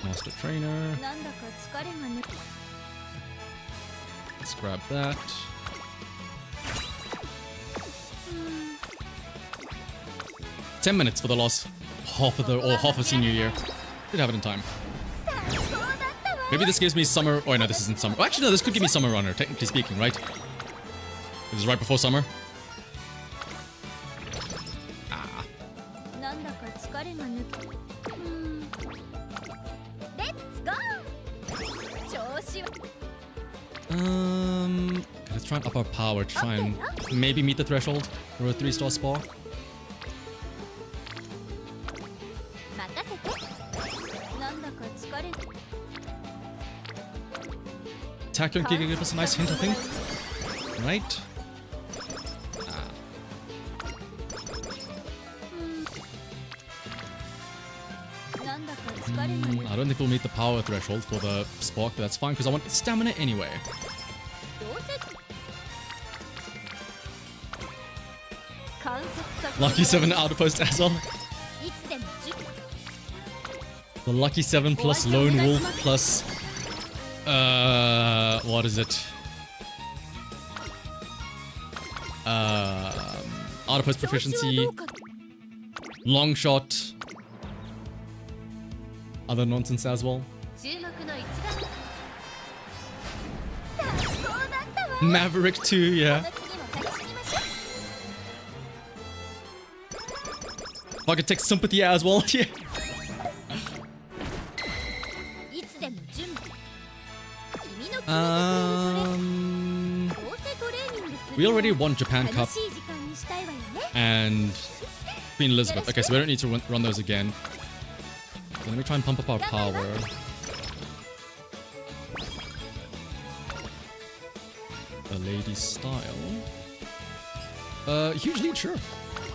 Speaker 1: Master Trainer.
Speaker 2: なんだか疲れがね
Speaker 1: Let's grab that. Ten minutes for the last half of senior year. Did have it in time.
Speaker 2: さあこうだったわ
Speaker 1: Maybe this gives me summer. Oh no, this isn't summer. Oh, actually, no, this could give me summer runner, technically speaking, right? This is right before summer.
Speaker 2: なんだか疲れが抜けレッツゴー調子は
Speaker 1: Let's try and up our power to try and maybe meet the threshold for a 3-star spark.
Speaker 2: 任せてなんだか疲れ
Speaker 1: Tachyon can give us a nice hint, I think. Right?
Speaker 2: なんだか疲れが抜
Speaker 1: I don't think we'll meet the power threshold for the spark, but that's fine because I want stamina anyway.
Speaker 2: けどうせ観察させて
Speaker 1: Lucky 7 outpost as well.
Speaker 2: いつでも準備
Speaker 1: The Lucky 7 plus Lone Wolf plus... what is it? Outpost
Speaker 2: 調子は
Speaker 1: proficiency,
Speaker 2: どうか
Speaker 1: long shot, other nonsense as well.
Speaker 2: 注目の一番さあこうだったわ
Speaker 1: Maverick 2,
Speaker 2: こ
Speaker 1: yeah.
Speaker 2: の次も楽しみましょう
Speaker 1: If I could take sympathy as well, yeah.
Speaker 2: いつでも準備君の決めてくれるそれどうせトレーニングする
Speaker 1: We already won Japan
Speaker 2: 楽
Speaker 1: Cup
Speaker 2: しい時間にしたいわよね
Speaker 1: and Queen Elizabeth. Okay, so we don't need to run those again. So let me try and pump up our power. The lady style. Huge lead, sure.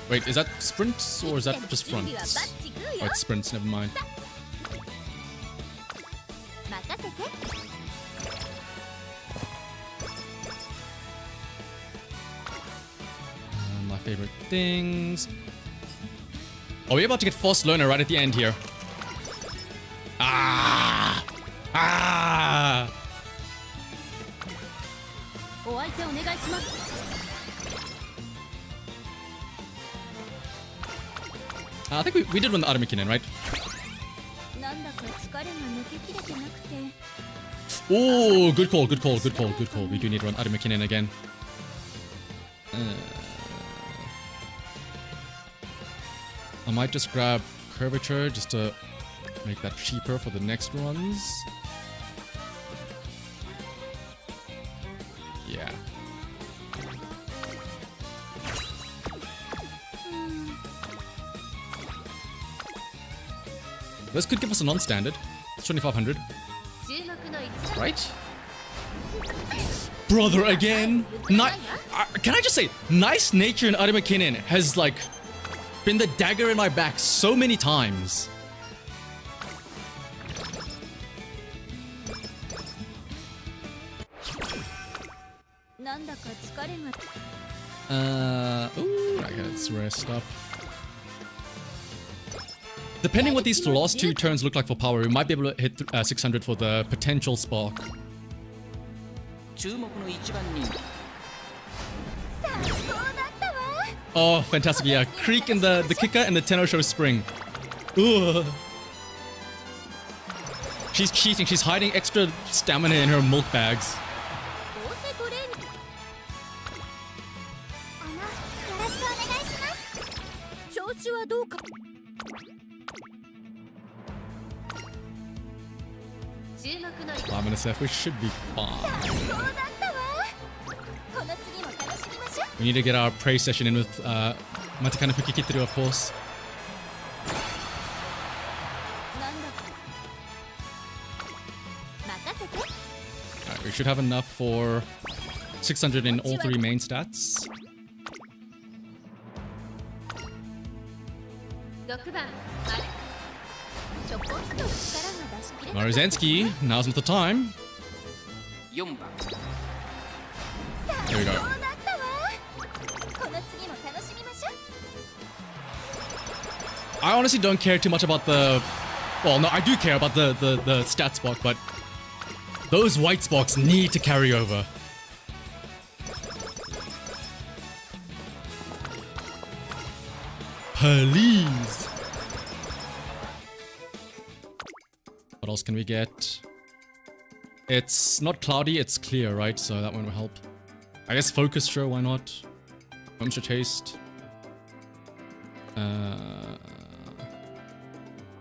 Speaker 1: Wait, is that sprints or is that just
Speaker 2: 準備はバ
Speaker 1: fronts?
Speaker 2: ッチグー
Speaker 1: Oh,
Speaker 2: よ
Speaker 1: it's sprints, never mind.
Speaker 2: 任せて
Speaker 1: My favorite things. Oh, we're about to get Force Learner right at the end here. Ah! Ah!
Speaker 2: お相手お願いします
Speaker 1: I think we did win the Arumikinen, right?
Speaker 2: なんだか疲れが抜けきれてなくて
Speaker 1: Oh, good call, good call, good call, good call. We do need to run Arumikinen again. I might just grab Curvature just to make that cheaper for the next runs. Yeah. This could give us a non-standard. It's 2500.
Speaker 2: 注目の一打
Speaker 1: Right? Brother again! Can I just say, nice nature in Arumikinen has like been the dagger in my back so many times. Ooh, okay, let's rest up. Depending what these last two turns look like for power, we might be able to hit 600 for the potential spark.
Speaker 3: 注目の一番人気
Speaker 1: Oh, fantastic. Yeah, Creek in the kicker and the Tenosho Spring. Ugh. She's cheating. She's hiding extra stamina in her milk bags.
Speaker 2: どうせトレーニングよろしくお願いします調子はどうか注目の一
Speaker 1: I'm gonna say we should be fine.
Speaker 2: そうだったわこの次も楽しみましょう
Speaker 1: We need to get our prey session in with Matakana Fukikituru, of course.
Speaker 2: なんだか任せて
Speaker 1: Alright, we should have enough for 600 in all three main stats.
Speaker 2: 6番あれちょこっと力が出し切れな
Speaker 1: Maruzensky, now's not the time.
Speaker 3: 4番
Speaker 1: There we go.
Speaker 2: そうだったわこの次も楽しみましょう
Speaker 1: I honestly don't care too much about the... Well, no, I do care about the stat spark, but those white sparks need to carry over. Please. What else can we get? It's not cloudy, it's clear, right? So that one will help. I guess focus, sure, why not? Puncture taste.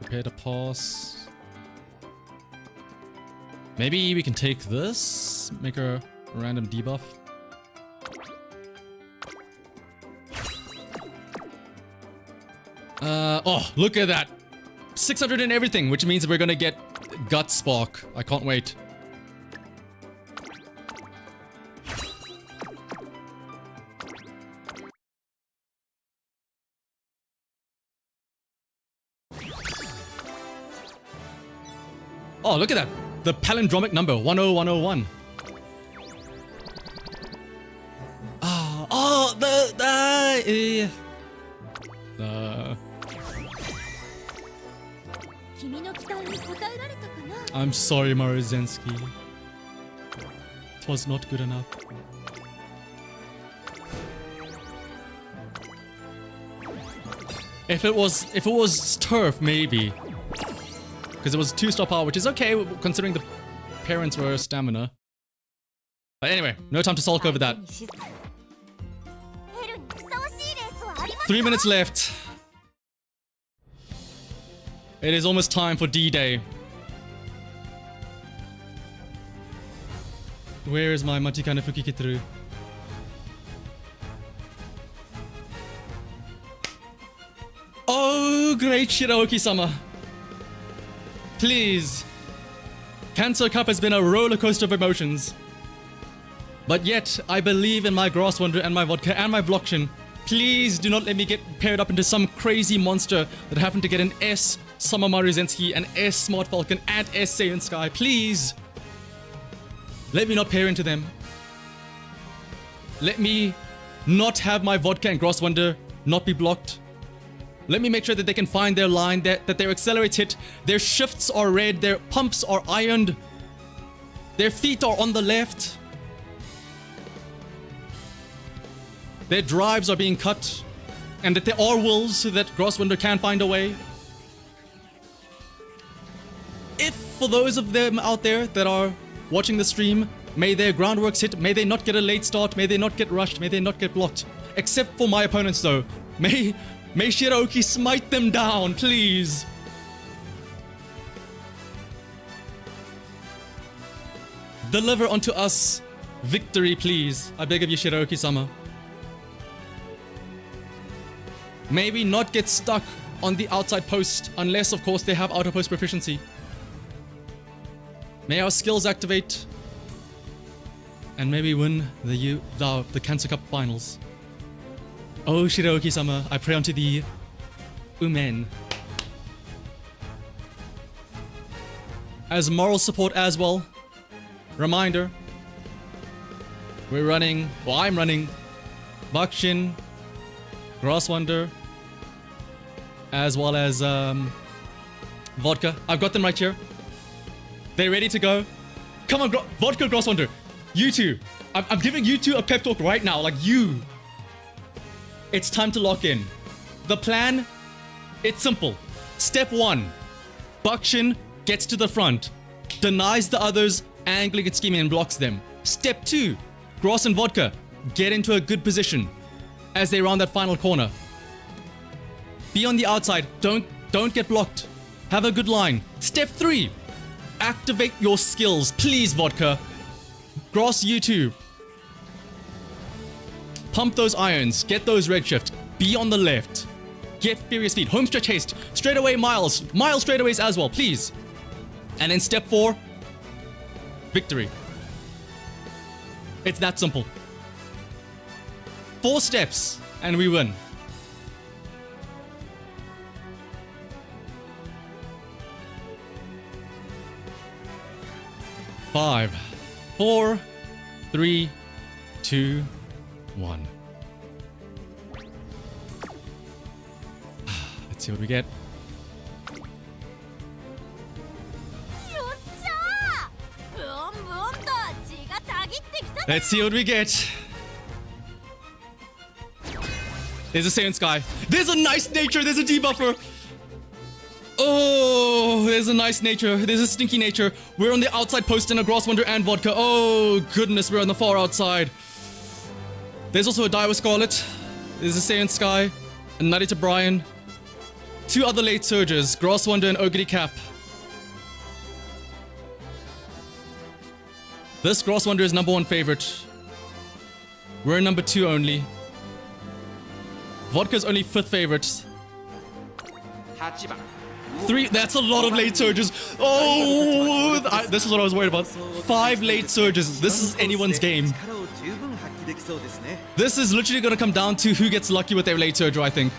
Speaker 1: Prepare to pass. Maybe we can take this, make a random debuff. Oh, look at that. 600 in everything, which means we're gonna get Gut Spark. I can't wait. Oh, look at that. The palindromic number, 10101. I'm sorry, Maruzensky. It was not good enough. If it was turf, maybe. Because it was 2-star power, which is okay considering the parents were stamina. But anyway, no time to sulk over that. 3 minutes left. It is almost time for D-Day. Where is my Matikana Fukikituru? Oh, great Shiraoki-sama. Please. Cancer Cup has been a roller coaster of emotions. But yet, I believe in my Grass Wanderer and my vodka and my Blocktion. Please do not let me get paired up into some crazy monster that happened to get an S Summer Maruzensky, an S Smart Falcon, and S Saiyan Sky. Please. Let me not pair into them. Let me not have my vodka and Grass Wanderer not be blocked. Let me make sure that they can find their line, that their accelerates hit, their shifts are red, their pumps are ironed, their feet are on the left, their drives are being cut, and that there are wolves so that Grosswinder can find a way. If for those of them out there that are watching the stream, may their groundworks hit, may they not get a late start, may they not get rushed, may they not get blocked. Except for my opponents though. May Shiroki smite them down, please. Deliver unto us victory, please. I beg of you, Shiroki-sama. May we not get stuck on the outside post, unless, of course, they have outer post proficiency. May our skills activate, and may we win the Cancer Cup finals. Oh, Shiroki-sama, I pray unto thee. Amen. As moral support as well, reminder, I'm running Bakshin, Grosswonder, as well as Vodka. I've got them right here. They're ready to go. Come on, Vodka, Grosswonder. You two. I'm giving you two a pep talk right now. Like, you. It's time to lock in. The plan, it's simple. Step 1. Bakshin gets to the front, denies the others, angling and scheming, and blocks them. Step 2. Gross and Vodka get into a good position as they round that final corner. Be on the outside. Don't get blocked. Have a good line. Step 3. Activate your skills. Please, Vodka. Gross, you too. Pump those irons. Get those redshift. Be on the left. Get furious feet. Homestretch haste. Straight away miles. Mile straightaways as well, please. And then step 4. Victory. It's that simple. 4 steps and we win. Five, 4, 3, 2, 1. Let's see what we get. Let's see what we get. There's a Saiyan Sky. There's a nice nature. There's a debuffer. Oh, there's a nice nature. There's a stinky nature. We're on the outside post in a Grosswonder and Vodka. Oh, goodness, we're on the far outside. There's also a Daiwa Scarlet. There's a Saiyan Sky. A Narita Brian. 2 other late surges. Grosswonder and Ogre Cap. This Grosswonder is number 1 favorite. We're number 2 only. Vodka's only 5th favorite. 3, that's a lot of late surges. Oh, this is what I was worried about. 5 late surges. This is anyone's game. This is literally going to come down to who gets lucky with their late surger, I think.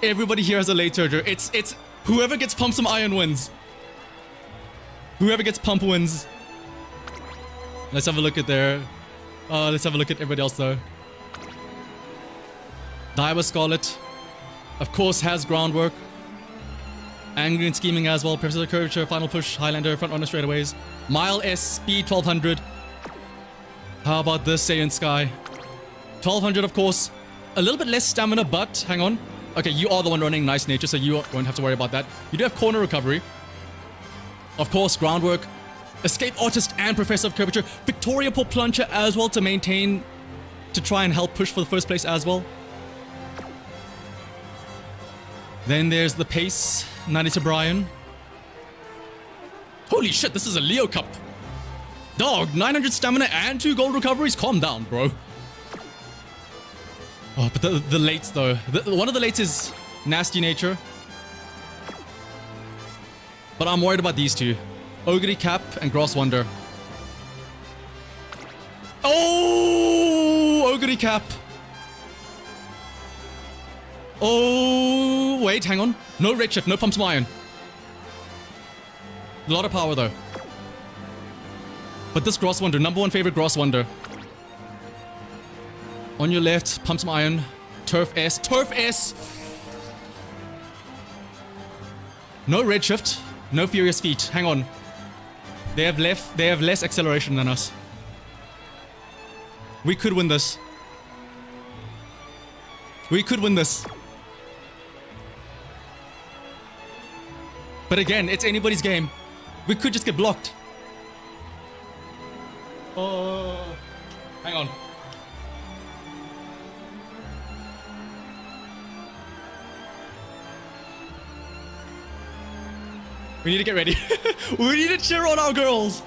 Speaker 1: Everybody here has a late surger. It's whoever gets pump some iron wins. Whoever gets pump wins. Let's have a look at their... let's have a look at everybody else though. Daiwa Scarlet, of course, has groundwork. Angry and scheming as well. Professor Curvature, final push, Highlander, front runner straightaways. Mile S, speed 1200. How about this Saiyan Sky? 1200, of course. A little bit less stamina, but hang on. Okay, you are the one running nice nature, so you won't have to worry about that. You do have corner recovery. Of course, groundwork. Escape Artist and Professor of Curvature. Victoria Paw Plunger as well to maintain, to try and help push for the first place as well. Then there's the pace, Narita Brian. Holy shit, this is a Leo Cup. Dog, 900 stamina and 2 gold recoveries? Calm down, bro. Oh, but the lates though. One of the lates is Nasty Nature. But I'm worried about these two. Ogre Cap and Grosswonder. Oh, Ogre Cap. Oh, wait, hang on. No redshift, no pumps iron. A lot of power though. But this Grosswonder, number 1 favorite Grosswonder. On your left, pump some iron. Turf S. Turf S! No redshift. No furious feet. Hang on. They have less acceleration than us. We could win this. We could win this. But again, it's anybody's game. We could just get blocked. Oh. Hang on. We need to get ready. We need to cheer on our girls.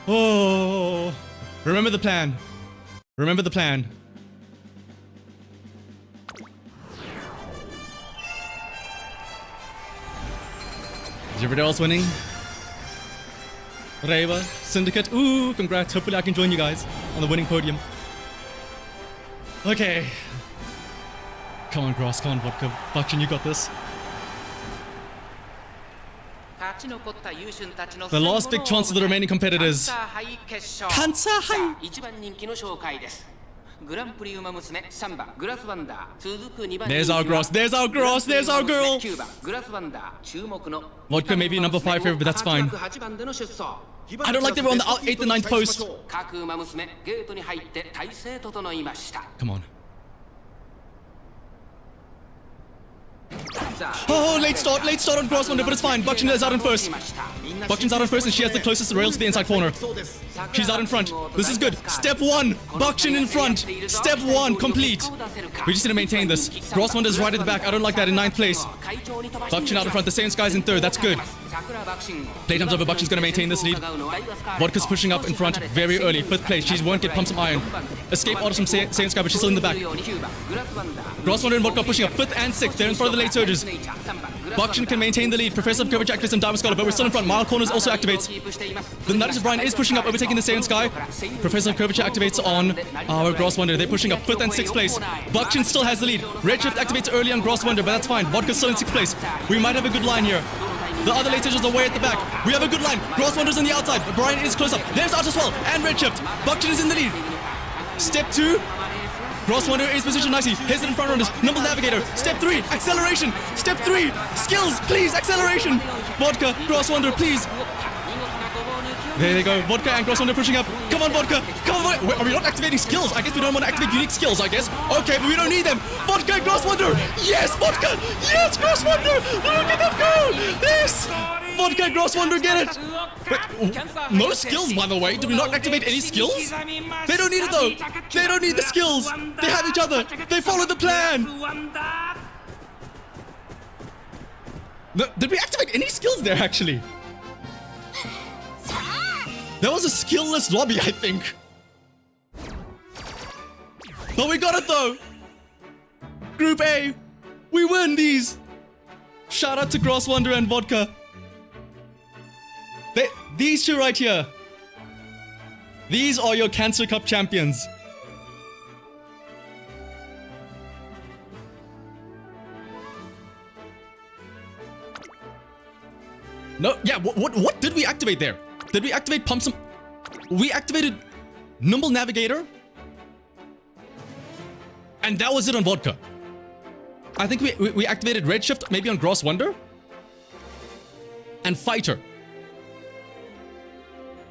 Speaker 1: Oh. Remember the plan. Remember the plan. Is everybody else winning? Reva, Syndicate. Ooh, congrats. Hopefully I can join you guys on the winning podium. Okay. Come on, Gross. Come on, Vodka. Bakshin, you got this. The last big chance of the remaining competitors. Kansai Hai! There's our Gross. There's our Gross. There's our girl. Vodka may be number 5 favorite, but that's fine. I don't like that we're on the 8th and 9th post. Come on. Oh, late start on Gross Wonder, but it's fine. Bakshin is out in first. Bakshin's out in first and she has the closest rails to the inside corner. She's out in front. This is good. Step 1, Bakshin in front. Step 1, complete. We just need to maintain this. Gross Wonder is right at the back. I don't like that in 9th place. Bakshin out in front. The same guy's in 3rd. That's good. Playtime's over. Bakshin's going to maintain this lead. Vodka's pushing up in front very early. 5th place. She won't get Pump Some Iron. Escape out of some Saiyan Sky, but she's still in the back. Gross Wonder and Vodka pushing up 5th and 6th. They're in front of the late surges. Bakshin can maintain the lead. Professor of Coverage activates and Diamond Scholar, but we're still in front. Mile Corners also activates. The Knight of Brian is pushing up, overtaking the Saiyan Sky. Professor of Coverage activates on our Gross Wonder. They're pushing up 5th and 6th place. Bakshin still has the lead. Redshift activates early on Gross Wonder, but that's fine. Vodka's still in 6th place. We might have a good line here. The other late surges are way at the back. We have a good line. Gross Wonder's on the outside, but Brian is close up. There's Archer Swell and Redshift. Bakshin is in the lead. Step 2. Gross Wonder is positioned nicely. Hesitant front runners. Nimble Navigator. Step 3. Acceleration. Step 3. Skills. Please. Acceleration. Vodka. Gross Wonder. Please. There they go. Vodka and Gross Wonder pushing up. Come on, Vodka. Come on. Wait, are we not activating skills? I guess we don't want to activate unique skills, I guess. Okay, but we don't need them. Vodka and Gross Wonder. Yes, Vodka. Yes, Gross Wonder. Look at them go. Yes. Vodka and Gross Wonder, get it. Wait, no skills, by the way. Did we not activate any skills? They don't need it, though. They don't need the skills. They have each other. They follow the plan. Did we activate any skills there, actually? That was a skillless lobby, I think. But we got it, though. Group A. We win these. Shout out to Gross Wonder and Vodka. These two right here. These are your Cancer Cup champions. No, yeah, what did we activate there? Did we activate Pump Some? We activated Nimble Navigator. And that was it on Vodka. I think we activated Redshift maybe on Gross Wonder. And Fighter.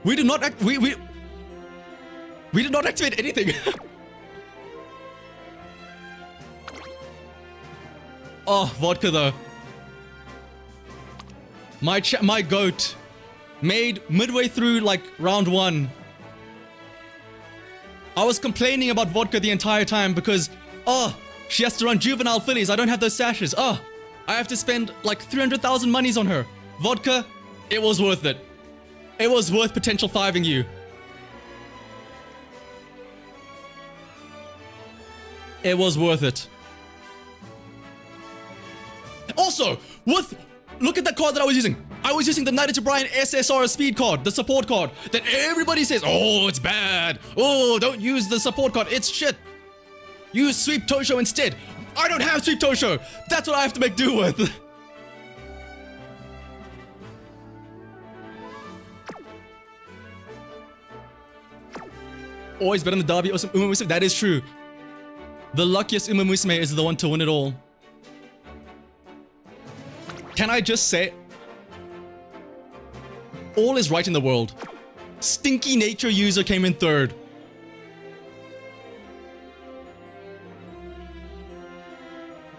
Speaker 1: We did not we did not activate anything. Oh, Vodka though. My goat made midway through like round 1. I was complaining about Vodka the entire time because she has to run juvenile fillies. I don't have those sashes. I have to spend like 300,000 monies on her. Vodka, it was worth it. It was worth potential 5ing you. It was worth it. Also, look at that card that I was using. I was using the Knight of Brian SSR speed card, the support card, that everybody says, oh, it's bad. Oh, don't use the support card. It's shit. Use Sweep Tosho instead. I don't have Sweep Tosho. That's what I have to make do with. always bet on the derby or some Uma Musume. That is true. The luckiest Uma Musume is the one to win it all. Can I just say, all is right in the world. Stinky nature user came in third.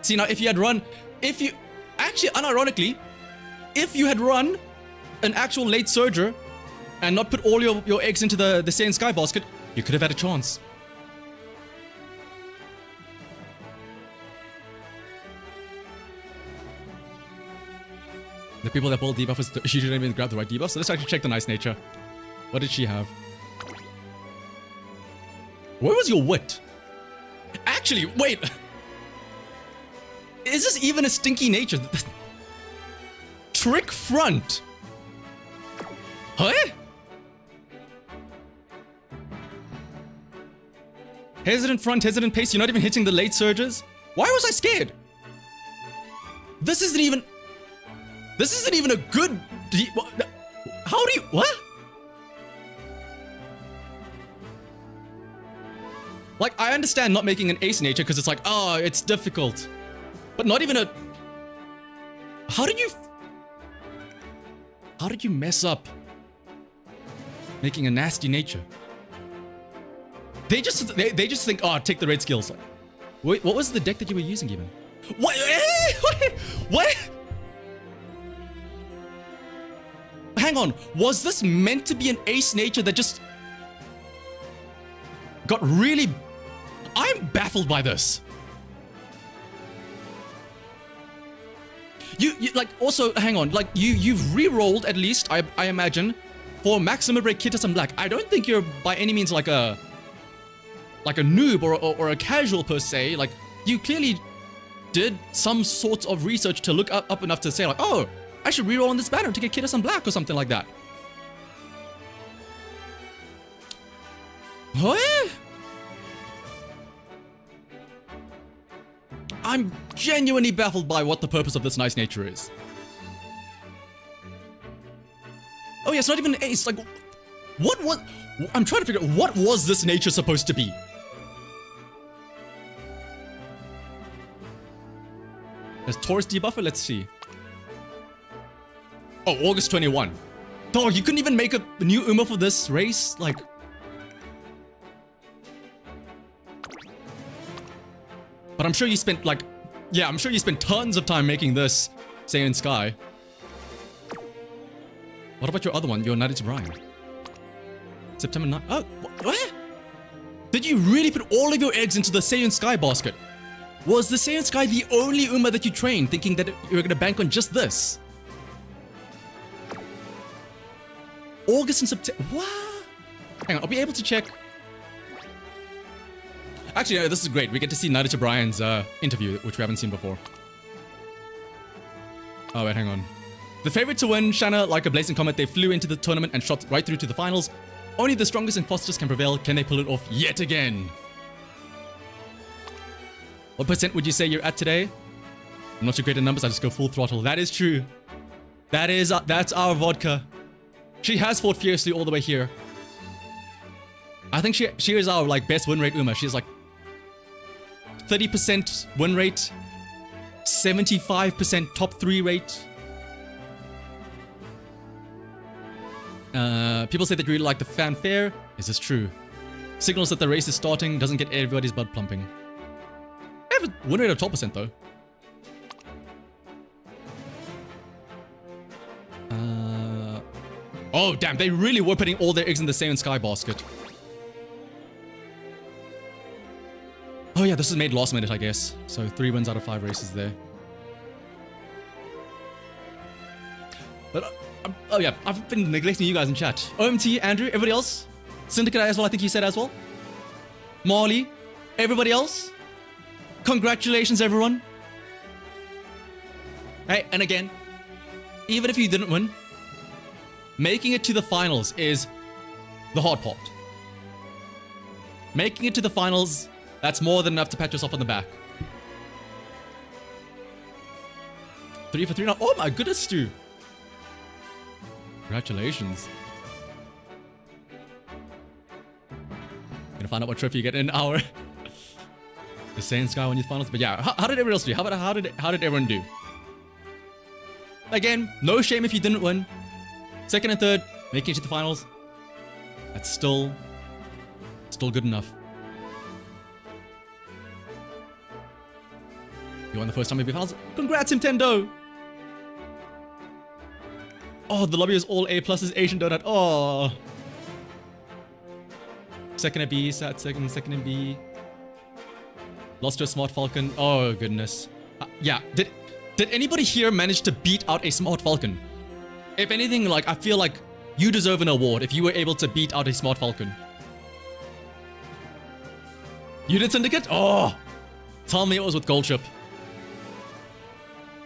Speaker 1: See, now if you had run, actually unironically, if you had run an actual late surger and not put all your eggs into the Saiyan Sky basket, you could have had a chance. The people that pulled debuff she didn't even grab the right debuff, so let's actually check the nice nature. What did she have? Where was your wit? Actually, wait. Is this even a stinky nature? Trick front. Huh? Hesitant front, hesitant pace. You're not even hitting the late surges. Why was I scared? This isn't even a good. How do you what? Like, I understand not making an ace nature because it's like, oh, it's difficult. But not even a... How did you mess up making a nasty nature? They just think, oh, take the red skills. Wait, what was the deck that you were using even? What? What? Hang on, was this meant to be an ace nature that just got really... I'm baffled by this. You like, also, hang on, like, you've re-rolled at least, I imagine, for Maximum Break Kitas and Black. I don't think you're by any means like a noob or a casual per se. Like, you clearly did some sorts of research to look up enough to say like, oh, I should re-roll on this banner to get Kitas and Black or something like that. What? I'm genuinely baffled by what the purpose of this nice nature is. Oh yeah, it's not even an ace. Like, what? I'm trying to figure out, what was this nature supposed to be? There's Taurus debuffer. Let's see. Oh, August 21. Dog, you couldn't even make a new Uma for this race? Like... But I'm sure you spent like... Yeah, I'm sure you spent tons of time making this Saiyan Sky. What about your other one? Your Naruto Brian? September 9... Oh, what? Did you really put all of your eggs into the Saiyan Sky basket? Was the Saiyan Sky the only Uma that you trained, thinking that you were going to bank on just this? August and September... What? Hang on, I'll be able to check... Actually, no, this is great. We get to see Naruto Brian's interview, which we haven't seen before. Oh, wait, hang on. The favorite to win, Shanaha, like a blazing comet, they flew into the tournament and shot right through to the finals. Only the strongest and fastest can prevail. Can they pull it off yet again? What percent would you say you're at today? I'm not too great at numbers. I just go full throttle. That is true. That's our vodka. She has fought fiercely all the way here. I think she is our like best win rate Uma. She's like 30% win rate, 75% top 3 rate. People say they really like the fanfare. Is this true? Signals that the race is starting, doesn't get everybody's blood pumping. I have a win rate of 12% though. Oh damn, they really were putting all their eggs in the Saiyan Sky basket. Oh yeah, this is made last minute, I guess. So 3 wins out of 5 races there. But, oh yeah, I've been neglecting you guys in chat. OMT, Andrew, everybody else? Syndicate as well, I think you said as well. Marley, everybody else? Congratulations, everyone. Hey, and again, even if you didn't win, making it to the finals is the hard part. Making it to the finals, that's more than enough to pat yourself on the back. 3 for 3 now. Oh my goodness, Stu. Congratulations. Gonna find out what trophy you get in an hour. The Saiyan Sky won youth finals. But yeah, how did everyone else do? How did everyone do? Again, no shame if you didn't win. Second and third, making it to the finals. That's still good enough. You won the first time maybe finals. Congrats, Nintendo! Oh, the lobby is all A pluses, Asian donut. Oh. Second at B, sat second in B. Lost to a Smart Falcon. Oh, goodness. Yeah, did anybody here manage to beat out a Smart Falcon? If anything, like, I feel like you deserve an award if you were able to beat out a Smart Falcon. You did, Syndicate? Oh! Tell me it was with Gold Ship.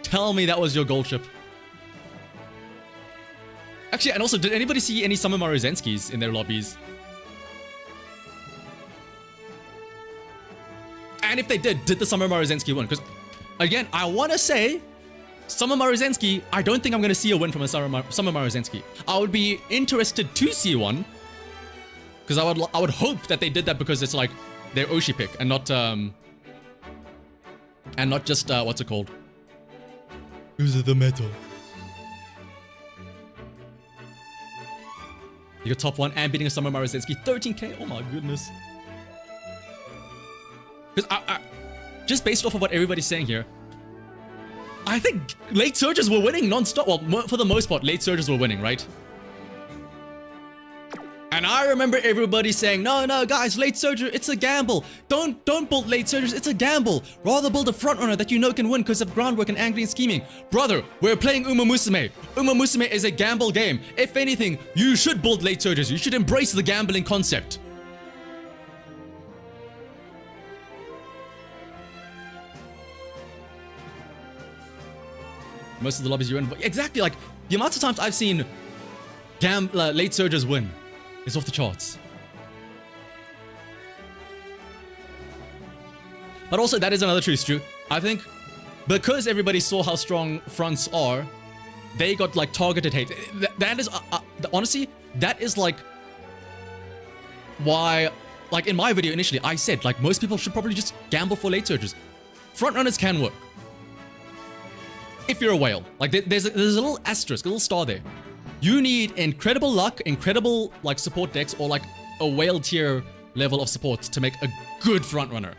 Speaker 1: Tell me that was your Gold Ship. Actually, and also, did anybody see any Summer Mario Zenskis in their lobbies? And if they did the Summer Mario Zenski win? Because, again, I want to say, Summer Mario Zenski, I don't think I'm going to see a win from a Summer Mario Zenski. I would be interested to see one. Because I would hope that they did that because it's like their Oshi pick and not just, what's it called? Who's the metal? You got top one and beating a Summer Mario Zenski. 13k, oh my goodness. Because I just based off of what everybody's saying here, I think late surges were winning non-stop. Well, for the most part, late surges were winning, right? And I remember everybody saying, no, guys, late surger, it's a gamble. Don't build late surgers, it's a gamble. Rather build a frontrunner that you know can win because of groundwork and angling and scheming. Brother, we're playing Musume. Musume is a gamble game. If anything, you should build late surgers. You should embrace the gambling concept. Most of the lobbies you're in, exactly, like the amount of times I've seen late surgers win is off the charts. But also, that is another truth, Stu. I think because everybody saw how strong fronts are, they got like targeted hate. That is honestly, that is like why, like in my video initially, I said like most people should probably just gamble for late surgers. Front runners can work. If you're a whale, like there's a little asterisk, a little star there. You need incredible luck, incredible like support decks, or like a whale tier level of support to make a good front runner.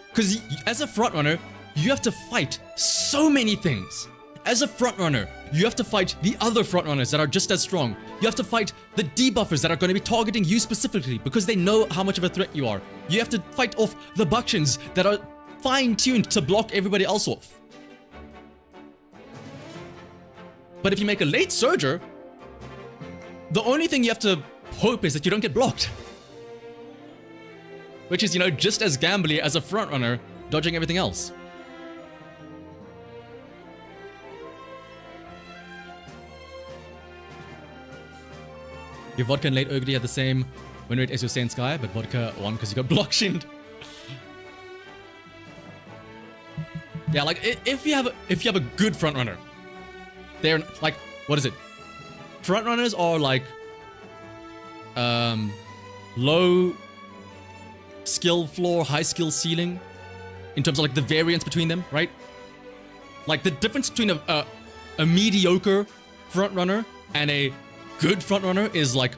Speaker 1: Because as a front runner, you have to fight so many things. As a front runner, you have to fight the other front runners that are just as strong. You have to fight the debuffers that are going to be targeting you specifically because they know how much of a threat you are. You have to fight off the Buckshins that are fine-tuned to block everybody else off. But if you make a late surger, the only thing you have to hope is that you don't get blocked. Which is, you know, just as gambly as a front runner dodging everything else. Your Vodka and late Ogre had the same win rate as your Saiyan Sky, but Vodka won because you got block-shinned. Yeah, like if you have a good front runner, they're like, what is it? Front runners are like low skill floor, high skill ceiling in terms of like the variance between them, right? Like the difference between a mediocre front runner and a good front runner is like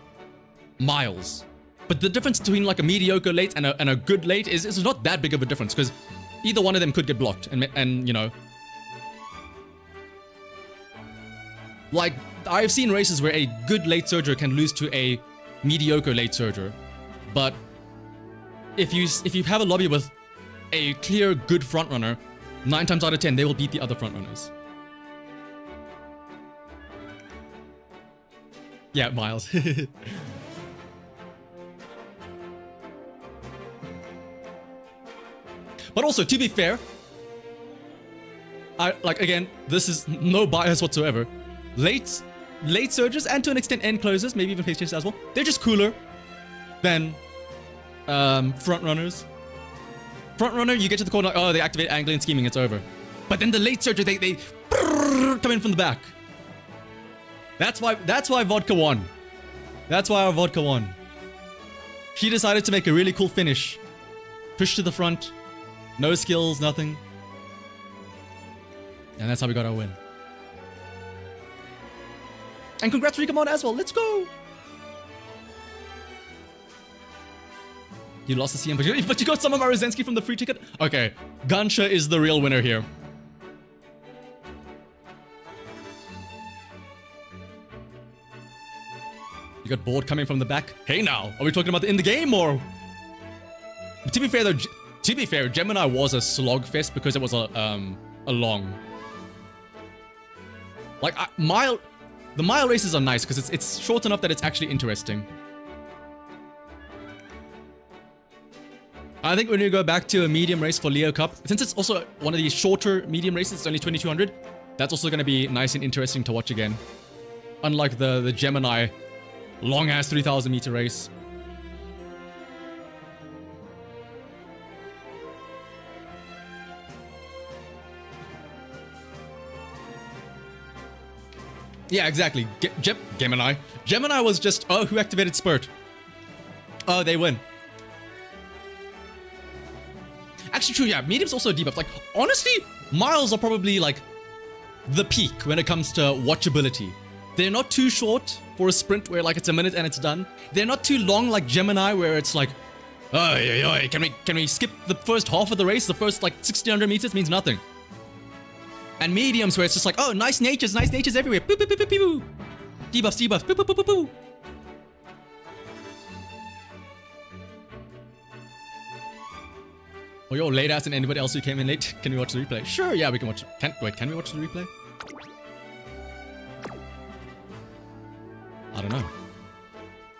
Speaker 1: miles. But the difference between like a mediocre late and a good late is not that big of a difference because either one of them could get blocked and you know. Like, I've seen races where a good late surger can lose to a mediocre late surger. But if you have a lobby with a clear good front runner, 9 times out of 10 they will beat the other front runners. Yeah, Miles. But also, to be fair, again, this is no bias whatsoever. Late surges and to an extent end closers, maybe even face chasers as well, they're just cooler than front runners. Front runner, you get to the corner like, oh, they activate angling and scheming, it's over. But then the late surger, they come in from the back. That's why Vodka won. That's why our Vodka won. She decided to make a really cool finish. Push to the front. No skills, nothing. And that's how we got our win. And congrats Rikamon as well. Let's go. You lost the CM, but you got some of Maruzensky from the free ticket? Okay, Gansha is the real winner here. You got bored coming from the back? Hey now, are we talking about in the game or? To be fair though, Gemini was a slog fest because it was a long. Like the mile races are nice because it's short enough that it's actually interesting. I think when we go back to a medium race for Leo Cup, since it's also one of these shorter medium races, it's only 2200, that's also going to be nice and interesting to watch again. Unlike the Gemini long-ass 3000 meter race. Yeah, exactly. Gemini. Gemini was just, oh, who activated Spurt? Oh, they win. Actually, true, yeah. Medium's also debuffed. Like, honestly, miles are probably, like, the peak when it comes to watchability. They're not too short for a sprint where, like, it's a minute and it's done. They're not too long like Gemini where it's like, oh, can we skip the first half of the race? The first, like, 1600 meters means nothing. And mediums where it's just like, oh, nice natures everywhere. Boop, boop, boop, boop, boop. Debuffs, boop, boop, boop, boop, boop. Oh, yo, late ass and anybody else who came in late, can we watch the replay? Sure, yeah, we can watch. Can we watch the replay? I don't know.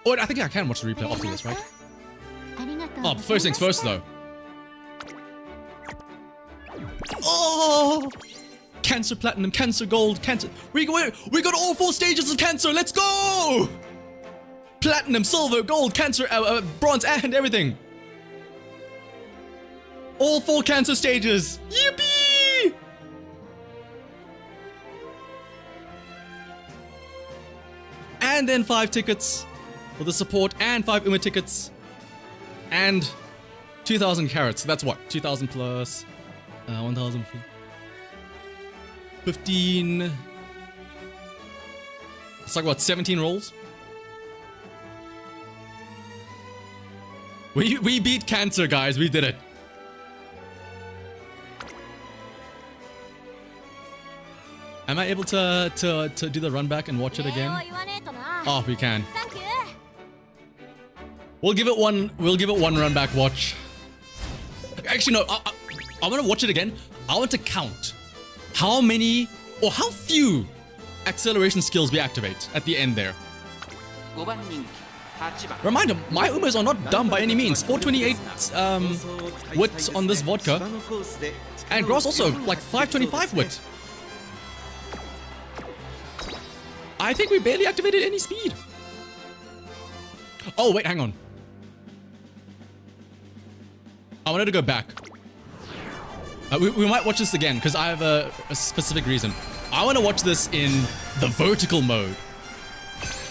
Speaker 1: Oh, I think I can watch the replay after this, right? Oh, first things first, though. Oh! Cancer Platinum, Cancer Gold, Cancer... We got all 4 stages of Cancer, let's go! Platinum, Silver, Gold, Cancer, Bronze, and everything. All 4 Cancer stages. Yippee! And then 5 tickets for the support and 5 Uma tickets. And 2,000 carats. That's what? 2,000 plus 1,000. 15. It's like what? 17 rolls? We beat Cancer, guys. We did it. Am I able to do the run back and watch it again? Oh, we can. We'll give it one run back watch. Actually, no. I want to watch it again. I want to count how many or how few acceleration skills we activate at the end there. Reminder, my Umas are not dumb by any means. 428 wit on this vodka. And Gross also like 525 wit. I think we barely activated any speed. Oh, wait, hang on. I wanted to go back. We might watch this again because I have a specific reason. I want to watch this in the vertical mode.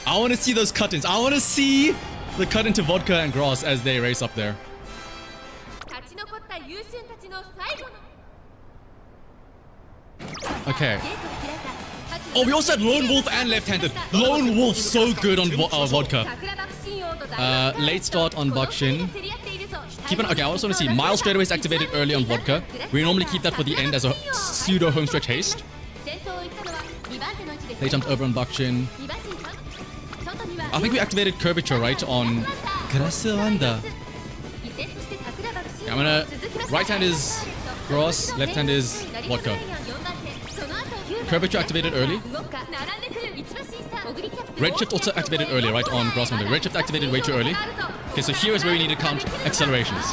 Speaker 1: I want to see those cut-ins. I want to see the cut into vodka and grass as they race up there. Okay. Oh, we also had Lone Wolf and left-handed. Lone Wolf so good on vodka. Late start on Buckshin. Okay, I also want to see Miles straight away is activated early on vodka. We normally keep that for the end as a pseudo home stretch haste. They jumped over on Buckshin. I think we activated curvature right on Graswanda. Yeah, I'm gonna. Right hand is grass, left hand is vodka. Curvature activated early. Redshift also activated early, right on grass window. Redshift activated way too early. Okay, so here is where we need to count accelerations.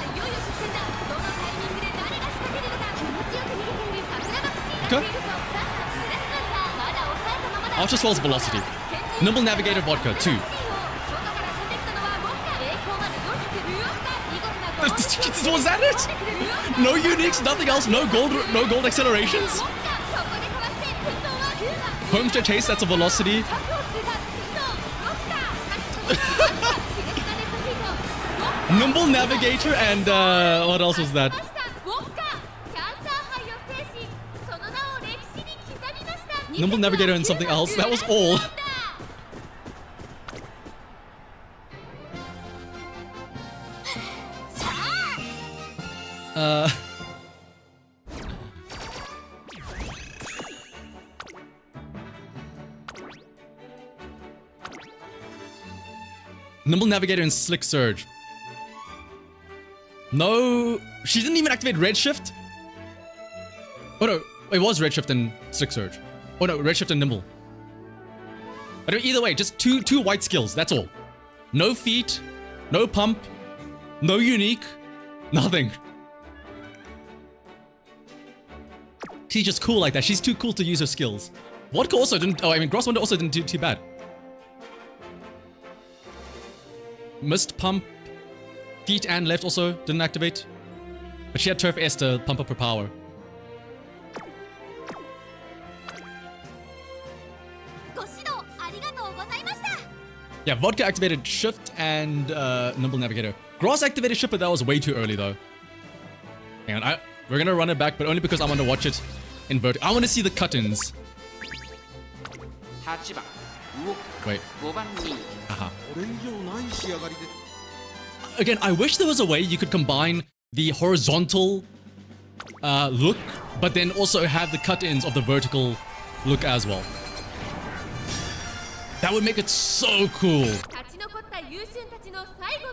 Speaker 1: Okay. Ultra Swell's velocity. Nimble Navigator vodka, 2. Was that it? No uniques, nothing else, no gold accelerations? Home stretch haste, that's a velocity. Nimble Navigator and what else was that?
Speaker 2: ウォッカキャンサー杯を制しその名を歴史に刻みました。
Speaker 1: Nimble Navigator and something else. That was all. Nimble Navigator and Slick Surge. No, she didn't even activate Redshift. Oh no, it was Redshift and Slick Surge. Oh no, Redshift and Nimble. But either way, just two white skills, that's all. No feat, no pump, no unique, nothing. She's just cool like that. She's too cool to use her skills. Vodka also didn't, oh I mean Gross Wonder also didn't do too bad. Missed pump, feet and left also didn't activate. But she had Turf S to pump up her power. Yeah, Vodka activated Shift and Nimble Navigator. Gross activated Shift, but that was way too early though. Hang on, we're gonna run it back, but only because I want to watch it in vertical. I want to see the cut-ins. Wait. Haha. Again, I wish there was a way you could combine the horizontal look, but then also have the cut-ins of the vertical look as well. That would make it so cool.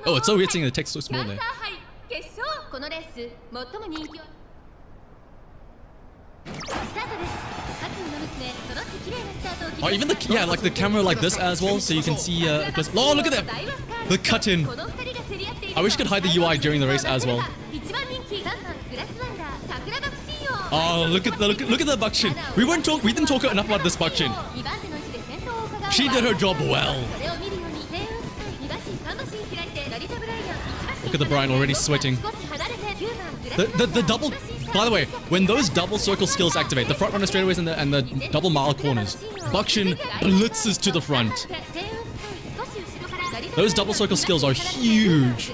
Speaker 1: Oh, it's so weird seeing the text so small there. Oh, even the yeah, like the camera like this as well, so you can see. Oh, look at that! The cut-in. I wish you could hide the UI during the race as well. Oh, look at the Buckshin. We didn't talk enough about this Buckshin. She did her job well. Look at the Brian already sweating. The double. By the way, when those double circle skills activate, the front runner straightaways and the double mile corners, Buckshin blitzes to the front. Those double circle skills are huge.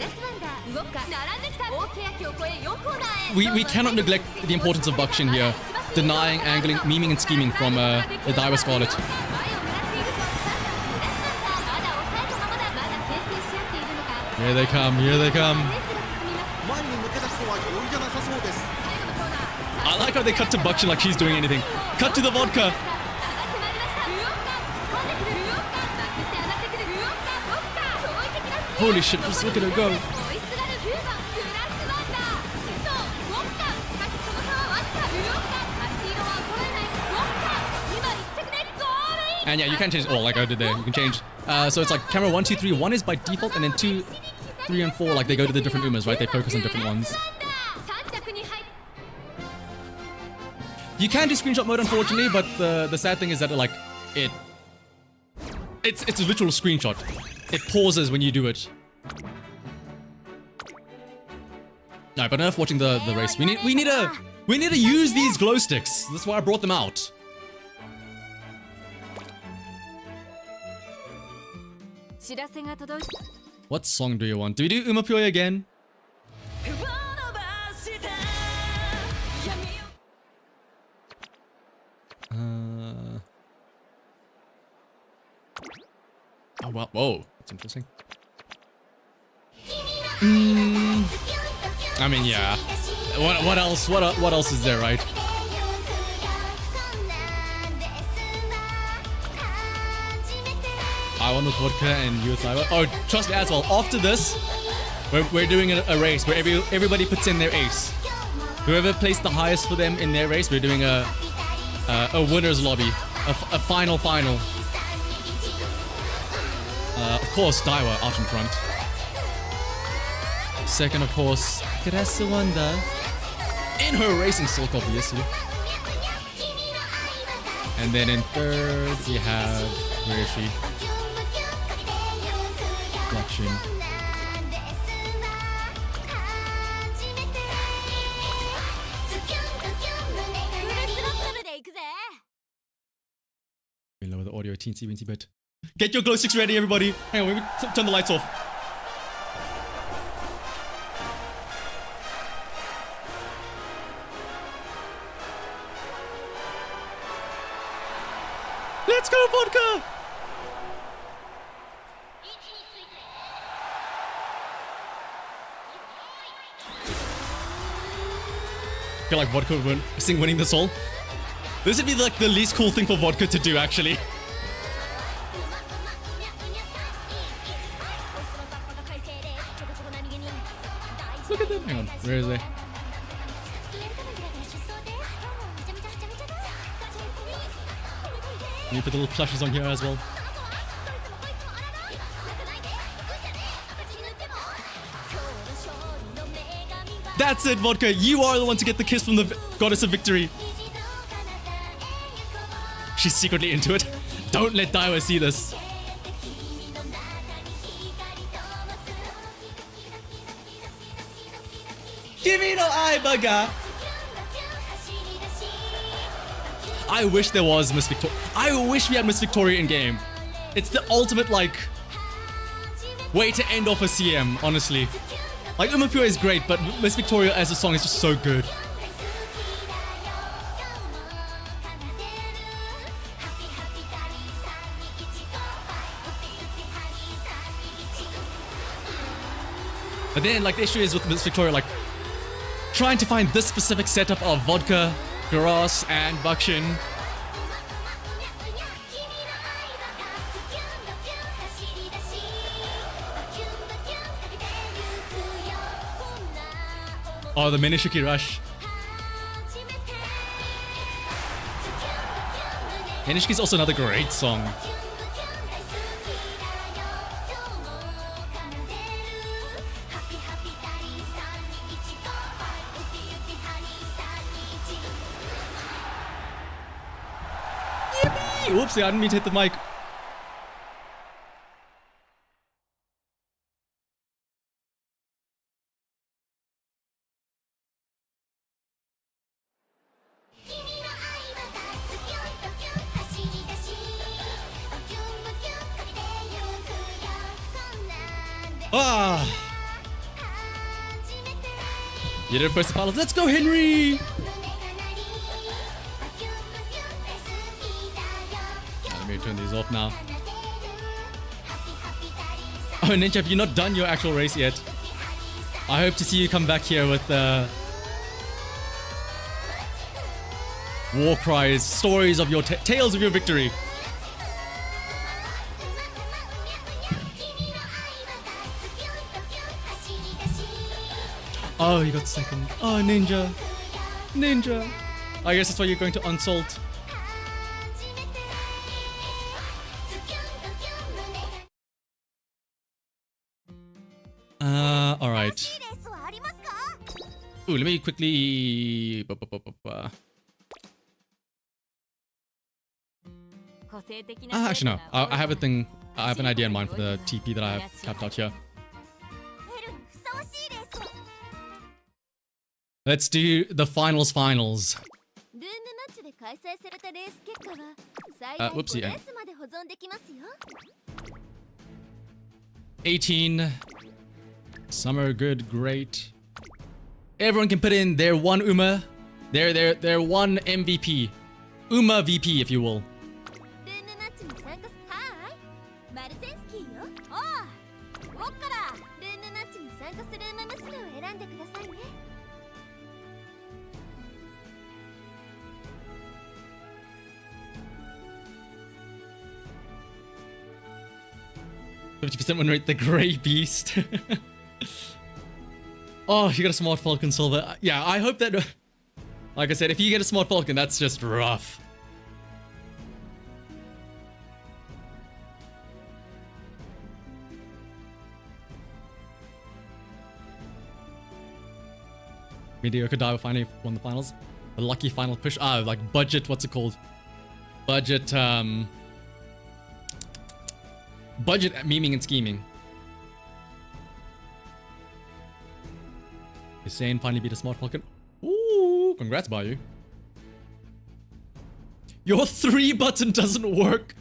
Speaker 1: We cannot neglect the importance of Buckshin here. Denying, angling, memeing, and scheming from the Daiwa Scarlet. Here they come, here they come. I like how they cut to Buckshin like she's doing anything. Cut to the Vodka. Holy shit, just look at her go. And yeah, you can change, oh, like I did there, you can change. So it's like camera 1, 2, 3, 1 is by default, and then 2, 3, and 4, like they go to the different Umas, right? They focus on different ones. You can do screenshot mode, unfortunately, but the sad thing is that it's a literal screenshot. It pauses when you do it. Alright, but enough watching the race. We need to use these glow sticks. That's why I brought them out. What song do you want? Do we do Umapyoy again? Oh well, whoa, that's interesting. I mean, yeah. What else? What else is there, right? I want with Vodka and you with Daiwa. Oh, trust me as well. After this, we're doing a race where everybody puts in their ace. Whoever placed the highest for them in their race, we're doing a winner's lobby, a final. Of course, Daiwa out in front. Second, of course, Kurasuwanda in her racing silk, obviously. And then in third, we have, where is she? Buckshin. Lower the audio teensy weensy bit. Get your glow sticks ready, everybody. Hang on, turn the lights off. Let's go, vodka! I feel like vodka would sing winning this all. This would be like the least cool thing for vodka to do, actually. Look at them. Hang on, where is they? Let me put the little plushies on here as well. That's it, vodka. You are the one to get the kiss from the goddess of victory. She's secretly into it. Don't let Daiwa see this. Kimi no Aibaga. I wish there was Miss Victoria. I wish we had Miss Victoria in game. It's the ultimate, like, way to end off a CM, honestly. Like, Uma Pure is great, but Miss Victoria as a song is just so good. But then, like, the issue is with Miss Victoria, like, trying to find this specific setup of vodka, grass, and Bakshin. Oh, the Minishuki Rush. Minishuki is also another great song. Yippee! Whoopsie, I didn't mean to hit the mic. Ah! You did first finals. Let's go, Henry! Let me turn these off now. Oh, Ninja, have you not done your actual race yet? I hope to see you come back here with war cries, stories of your tales of your victory. Oh, you got second. Oh, Ninja. Ninja. I guess that's why you're going to Unsalt. Alright. Ooh, let me quickly... Actually, no. I have a thing. I have an idea in mind for the TP that I have capped out here. Let's do the finals. Whoopsie. 18. Some are good, great. Everyone can put in their one Uma, their one MVP. Uma VP, if you will. %50% win rate, the Grey Beast. Oh, you got a Smart Falcon Silver. Yeah, I hope that... Like I said, if you get a Smart Falcon, that's just rough. Mediocre Diver finally won the finals. The lucky final push. Ah, like budget, what's it called? Budget, budget memeing and scheming. Hussein finally beat a Smart Falcon. Ooh, congrats, Bayu. Your 3 button doesn't work.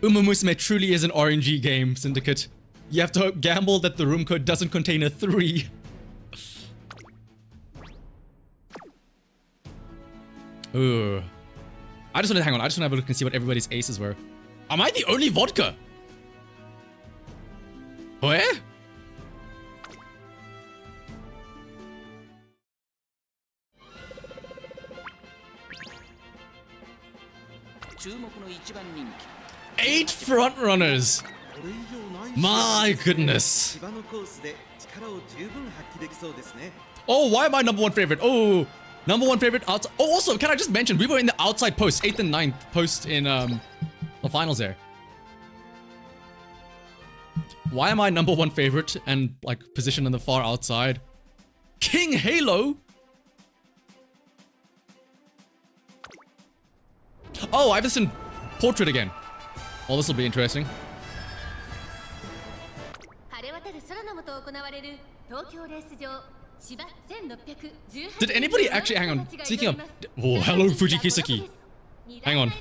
Speaker 1: Uma Musume truly is an RNG game, Syndicate. You have to gamble that the room code doesn't contain a 3. Ooh. I just want to hang on. I just want to have a look and see what everybody's aces were. Am I the only vodka? Where? Eight front runners. My goodness. Oh, why am I number one favorite? Oh, number one favorite outside. Oh, also, can I just mention, we were in the outside post, 8th and 9th post in the finals there. Why am I number one favorite and like positioned in the far outside? King Halo? Oh, Iverson portrait again. Well, this will be interesting. Did anybody actually, hang on, speaking of, oh, hello Fuji Kiseki. Hang on.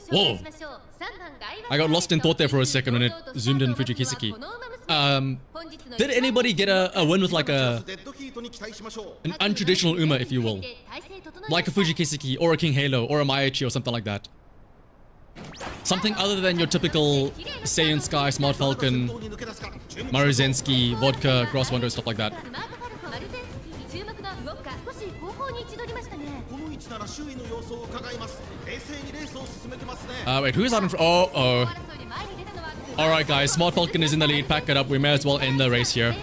Speaker 1: Whoa. I got lost in thought there for a second when it zoomed in Fuji Kiseki. Did anybody get a win with like an untraditional Uma, if you will? Like a Fuji Kiseki or a King Halo or a Maichi or something like that? Something other than your typical Saiyan Sky, Smart Falcon, Maruzensky, Vodka, Cross Wonder, stuff like that. Wait, who is out in front? Oh. Alright guys, Smart Falcon is in the lead, pack it up, we may as well end the race here.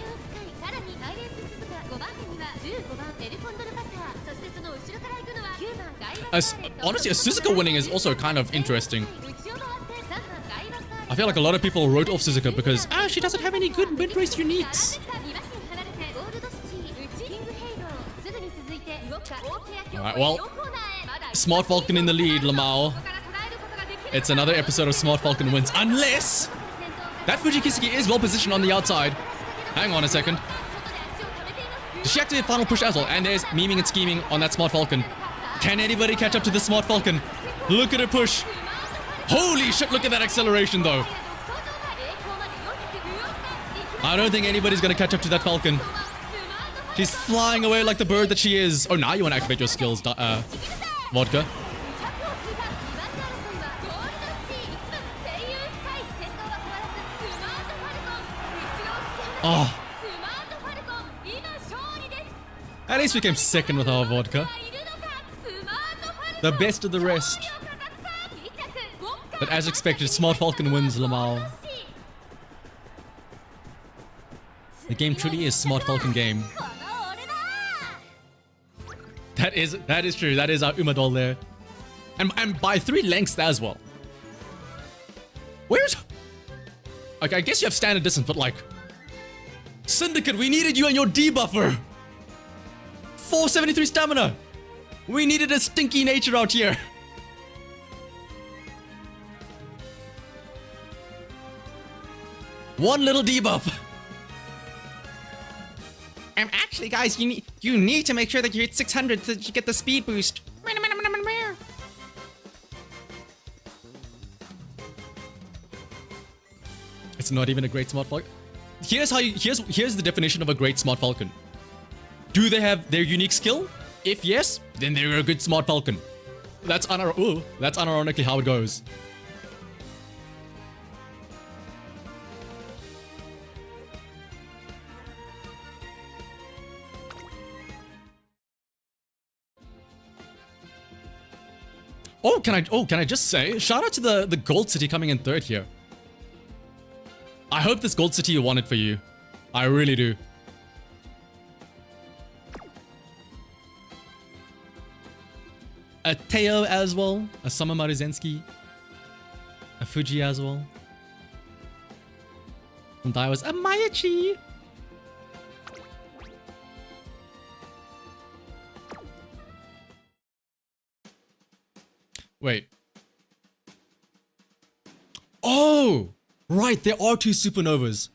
Speaker 1: Honestly, a Suzuka winning is also kind of interesting. I feel like a lot of people wrote off Suzuka because, she doesn't have any good mid-race uniques. Alright, well, Smart Falcon in the lead, Lamau. It's another episode of Smart Falcon wins, unless that Fuji Kiseki is well positioned on the outside. Hang on a second. Does she activate final push as well? And there's memeing and scheming on that Smart Falcon. Can anybody catch up to the Smart Falcon? Look at her push. Holy shit, look at that acceleration though. I don't think anybody's gonna catch up to that Falcon. She's flying away like the bird that she is. Oh, now you want to activate your skills, Vodka. Oh. At least we came second with our Vodka. The best of the rest. But as expected, Smart Falcon wins Lamau. The game truly is Smart Falcon game. That is true. That is our Umadol there. And by 3 lengths as well. Where's... Okay, I guess you have standard distance, but like... Syndicate, we needed you and your debuffer! 473 stamina! We needed a stinky nature out here! One little debuff! Actually, guys, you need to make sure that you hit 600 so that you get the speed boost. It's not even a great Smart Falcon. Here's the definition of a great Smart Falcon. Do they have their unique skill? If yes, then they're a good Smart Falcon. That's unironically how it goes. Oh, can I just say, shout out to the Gold City coming in 3rd here. I hope this Gold City won it for you. I really do. A Teo as well, a Summer Maruzensky, a Fuji as well. And I was a Maichi. Wait. Oh! Right, there are 2 supernovas.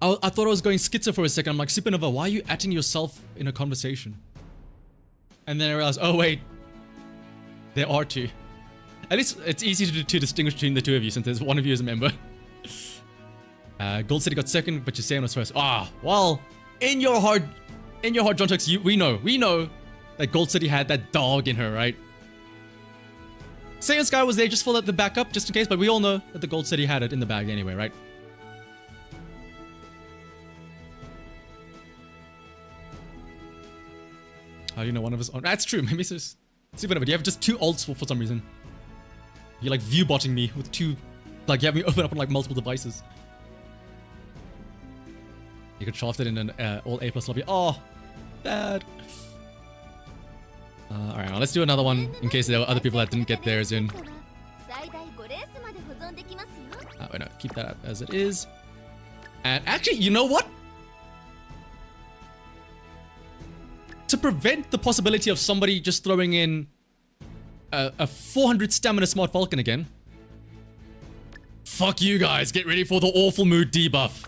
Speaker 1: I thought I was going schizo for a second. I'm like, supernova, why are you atting yourself in a conversation? And then I realized, oh wait, there are 2. At least it's easy to distinguish between the 2 of you since there's one of you as a member. Gold City got 2nd, but Yuseon was 1st. Ah, well, in your heart, John Tux, we know that Gold City had that dog in her, right? Saiyan Sky was there just for the backup, just in case, but we all know that the Gold City had it in the bag anyway, right? How do you know one of us? Oh, that's true. Maybe it's just super. But you have just two alts for some reason. You're like view botting me with two, like you have me open up on like multiple devices. You could shaft it in an all A+ lobby. Oh, bad. All right, well, let's do another one in case there were other people that didn't get theirs in. Wait, no, keep that as it is. And actually, you know what? To prevent the possibility of somebody just throwing in a 400 stamina Smart Falcon again. Fuck you guys, get ready for the awful mood debuff.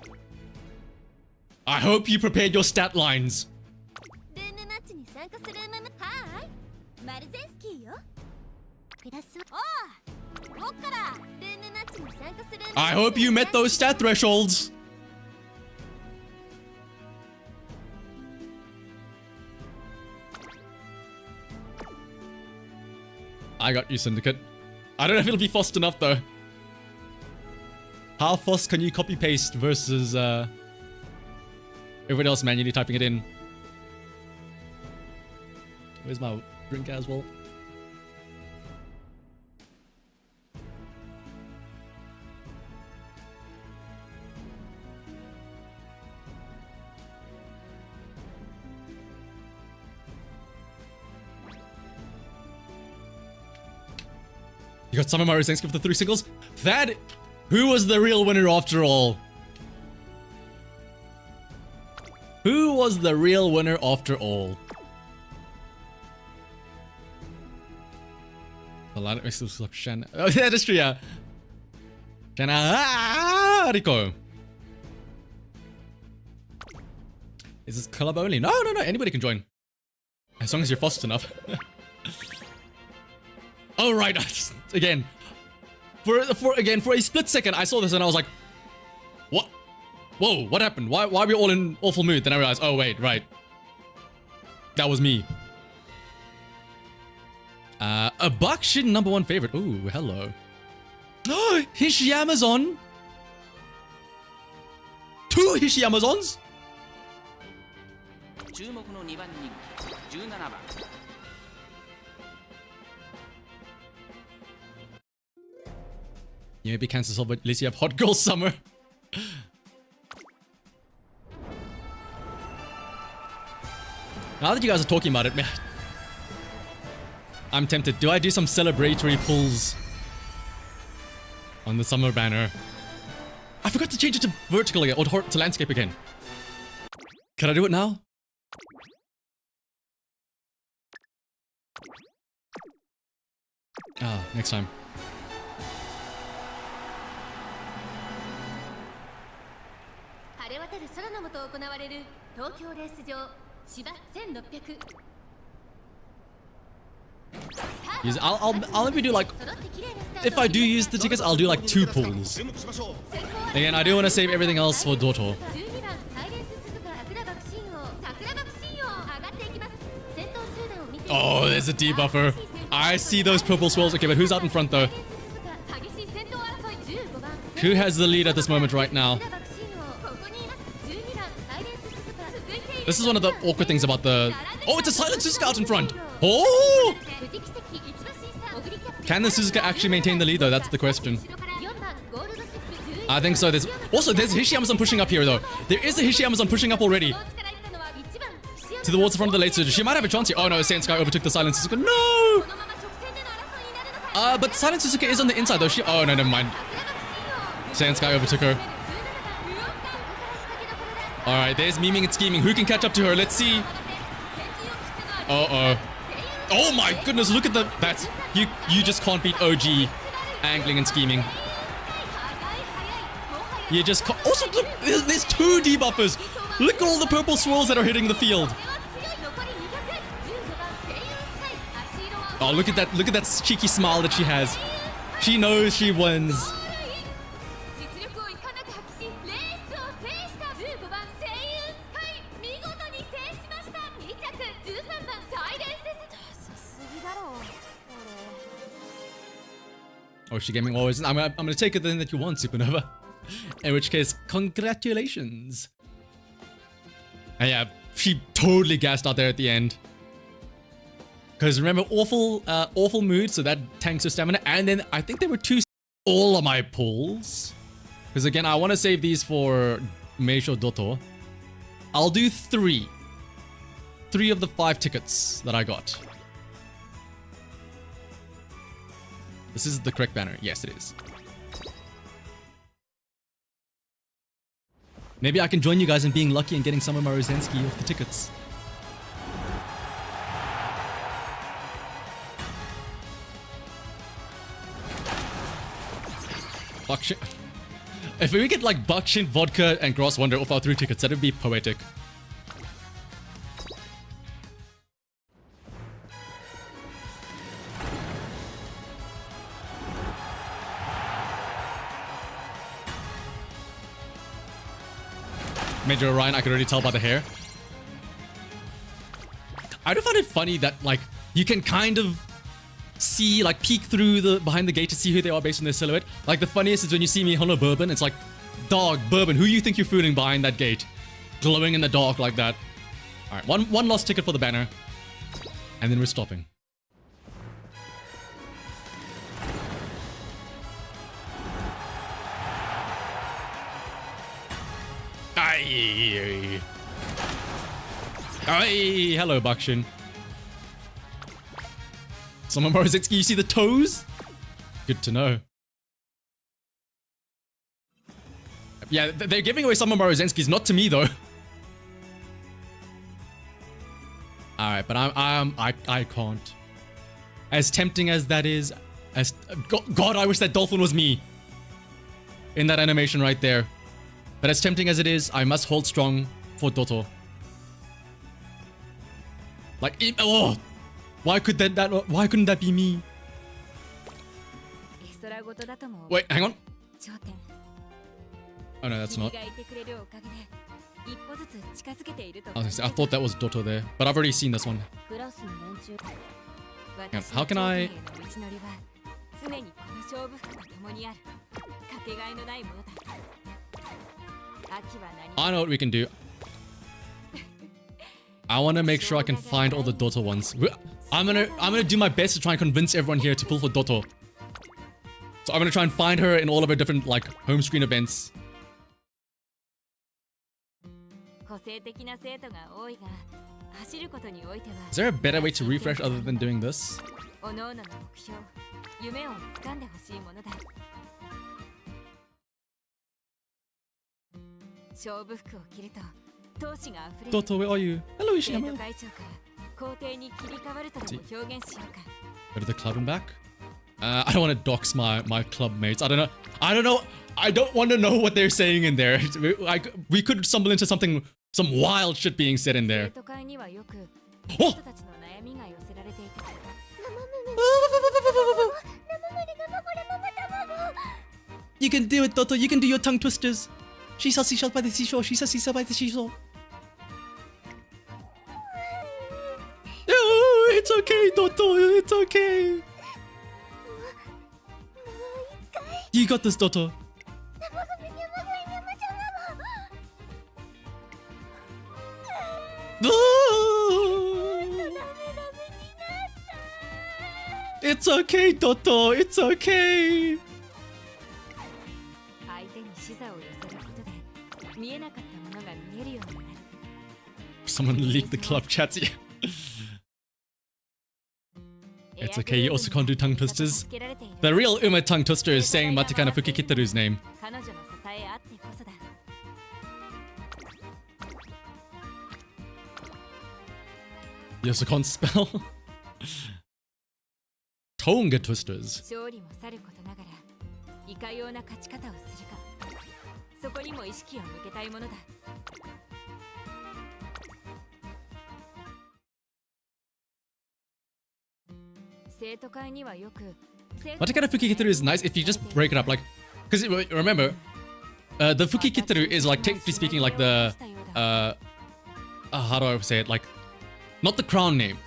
Speaker 1: I hope you prepared your stat lines. I hope you met those stat thresholds. I got you, Syndicate. I don't know if it'll be fast enough though. How fast can you copy paste versus everybody else manually typing it in? Where's my drink as well? You got Summer Mario Thanksgiving for the 3 singles? That... Who was the real winner after all? Who was the real winner after all? The line makes this look Shanaha. Oh, yeah, that's true, yeah. Shanaha Rico. Is this club only? No, no, no. Anybody can join. As long as you're fast enough. Oh, right. Again. For a split second, I saw this and I was like, what? Whoa, what happened? Why are we all in awful mood? Then I realized, oh, wait, right. That was me. A Buckshin #1 favorite. Ooh, hello. Oh, Hishiamazon. 2 Hishiamazons? You maybe cancel yourself, but at least you have Hot Girl Summer. Now that you guys are talking about it, man, I'm tempted. Do I do some celebratory pulls on the summer banner? I forgot to change it to vertical again, or to landscape again. Can I do it now? Ah, next time. I'll maybe do like, if I do use the tickets, I'll do like 2 pools. Again, I do want to save everything else for Doto. Oh, there's a debuffer. I see those purple swirls. Okay, but who's out in front though? Who has the lead at this moment right now? This is one of the awkward things about the... Oh, it's a silent Suzuka out in front! Oh! Can the Suzuka actually maintain the lead though? That's the question. I think so. There's Hishiamazon pushing up here though. There is a Hishiamazon pushing up already. Towards the front of the late Suzuka. She might have a chance here. Oh no, Saiyan Sky overtook the silent Suzuka. No! But silent Suzuka is on the inside though. Oh no, never mind. Saiyan Sky overtook her. Alright, there's memeing and scheming. Who can catch up to her? Let's see. Uh-oh. Oh my goodness, look at the... That's... You just can't beat OG angling and scheming. You just can't... Also, look, there's 2 debuffers. Look at all the purple swirls that are hitting the field. Oh, look at that cheeky smile that she has. She knows she wins. Oh, she gaming always. I'm gonna take it then that you want, Supernova. In which case, congratulations. And yeah, she totally gassed out there at the end. Because remember, awful mood, so that tanks her stamina. And then I think there were all of my pulls. Because again, I want to save these for Meisho Doto. I'll do 3. 3 of the 5 tickets that I got. This is the correct banner. Yes, it is. Maybe I can join you guys in being lucky and getting some of my Rosensky off the tickets. Buckshin. If we get like Buckshin, Vodka, and Gross Wonder off our 3 tickets, that'd be poetic. Major Orion, I could already tell by the hair. I do find it funny that like you can kind of see, like, peek through the behind the gate to see who they are based on their silhouette. Like, the funniest is when you see me Hello Bourbon, it's like, dog, Bourbon, who you think you're fooling behind that gate? Glowing in the dark like that. Alright, one lost ticket for the banner. And then we're stopping. Aye. Aye, hello, Buckshin. Someone Morozitsky, you see the toes? Good to know. Yeah, they're giving away some of Morozensky's, not to me though. Alright, but I can't. As tempting as that is, God, I wish that dolphin was me. In that animation right there. But as tempting as it is, I must hold strong for Doto. Like, oh! Why couldn't that be me? Wait, hang on. Oh no, that's not. I was gonna say, I thought that was Doto there, but I've already seen this one. Hang on, how can I... I know what we can do. I want to make sure I can find all the Doto ones. I'm gonna do my best to try and convince everyone here to pull for Doto. So I'm gonna try and find her in all of her different, like, home screen events. Is there a better way to refresh other than doing this? Doto, where are you? Hello, Ishiyama. Go to the club and back. I don't want to dox my club mates. I don't know. I don't want to know what they're saying in there. We could stumble into some wild shit being said in there. Oh! You can do it, Doto. You can do your tongue twisters. She saw seashells by the seashore. She saw seashells by the seashore. Oh, it's okay, Doto. It's okay. You got this, Doto. Oh. It's okay, Doto. It's okay. Someone leaked the club chats. It's okay, you also can't do tongue twisters. The real Uma tongue twister is saying Matakana Fukikitaru's name. You also can't spell. Tonga twisters. Matakana Fukikitaru is nice if you just break it up, like, because remember, the Fukikitaru is, like, technically speaking, like the how do I say it, like, not the crown name,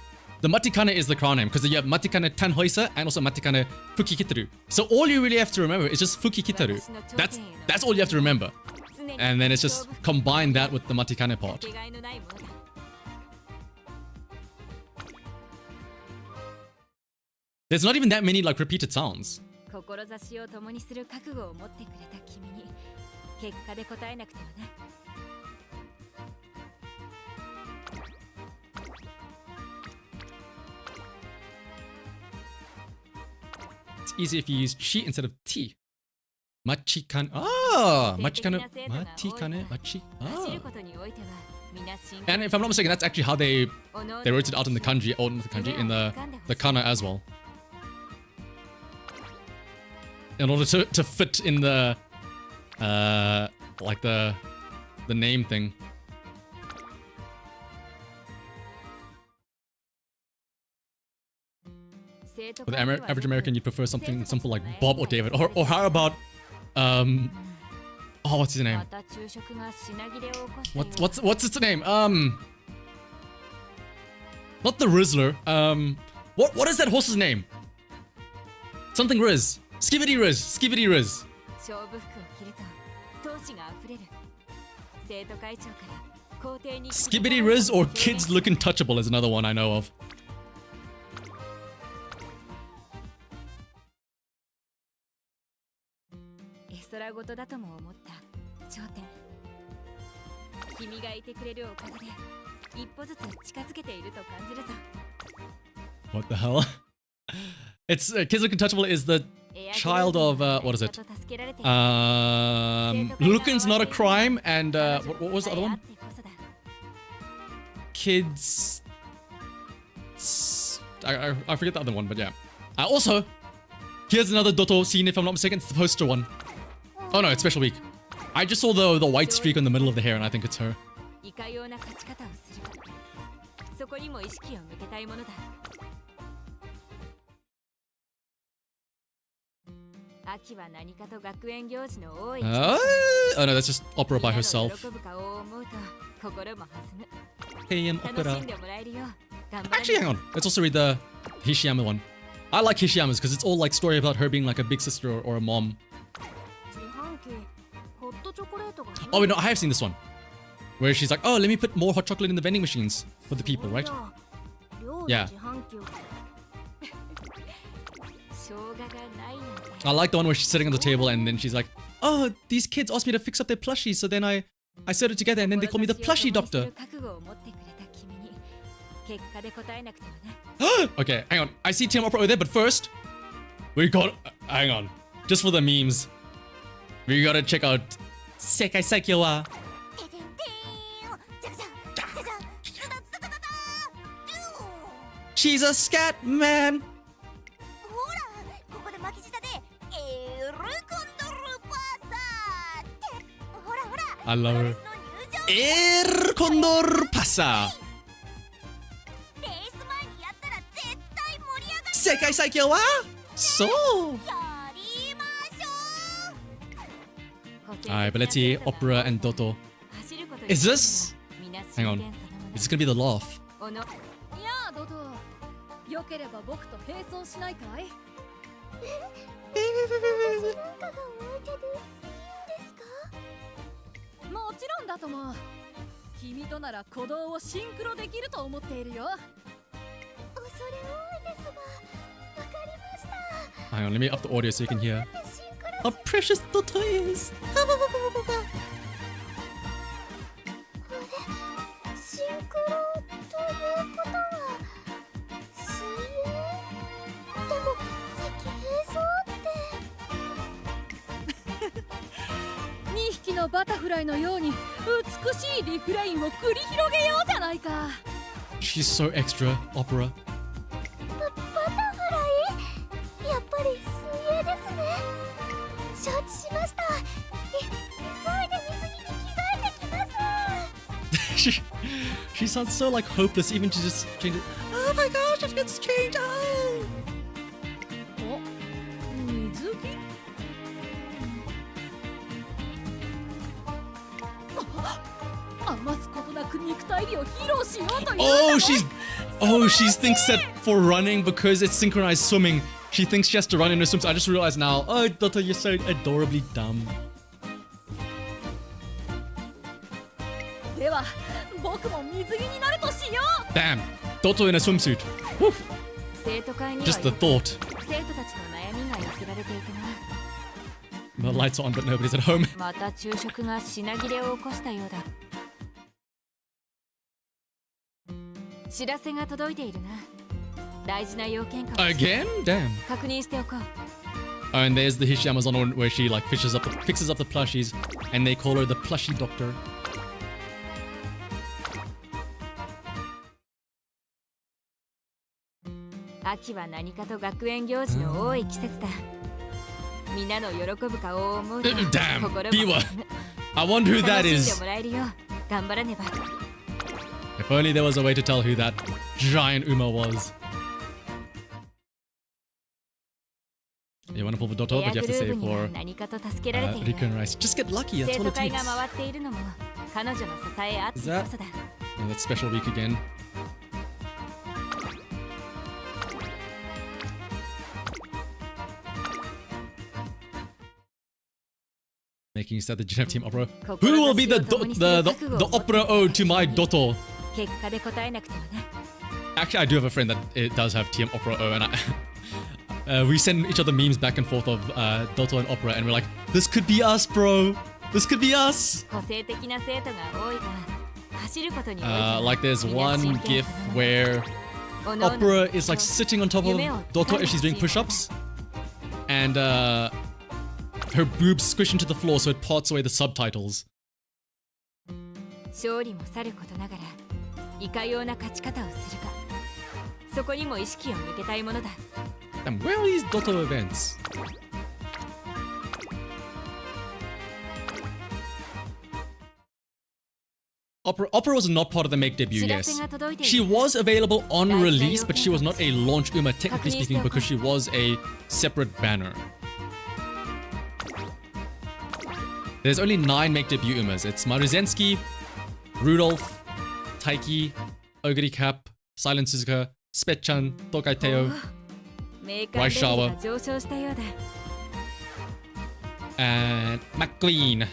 Speaker 1: The Matikane is the crown name because you have Matikane Tanhoisa and also Matikane Fukikitaru. So all you really have to remember is just Fukikitaru. That's all you have to remember. And then it's just combine that with the Matikane part. There's not even that many like repeated sounds. It's easier if you use chi instead of t. Machikane. Ah! Matikane. Machi. Ah. And if I'm not mistaken, that's actually how they wrote it out in the kanji, or not the kanji, in the kana as well. In order to fit in the like the name thing. For the average American, you'd prefer something simple like Bob or David, or how about oh, what's his name? What's its name? Not the Rizzler. What is that horse's name? Something Riz. Skibidi Riz. Skibidi Riz. Skibidi Riz or Kids Look Untouchable is another one I know of. What the hell? It's Kids Look Untouchable is the child of what is it? Lookin's Not a Crime and what was the other one? Kids. I forget the other one, but yeah. Also, here's another Dotto scene if I'm not mistaken. It's the poster one. Oh no, it's Special Week. I just saw the white streak on the middle of the hair and I think it's her. Oh no, that's just opera by herself. Hey, opera. Actually, hang on. Let's also read the Hishiyama one. I like Hishiyama's because it's all like story about her being like a big sister or a mom. Oh wait, no, I have seen this one. Where she's like, oh, let me put more hot chocolate in the vending machines for the people, right? Yeah. I like the one where she's sitting on the table and then she's like, oh, these kids asked me to fix up their plushies, so then I sewed it together and then they call me the plushie doctor. Okay, hang on. I see Team Opera over there, but first, we got... hang on. Just for the memes, we gotta check out Sekai Saikyo wa... She's a scat man! I love her. El Condor pasa! Sekai Saikyo wa? So! Alright, but let's see Opera and Dotto. Is this... hang on. Is this gonna be the laugh? Hang on, let me up the audio so you can hear how precious Dotto is. She's so extra, Opera. She sounds so like hopeless even to just change it. Oh my gosh, it gets changed. Oh. Oh, Oh, she thinks that for running, because it's synchronized swimming, she thinks she has to run in a swimsuit. I just realized now. Oh, Doto, you're so adorably dumb.
Speaker 2: では僕も水着になるとしよう。
Speaker 1: Damn, Doto in a swimsuit. Woo.
Speaker 2: 生徒会には
Speaker 1: Just the thought.
Speaker 2: 生徒たちの悩みが寄せられていてな。
Speaker 1: The lights are on, but nobody's at home.
Speaker 2: また昼食が品切れを起こしたようだ。知らせが届いているな。大事な要件かも。
Speaker 1: Again? Damn.
Speaker 2: 確認しておこう。
Speaker 1: Oh, and there's the Hishi Amazon one where she like fixes up the plushies, and they call her the plushie doctor.
Speaker 2: 秋は何かと学園行事の多い季節だ。みんなの喜ぶ顔を思うと
Speaker 1: Damn,
Speaker 2: 心も
Speaker 1: Biwa. I wonder who that
Speaker 2: 楽しん
Speaker 1: is.
Speaker 2: でもらえるよ。頑張らねば。
Speaker 1: If only there was a way to tell who that giant Uma was. You want to pull the Doto, but you have to save for
Speaker 2: 何かと助けられている。
Speaker 1: Riku and Rice. Just get lucky, that's
Speaker 2: 生
Speaker 1: all
Speaker 2: 徒
Speaker 1: it
Speaker 2: 会が
Speaker 1: takes.
Speaker 2: 回っているのも彼女の支えあってこそだ。
Speaker 1: Oh, that's special week again. Making you sad that you didn't have Team Opera. Who will be the Opera ode to my Doto?
Speaker 2: 結果で答えなくてはね。
Speaker 1: Actually, I do have a friend that it does have Team Opera O, and we send each other memes back and forth of Doto and Opera, and we're like, this could be us, bro. This could be us.
Speaker 2: 個性的な生徒が多いが、走ることに多い。
Speaker 1: Like there's one gif where Opera is like sitting on top of Doto as she's doing push-ups, and her boobs squish into the floor so it parts away the subtitles.
Speaker 2: 勝利もさることながら、いかような勝ち方をするか、そこにも意識を向けたいものだ。
Speaker 1: And where are these Doto events? Opera was not part of the Make debut, yes. She was available on release, but she was not a launch Uma, technically speaking, because she was a separate banner. There's only 9 Make debut Umas. It's Maruzensky, Rudolph, Taiki, Oguri Cap, Silent Suzuka, Spetchan, Tokai Teo,
Speaker 2: メーカーレベルが上昇したようだ。
Speaker 1: and McQueen.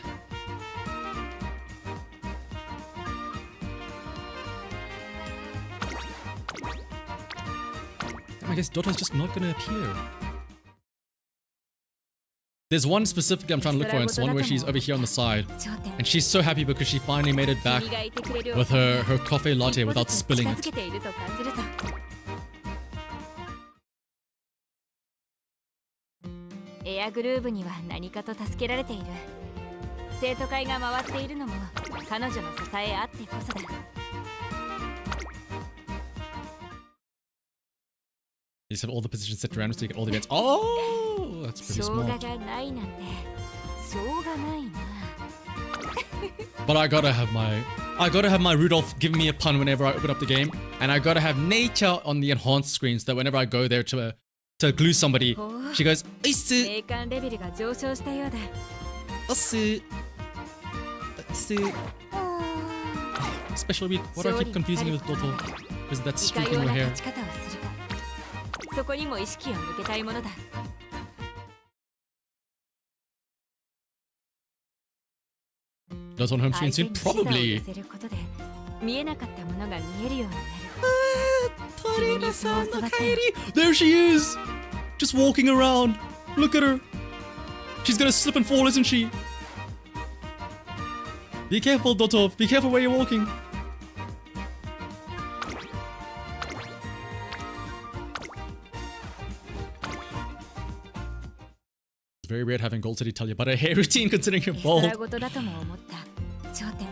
Speaker 1: I guess Doto's just not gonna appear. There's one specifically I'm trying to look for, and it's one where she's over here on the side. And she's so happy because she finally made it back with her coffee latte without spilling it.
Speaker 2: エアグルーヴには何かと助けられている。生徒会が回っているのも彼女の支えあってこそだ。
Speaker 1: You just have all the positions set around so you get all the events. Oh, that's pretty
Speaker 2: しょうが
Speaker 1: smart.
Speaker 2: がないなんてしょうがないな。
Speaker 1: But I gotta have my Rudolph giving me a pun whenever I open up the game, and I gotta have nature on the enhanced screen so that whenever I go there to glue somebody, she goes,
Speaker 2: メーカーレベルが上昇したようだ。
Speaker 1: Special week. Why do I keep confusing you with Doto? Because that
Speaker 2: いか
Speaker 1: streak
Speaker 2: よ
Speaker 1: in
Speaker 2: う
Speaker 1: her
Speaker 2: な
Speaker 1: hair.
Speaker 2: 勝ち方をするか、そこにも意識を向けたいものだ。
Speaker 1: Does on home screen
Speaker 2: 相手
Speaker 1: soon?
Speaker 2: に視座を
Speaker 1: Probably.
Speaker 2: 寄せることで見えなかったものが見えるようになる。
Speaker 1: There she is! Just walking around. Look at her. She's gonna slip and fall, isn't she? Be careful, Doto. Be careful where you're walking. It's very weird having Gold City tell you about a hair routine considering you're
Speaker 2: 絵
Speaker 1: bald.
Speaker 2: 空事だとも思った頂点。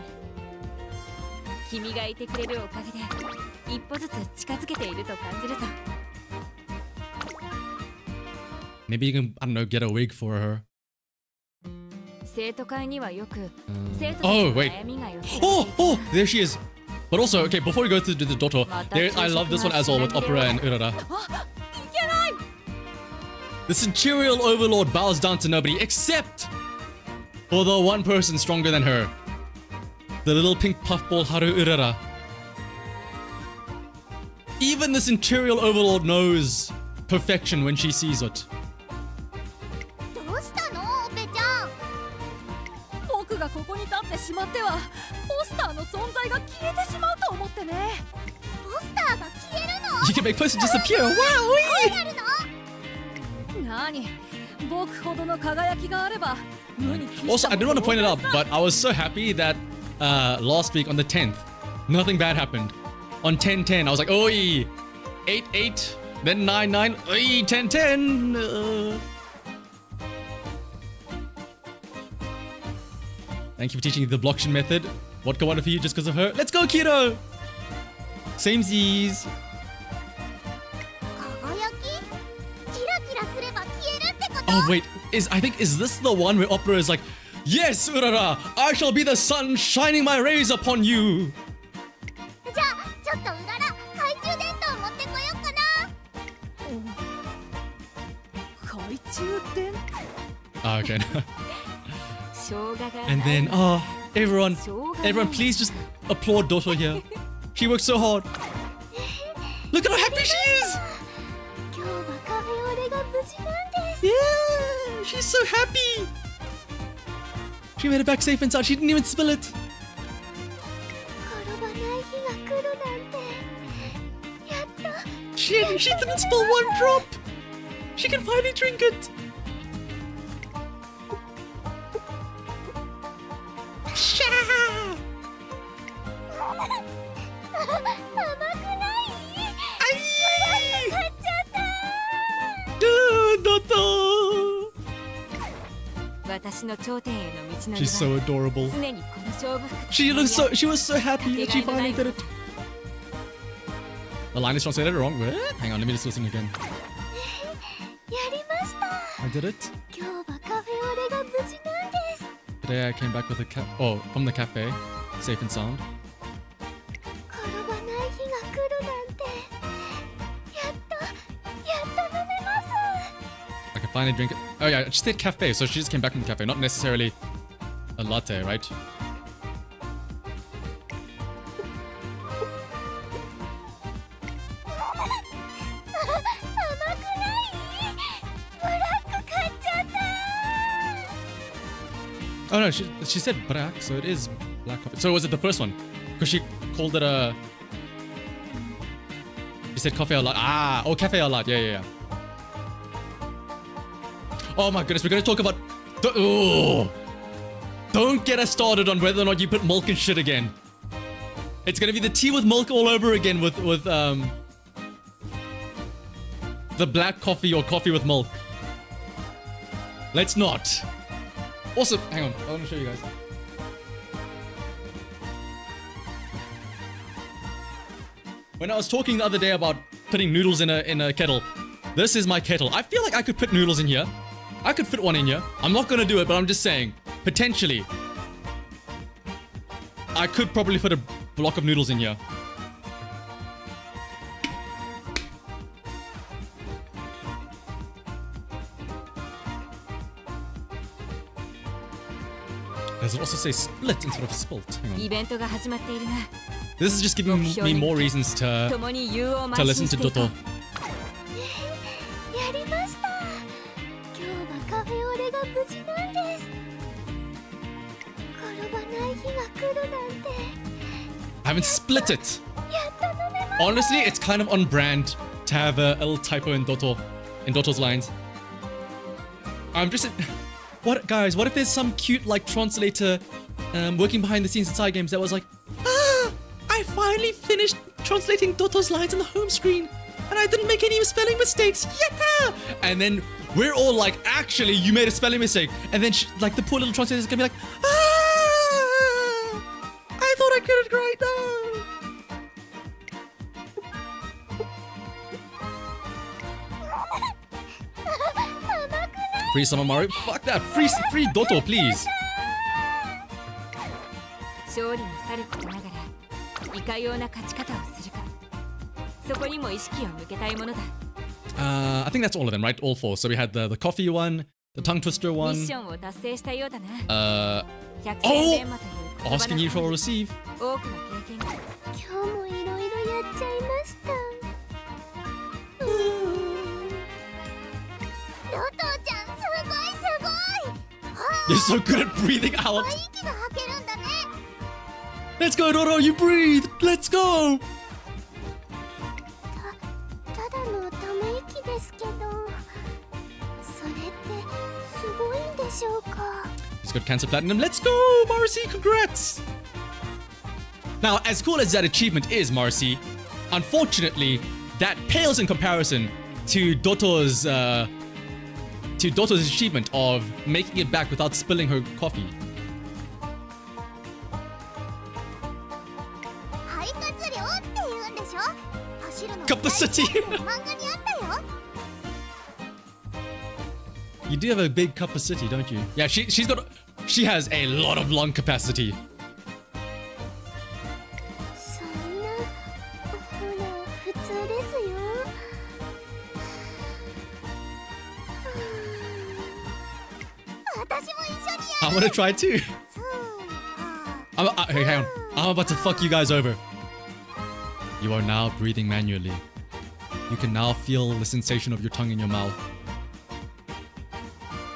Speaker 2: 君がいてくれるおかげで一歩ずつ近づけていると感じるぞ。
Speaker 1: Maybe you can, I don't know, get a wig for her.
Speaker 2: 生徒会にはよく生徒たち
Speaker 1: Oh,
Speaker 2: の
Speaker 1: wait.
Speaker 2: 悩みが寄せられてい
Speaker 1: Oh,
Speaker 2: る。
Speaker 1: oh, there she is. But also, okay, before we go to the Doto, there, I love this one as well with Opera and Urara. The Centurial Overlord bows down to nobody except for the one person stronger than her. The little pink puffball Haru Urara. Even Even this Imperial Overlord knows perfection when she sees it.
Speaker 2: どうしたのオペちゃん。
Speaker 4: 僕がここに立ってしまってはポスターの存在が消えてしまうと思ってね。
Speaker 2: ポスターが消えるの？
Speaker 1: You can make posters disappear. Wow!
Speaker 2: どうやるの？
Speaker 4: 何？僕ほどの輝きがあれば無に帰した
Speaker 1: Also, I didn't want to point it out, but I was so happy that last week on the 10th, nothing bad happened. On 10-10, I was like, oi, 8-8, then 9-9, oi, 10-10. Thank you for teaching me the blockchain method. What can one for you just because of her? Let's go, Kiro! Samesies.
Speaker 2: 輝き？キラキラすれば消えるってこと？
Speaker 1: Oh, wait, is this the one where Opera is like, yes, Urara, I shall be the sun shining my rays upon you.
Speaker 2: じゃあちょっとうらら懐中電灯持ってこようかな。
Speaker 4: 懐中電灯。
Speaker 1: Ah, okay.
Speaker 4: しょうががない。
Speaker 1: And then, everyone, please just applaud Doto here. She worked so hard. Look at how happy she is.
Speaker 2: 今日はカフェオレが無事なんです。
Speaker 1: Yeah, she's so happy. She made it back safe and sound. She didn't even spill it.
Speaker 2: 転ばない日が来るなんて。やっと。
Speaker 1: She didn't spill one drop. She can finally drink it. Shanaha.
Speaker 2: 甘くない？
Speaker 1: Aye.
Speaker 2: 買っちゃった。
Speaker 1: Doto.
Speaker 4: 私の頂点への道のり
Speaker 1: She's so
Speaker 4: は
Speaker 1: adorable.
Speaker 4: 常にこの勝負服。
Speaker 1: She was so happy that she finally did it. The line is translated wrong. What? Hang on, let me just listen again.
Speaker 2: やりました。
Speaker 1: I did it.
Speaker 2: 今日はカフェオレが無事なんです。
Speaker 1: Today I came back with from the cafe, safe and sound.
Speaker 2: 転ばない日が来るなんて。やっと飲めます。
Speaker 1: I can finally drink it. Oh yeah, she said cafe, so she just came back from the cafe, not necessarily a latte, right?
Speaker 2: 甘くない？ブラック買っちゃった。
Speaker 1: Oh no, she said black, so it is black coffee. So was it the first one? Because she called it a... She said coffee a lot. Ah, oh, cafe a lot. Yeah. Oh my goodness, we're gonna talk about... Don't get us started on whether or not you put milk and shit again. It's gonna be the tea with milk all over again with the black coffee or coffee with milk. Let's not. Also, hang on, I want to show you guys. When I was talking the other day about putting noodles in a kettle, this is my kettle. I feel like I could put noodles in here. I could fit one in here. I'm not gonna do it, but I'm just saying, potentially, I could probably put a block of noodles in here. Does it also say split instead of spilt? Hang on.
Speaker 4: イベントが始まっているな。
Speaker 1: This is just giving me more reasons to
Speaker 4: 共に融を
Speaker 1: to
Speaker 4: 邁
Speaker 1: listen
Speaker 4: 進し
Speaker 1: to
Speaker 4: ていこ
Speaker 1: Doto.
Speaker 4: う。
Speaker 2: やりました。今日はカフェオレが無事なんです。転ばない日が来るなんて。
Speaker 1: I haven't split it.
Speaker 2: やっと飲めます。
Speaker 1: Honestly, it's kind of on brand to have a little typo in Doto's lines. I'm just... What, guys, what if there's some cute, like, translator working behind the scenes inside games that was like, I finally finished translating Doto's lines on the home screen, and I didn't make any spelling mistakes, yatta! And then we're all like, actually, you made a spelling mistake. And then, like, the poor little translator is gonna be like, I thought I could it right now. Free Summer Mario? Fuck that! Free Doto, please!
Speaker 4: 勝利もさることながらいかような勝ち方をするか、そこにも意識を向けたいものだ。
Speaker 1: I think that's all of them, right? All four. So we had the coffee one, the tongue twister
Speaker 4: ミ
Speaker 1: one,
Speaker 4: ッションを達成したようだな。 百
Speaker 1: お
Speaker 4: 戦錬磨という言葉
Speaker 1: asking you
Speaker 4: の
Speaker 1: for a receive.
Speaker 4: 多くの経験が。
Speaker 2: 今日もいろいろやっちゃいました。
Speaker 1: You're so good at breathing out.
Speaker 2: 息が吐けるんだね。
Speaker 1: Let's go, Doro. You breathe. Let's go.
Speaker 2: ただのため息ですけど、それってすごいんでしょうか。
Speaker 1: He's got Cancer Platinum. Let's go, Marcy. Congrats. Now, as cool as that achievement is, Marcy, unfortunately, that pales in comparison to Doto's achievement of making it back without spilling her coffee.
Speaker 2: 肺活量って言うんでしょ。走るの
Speaker 1: Capacity.
Speaker 2: 漫画にあったよ。
Speaker 1: You do have a big capacity, don't you? Yeah, she has a lot of lung capacity.
Speaker 2: そんな、ほら普通ですよ。私も一緒にや
Speaker 1: I want to try too.
Speaker 2: る。
Speaker 1: Hey, hang on. I'm about to fuck you guys over. You are now breathing manually. You can now feel the sensation of your tongue in your mouth.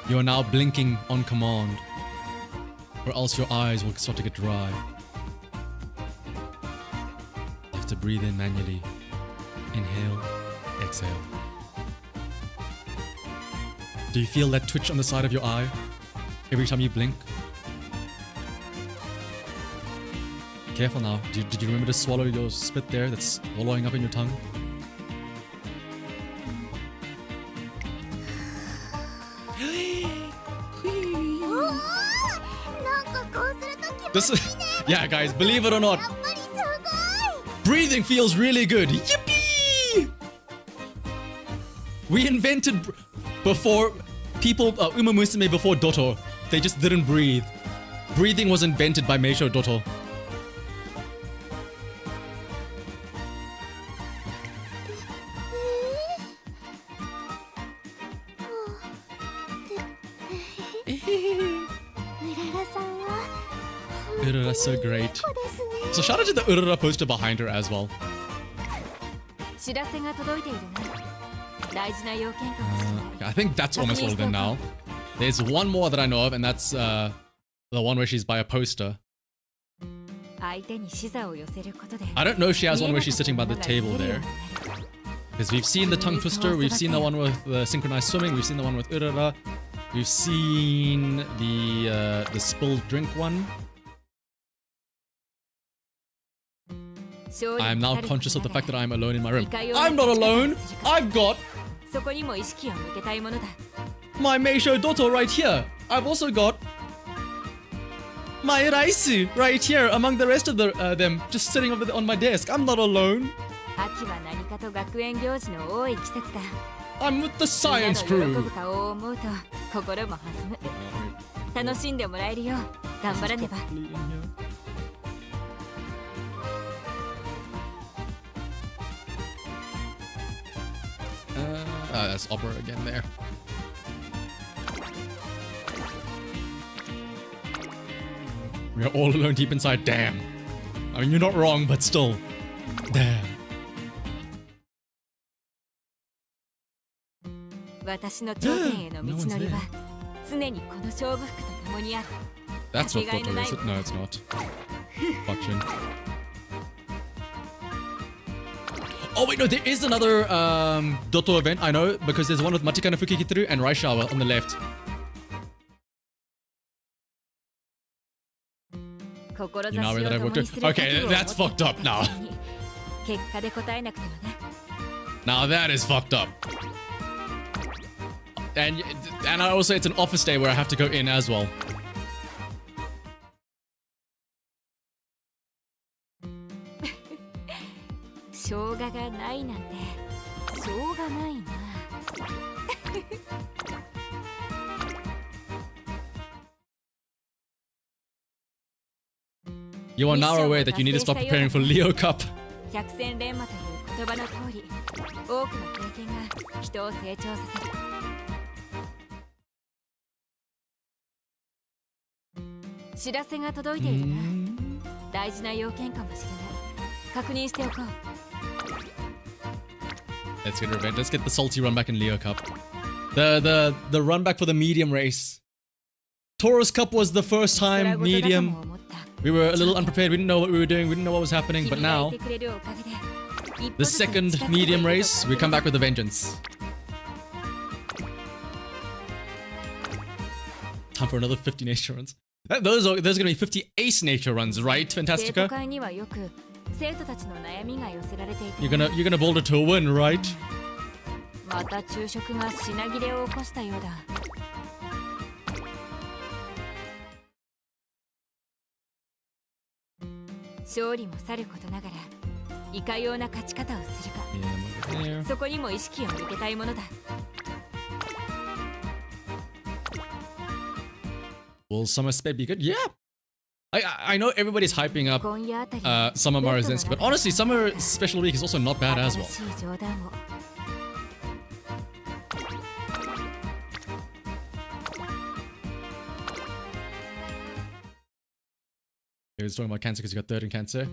Speaker 1: You are now blinking on command, or else your eyes will start to get dry. You have to breathe in manually. Inhale, exhale. Do you feel that twitch on the side of your eye every time you blink? Careful now. Did you remember to swallow your spit there that's wallowing up in your tongue? This is, yeah, guys, believe it or not,
Speaker 2: やっぱりすごい。
Speaker 1: breathing feels really good. Yippee! We invented before people, Uma Musume before Doto. They just didn't breathe. Breathing was invented by Meisho Doto. Urara's so great. So shout out to the Urara poster behind her as well.
Speaker 4: 知らせが届いているな。大事な要件かもしれない。
Speaker 1: I think that's almost all of them now. There's one more that I know of, and that's the one where she's by a poster.
Speaker 4: 相手に視座を寄せることで
Speaker 1: I don't know if she has one where she's sitting by the table there. Because we've seen the tongue twister, we've seen the one with synchronized swimming, we've seen the one with Urara, we've seen the spilled drink one. I am now conscious of the fact that I am alone in my room. I'm not alone! I've got
Speaker 4: そこにも意識を向けたいものだ。
Speaker 1: my Meisho Doto right here. I've also got my Raisu right here among the rest of them just sitting over on my desk. I'm not alone.
Speaker 4: 秋は何かと学園行事の多い季節だ。
Speaker 1: I'm with the
Speaker 4: み
Speaker 1: science
Speaker 4: んなの喜
Speaker 1: crew.
Speaker 4: ぶ顔を思うと心も弾む。楽しんでもらえるよう頑張らねば。
Speaker 1: That's opera again there. We are all alone deep inside. Damn. I mean, you're not wrong, but still. Damn.
Speaker 4: 私の頂点への道のりは常にこの勝負服と共にある。
Speaker 1: That's not Doto, is it? No, it's not. Fuction. Oh wait, no, there is another Doto event, I know, because there's one with Matika no Fukikituru and Raishawa on the left.
Speaker 4: 志
Speaker 1: You know
Speaker 4: を
Speaker 1: where that I
Speaker 4: 共
Speaker 1: worked
Speaker 4: に
Speaker 1: it?
Speaker 4: する
Speaker 1: Okay,
Speaker 4: 覚悟を
Speaker 1: that's
Speaker 4: 持って
Speaker 1: fucked up now.
Speaker 4: 結果で答えなくてはね。
Speaker 1: Now that is fucked up. And I also, it's an office day where I have to go in as well.
Speaker 4: しょうががないなんてしょうがないな。
Speaker 1: You are now aware that you need to stop preparing for Leo Cup.
Speaker 4: 百戦錬磨という言葉の通り、多くの経験が人を成長させる。知らせが届いているな。大事な要件かもしれない。確認しておこう。
Speaker 1: Let's get revenge. Let's get the salty run back in Leo Cup. The run back for the medium race. Taurus Cup was the first time medium. We were a little unprepared. We didn't know what we were doing. We didn't know what was happening. But now, the second medium race, we come back with a vengeance. Time for another 50 nature runs. Those are gonna be 50 ace nature runs, right, Fantastica? You're gonna boulder to a win, right?
Speaker 4: また昼食が品切れを起こしたようだ。勝利もさることながら、いかような勝ち方をするか。そこにも意識を向けたいものだ。
Speaker 1: Will Summer Sped be good? Yeah! I know everybody's hyping up Summer Marizensky, but honestly, Summer Special Week is also not bad as well. He was talking about cancer because he got third in cancer.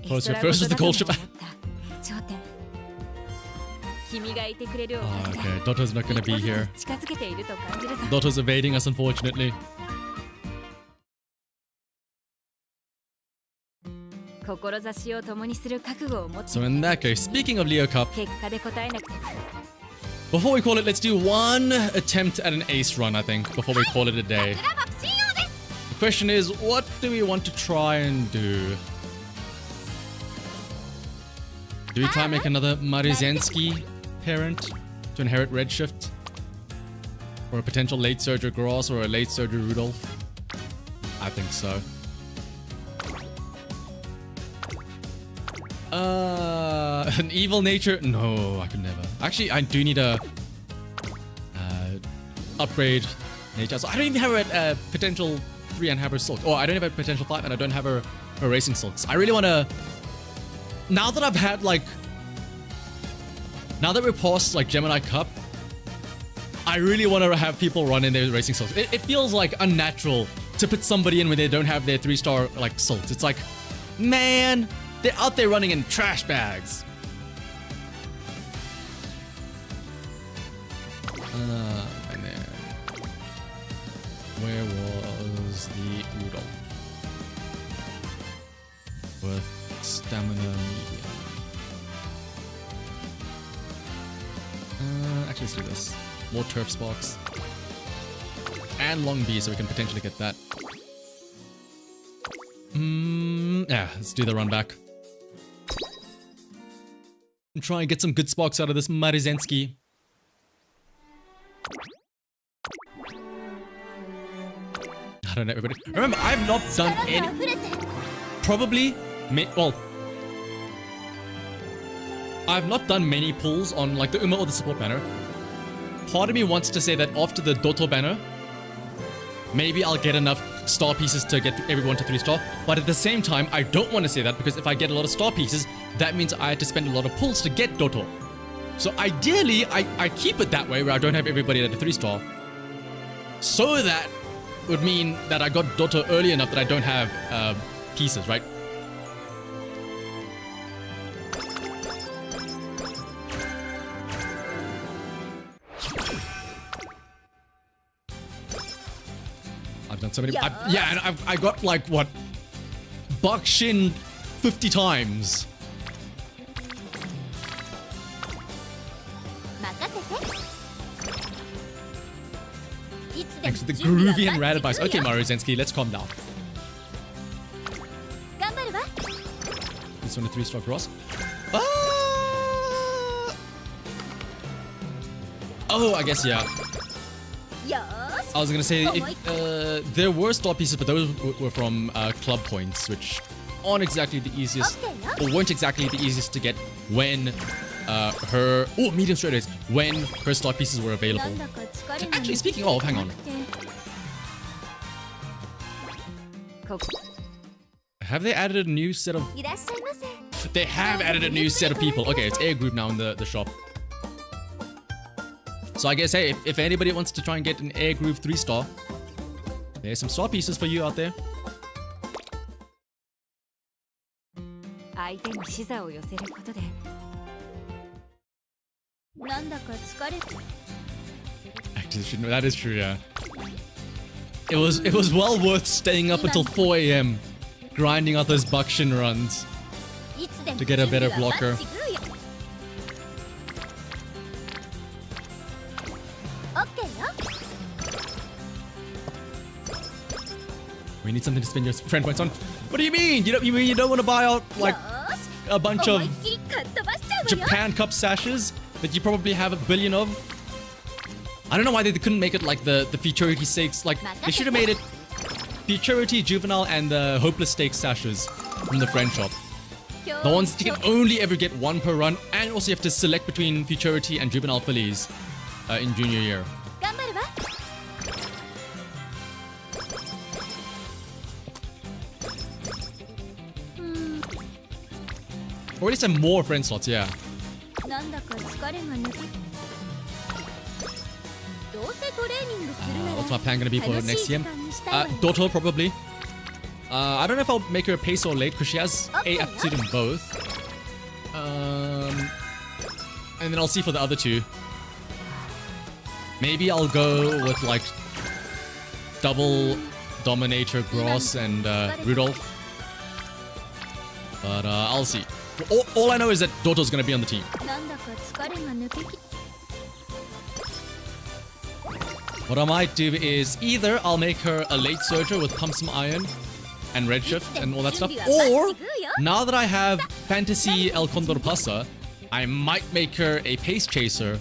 Speaker 1: Close got first with the gold ship. Okay, Dotto's not gonna be here. Dotto's evading us, unfortunately. So in that case, speaking of Leo Cup, before we call it, let's do one attempt at an ace run, I think, before we call it a day. The question is, what do we want to try and do? Do we try and make another Marizensky parent to inherit Redshift? Or a potential late Surger Gross or a late Surger Rudolph? I think so. An evil nature? No, I could never. Actually, I do need a upgrade nature. So I don't even have a potential 3 and have her silk. Or I don't have a potential 5 and I don't have her racing silks. I really want to... Now that I've had like... Now that we're past like Gemini Cup, I really want to have people run in their racing silks. It feels like unnatural to put somebody in when they don't have their 3-star like silks. It's like, man... They're out there running in trash bags. And then... Where was the Udon? With stamina medium. Actually, let's do this. More turf sparks. And long B, so we can potentially get that. Yeah, let's do the run back. And try and get some good sparks out of this Marizensky. I don't know, everybody. Remember, I've not done any... Probably... Well... I've not done many pulls on like the Uma or the support banner. Part of me wants to say that after the Dotto banner, maybe I'll get enough star pieces to get everyone to 3-star. But at the same time, I don't want to say that because if I get a lot of star pieces, that means I had to spend a lot of pulls to get Dotto. So ideally, I keep it that way where I don't have everybody at a 3-star. So that would mean that I got Dotto early enough that I don't have pieces, right? I've done so many... yeah, and I got like, what? Buckshin 50 times. Thanks for the groovy and rad advice. Okay, Marizensky, let's calm down. This one a 3-star cross. Ah! Oh, I guess, yeah. I was gonna say, if, there were star pieces, but those were from club points, which aren't exactly the easiest, or weren't exactly the easiest to get when her... Oh, medium straightaways, when her star pieces were available. Actually, speaking of, hang on. Have they added a new set of... They have added a new set of people. Okay, it's Air Group now in the shop. So I guess, hey, if anybody wants to try and get an Air Groove 3-star, there's some star pieces for you out there. Actually, that is true, yeah. it was well worth staying up until 4 a.m. grinding out those Buckshin runs to get a better blocker. We need something to spend your friend points on. What do you mean? You don't want to buy out like a bunch of Japan Cup sashes that you probably have a billion of? I don't know why they couldn't make it like the Futurity Stakes. Like, they should have made it Futurity, Juvenile, and the Hopeless Stakes sashes from the friend shop. The ones that you can only ever get one per run, and also you have to select between Futurity and Juvenile fillies in junior year. Or at least have more friend slots, yeah. What's my plan gonna be for next CM? Doto, probably. I don't know if I'll make her a pace or late because she has A aptitude in both. And then I'll see for the other two. Maybe I'll go with like double Dominator, Gross, and Rudolph. But I'll see. All I know is that Doto's gonna be on the team. What I might do is either I'll make her a late surger with Pump Some Iron and Redshift and all that stuff, or now that I have Fantasy El Condor Pasa, I might make her a Pace Chaser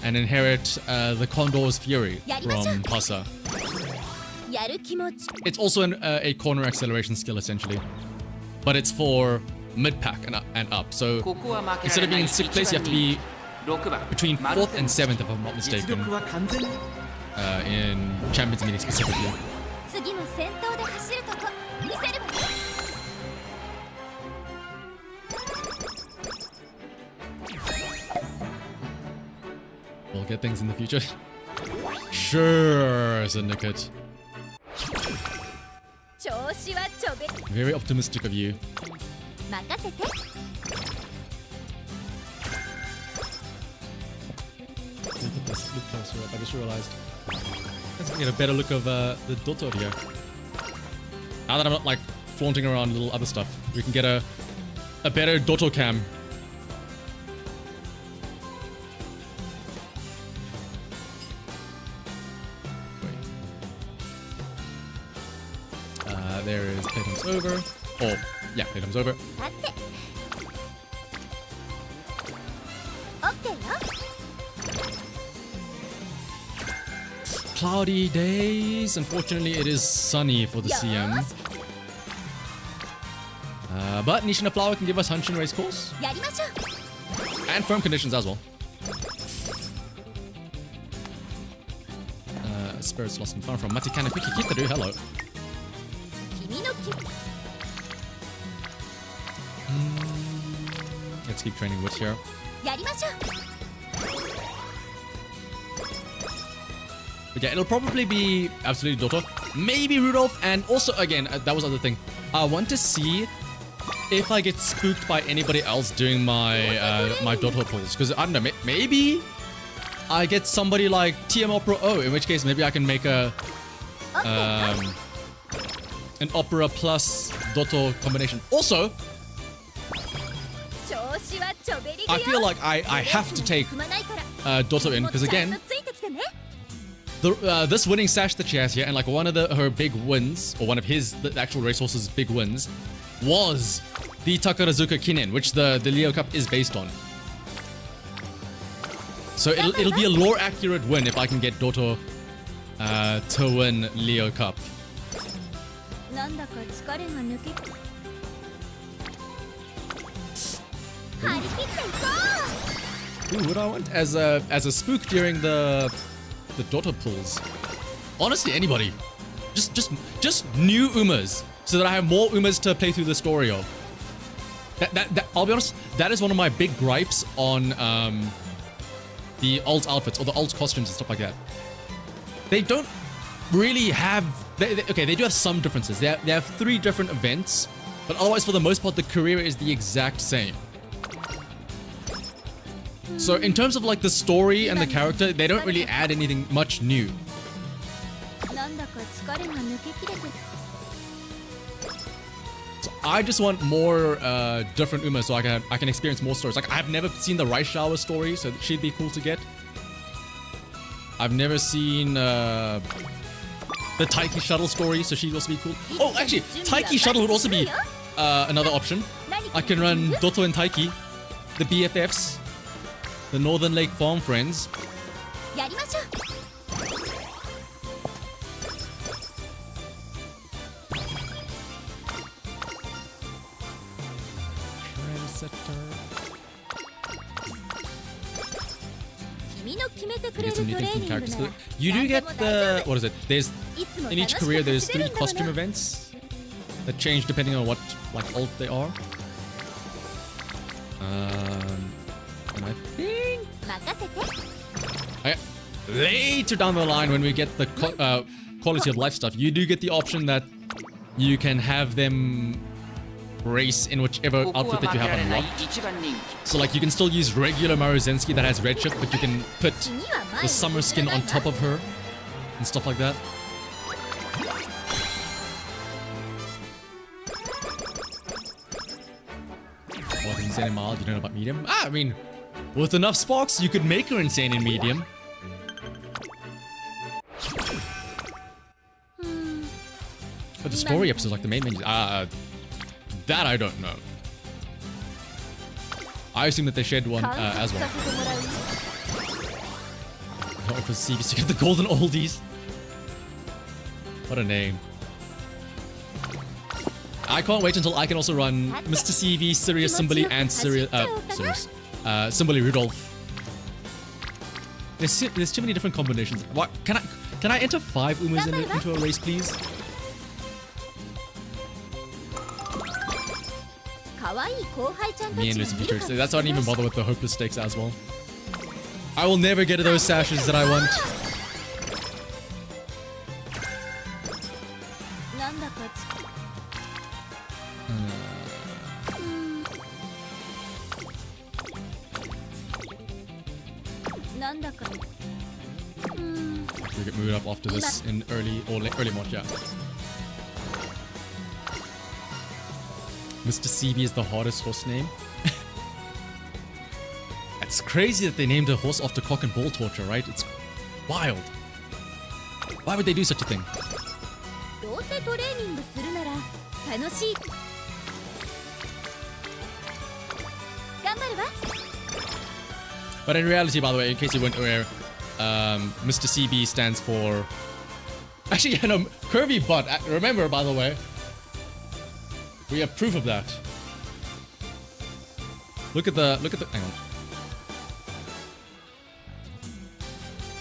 Speaker 1: and inherit the Condor's Fury from Pasa. It's also a corner acceleration skill essentially, but it's for mid-pack and up. So instead of being in 6th place, you have to be between 4th and 7th if I'm not mistaken. In Champions Meeting specifically. We'll get things in the future. Sure, Syndicate. Very optimistic of you. Look at this, look closer up, I just realized. Let's get a better look of the Doto here. Now that I'm not like flaunting around little other stuff, we can get a better Doto cam. There is Playtime's over. Oh, yeah, Playtime's over. Cloudy days. Unfortunately, it is sunny for the CM. But Nishina Flower can give us Hunshin race course. And firm conditions as well. Spirits Lost and Fun from Matikana Kitaru. Hello. Let's keep training Witch here. But yeah, it'll probably be absolutely Doto. Maybe Rudolph, and also, again, that was the other thing. I want to see if I get spooked by anybody else doing my my Doto pulls. Because, I don't know, maybe I get somebody like TM Opera O, in which case maybe I can make a an Opera plus Doto combination. Also, I feel like I have to take Doto in, because again, this winning sash that she has here, and like one of her big wins, or one of the actual racehorse's big wins, was the Takarazuka Kinen, which the Leo Cup is based on. So it'll be a lore accurate win if I can get Doto to win Leo Cup. Ooh, what do I want as a spook during the Doto pulls? Honestly, anybody. Just new Umas, so that I have more Umas to play through the story of. That I'll be honest, that is one of my big gripes on the alt outfits or the alt costumes and stuff like that. They don't really have. Okay, they do have some differences. They have 3 different events, but otherwise, for the most part, the career is the exact same. So in terms of like the story and the character, they don't really add anything much new.
Speaker 2: 疲れが抜けきれて
Speaker 1: So I just want more different Uma so I can experience more stories. Like I've never seen the rice shower story, so she'd be cool to get. I've never seen the Taiki shuttle story, so she'd also be cool. Oh, actually, Taiki shuttle would also be another option. I can run Doto and Taiki, the BFFs, the Northern Lake Farm Friends.
Speaker 2: やりましょう 君の決めてくれ
Speaker 1: You
Speaker 2: る
Speaker 1: get some
Speaker 2: ト
Speaker 1: new
Speaker 2: レ
Speaker 1: things
Speaker 2: ー
Speaker 1: from
Speaker 2: ニングな
Speaker 1: characters.
Speaker 2: ら
Speaker 1: You do get the what is it? There's
Speaker 2: いつも
Speaker 1: in
Speaker 2: 楽
Speaker 1: each
Speaker 2: しく
Speaker 1: career
Speaker 2: 走
Speaker 1: there's
Speaker 2: れる
Speaker 1: 3
Speaker 2: んだも
Speaker 1: costume
Speaker 2: の
Speaker 1: events that change depending on what like alt they are. And I think
Speaker 2: 任せて
Speaker 1: later down the line when we get the quality of life stuff, you do get the option that you can have them race in whichever
Speaker 3: ここは
Speaker 1: outfit
Speaker 3: 負
Speaker 1: that
Speaker 3: け
Speaker 1: you
Speaker 3: ら
Speaker 1: have
Speaker 3: れない
Speaker 1: unlocked.
Speaker 3: 一番人気
Speaker 1: So like you can still use regular Maruzensky that has red shift, but you can put
Speaker 2: 次は前
Speaker 1: the
Speaker 2: に
Speaker 1: summer
Speaker 2: 進
Speaker 1: skin
Speaker 2: まない
Speaker 1: on
Speaker 2: わ
Speaker 1: top of her and stuff like that. What, insane and mild? You don't know about medium? Ah, I mean, with enough sparks, you could make her insane in medium. But the story episodes, like the main menus, that I don't know. I assume that they shared one
Speaker 2: 観察
Speaker 1: as
Speaker 2: さ
Speaker 1: well.
Speaker 2: せてもらうよ
Speaker 1: Oh, for CBs to get the golden oldies. What a name. I can't wait until I can also run Mr. CV, Sirius Simboli, and Sirius Simboli Rudolph. There's too many different combinations. What can I enter 5 Umas into a race, please?
Speaker 2: 可愛い後輩ちゃんた
Speaker 1: Me
Speaker 2: ち
Speaker 1: and
Speaker 2: が
Speaker 1: Lucy
Speaker 2: いる
Speaker 1: Peters.
Speaker 2: はず
Speaker 1: That's why I didn't even bother with the hopeless stakes as well. I will never get those sashes that I want.
Speaker 2: なんだかなんだか
Speaker 1: We get moved up after this in early March, yeah. Mr. CB is the hardest horse name. It's crazy that they named a horse after cock and ball torture, right? It's wild. Why would they do such a thing?
Speaker 2: どうせトレーニングするなら楽しい頑張るわ
Speaker 1: But in reality, by the way, in case you weren't aware, Mr. CB stands for... Actually, yeah, no, Curvy Butt. Remember, by the way, we have proof of that. Look at the... Hang on.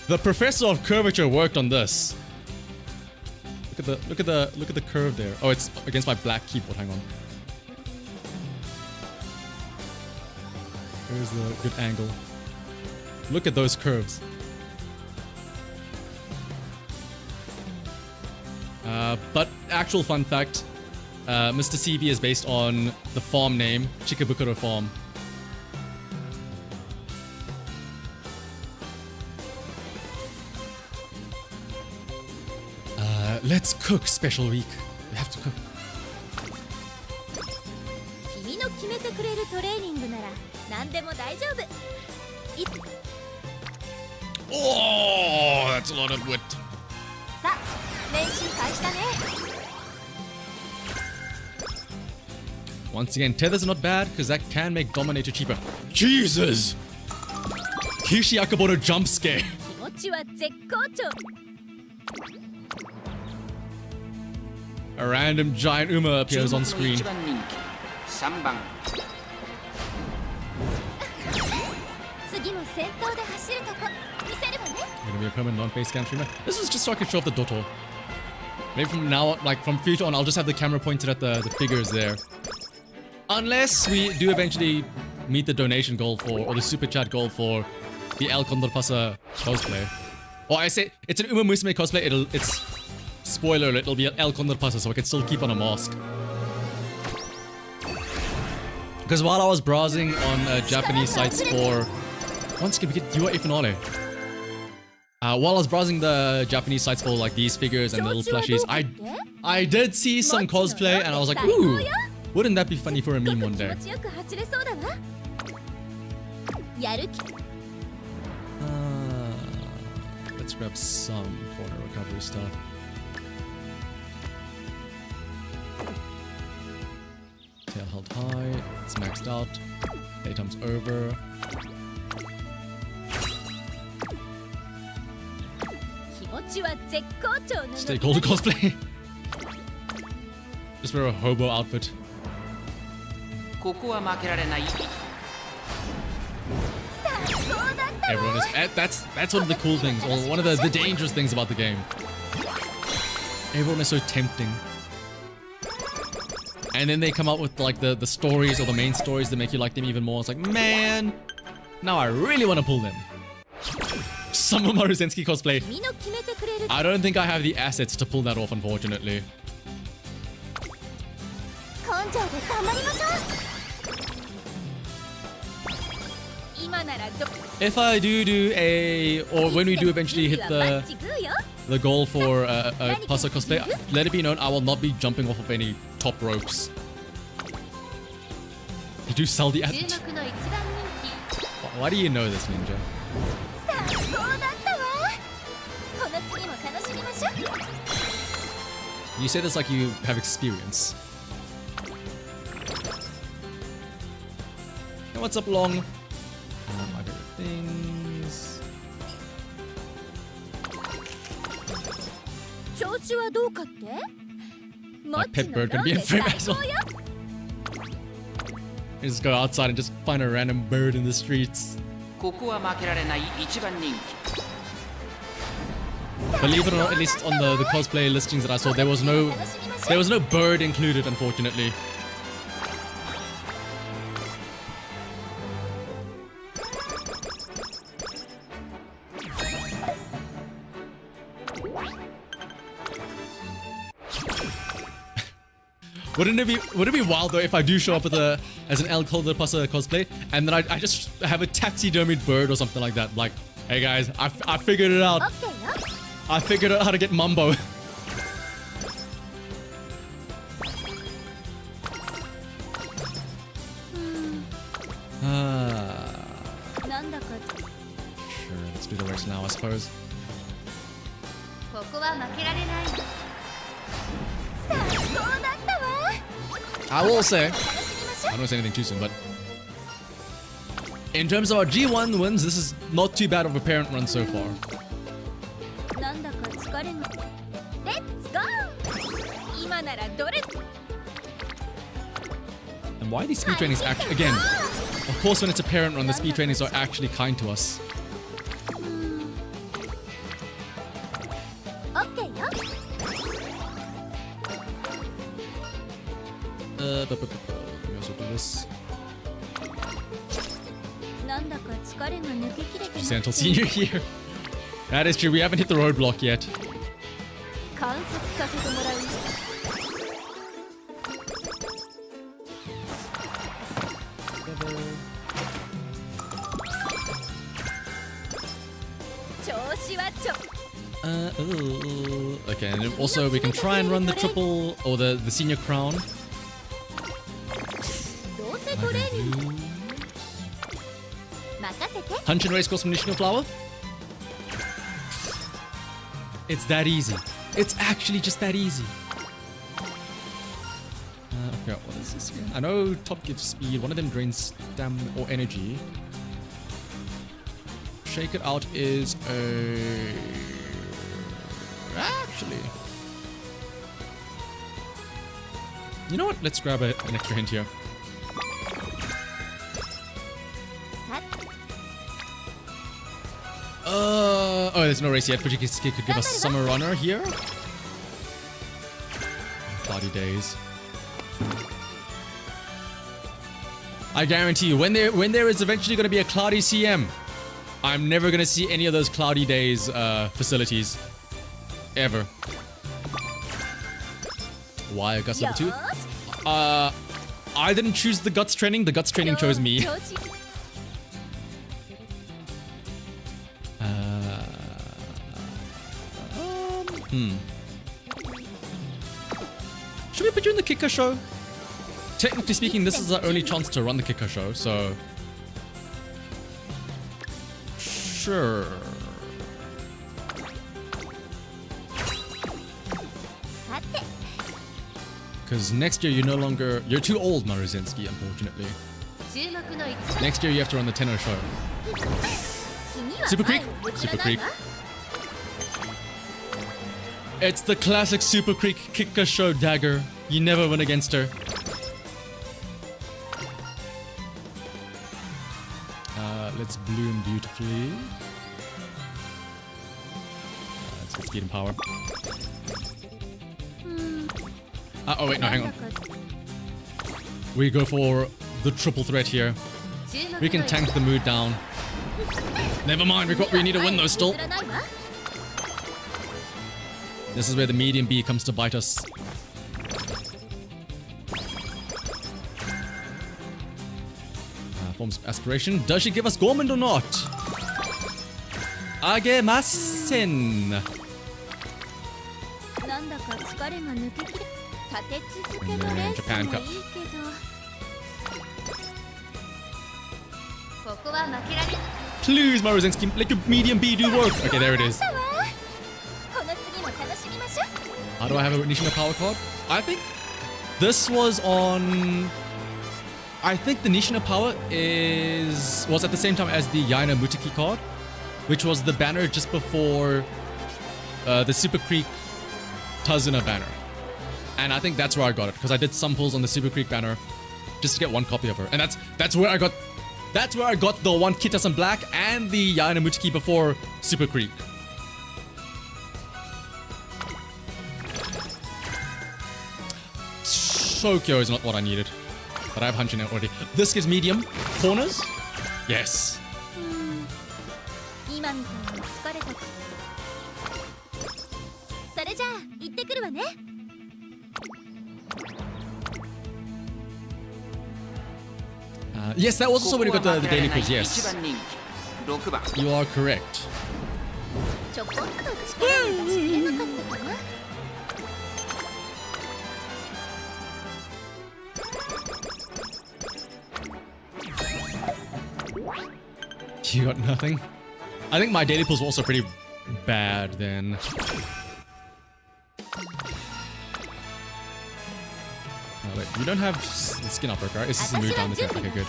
Speaker 1: The professor of curvature worked on this. Look at the curve there. Oh, it's against my black keyboard. Hang on. Here's the good angle. Look at those curves. But actual fun fact, Mr. CB is based on the farm name, Chikabukuro Farm. Let's cook special week. We have to cook.
Speaker 2: 君の決めてくれるトレーニングなら何でも大丈夫
Speaker 1: Oh, that's a lot of wood.
Speaker 2: さあ練習開始だね
Speaker 1: Once again, tethers are not bad because that can make Dominator cheaper. Jesus! Kishi Akaboro jump scare.
Speaker 2: 気持ちは絶好調
Speaker 1: A random giant Uma appears on
Speaker 3: 注目の
Speaker 1: screen.
Speaker 3: 一番人気3番
Speaker 2: 次も先頭で走るとこ見せるわね
Speaker 1: Gonna be a permanent non-face cam streamer. This is just so I can show off the Doto. Maybe from now on, like from future on, I'll just have the camera pointed at the figures there. Unless we do eventually meet the donation goal for, or the super chat goal for the El Condor Pasa cosplay. Or I say, it's an Uma Musume cosplay, it's, spoiler alert, it'll be an El Condor Pasa, so I can still keep on a mask. Because while I was browsing on Japanese sites for... Once again, we get UA Finale. While I was browsing the Japanese sites for like these figures and the little plushies, I did see some cosplay and I was like, ooh, wouldn't that be funny for a meme one day? Let's grab some corner recovery stuff. Tail held high, it's maxed out, daytime's over. Stay cold cosplay. Just wear a hobo outfit.
Speaker 3: ここは負けられない
Speaker 1: Everyone is. That's one of the cool things, or one of the dangerous things about the game. Everyone is so tempting. And then they come up with like the stories or the main stories that make you like them even more. It's like, man, now I really want to pull them. Summer Rusensky cosplay. I don't think I have the assets to pull that off, unfortunately. If I do a, or when we do eventually hit the goal for a Pasa cosplay, let it be known I will not be jumping off of any top ropes. You do sell the Why do you know this, Ninja? You say this like you have experience. Hey, what's up, Long? My favorite things. My pet bird gonna be in frame as well. Just go outside and just find a random bird in the streets.
Speaker 3: ここは負けられない一番人気
Speaker 1: Believe it or not, at least on the cosplay listings that I saw, there was no bird included, unfortunately. Wouldn't it be wild though if I do show up as an El Calder Pasa cosplay and then I just have a taxidermied bird or something like that? Like, hey guys, I figured it out. I figured out how to get Mumbo. Sure, let's do the race now, I suppose. I will say, I don't want to say anything too soon, but in terms of our G1 wins, this is not too bad of a parent run so far. And why are these speed trainings actually, again, of course when it's a parent run, the speed trainings are actually kind to us. Let me also do this. Just until senior year. That is true, we haven't hit the roadblock yet. Okay, and also we can try and run the triple or the senior crown. Hunchin race course from Nishino Flower. It's that easy. It's actually just that easy. Okay, what is this again? I know top gives speed. One of them drains stamina or energy. Shake it out is a... Actually... You know what? Let's grab an extra hint here. Oh, there's no race yet. Fujiki could give us Summer Runner here. Cloudy days. I guarantee you, when there is eventually going to be a cloudy CM, I'm never going to see any of those cloudy days facilities. Ever. Why a Guts level 2? I didn't choose the Guts training. The Guts training chose me. Should we put you in the kicker show? Technically speaking, this is our only chance to run the kicker show, so... Sure. Because next year you're no longer... You're too old, Maruzensky, unfortunately. Next year you have to run the Tenno show. Super Creek? Super Creek. It's the classic Super Creek kicker show dagger. You never win against her. Let's bloom beautifully. Let's get speed and power. Oh wait, no, hang on. We go for the triple threat here. We can tank the mood down. Never mind, we need to win though still. This is where the medium B comes to bite us. Forms of aspiration. Does she give us Gormand or not? Agemasen. Japan Cup. Please, Maruzensky, let your medium B do work. Okay, there it is. How do I have a Nishino power card? I think this was on... I think the Nishino power was at the same time as the Yaina Mutaki card, which was the banner just before the Super Creek Tazuna banner. And I think that's where I got it, because I did some pulls on the Super Creek banner just to get one copy of her. And that's where I got the one Kitasan Black and the Yaina Mutaki before Super Creek. Shokyo is not what I needed, but I have Hanchin out already. This gives medium corners. Yes. Yes, that was also when you got the daily quiz. Yes, you are correct. You got nothing? I think my daily pulls were also pretty bad then. Oh, wait, you don't have the skin upper, right? It's just a move down the tip. Okay, good.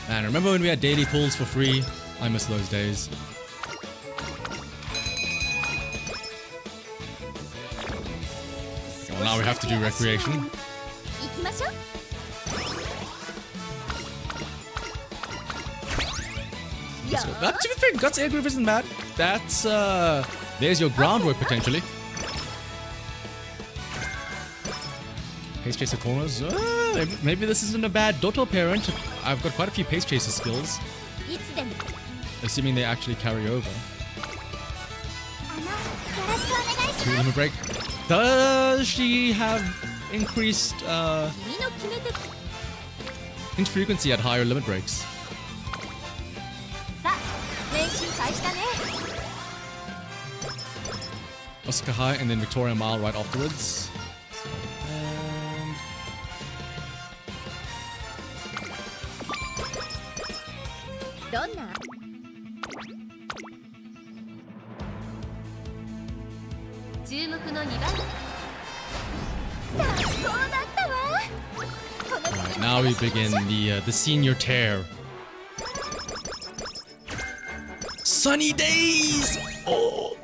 Speaker 1: Man, remember when we had daily pulls for free? I miss those days. Well, now we have to do recreation. To be fair, Guts Air Groove isn't bad. That's, there's your groundwork potentially. Pace Chaser corners. Maybe this isn't a bad Doto parent. I've got quite a few Pace Chaser skills. Assuming they actually carry over. Limit break. Does she have increased hint frequency at higher limit breaks? Osaka High and then Victoria Mile right afterwards. And... Alright, now we begin the senior tear. Sunny days! Oh!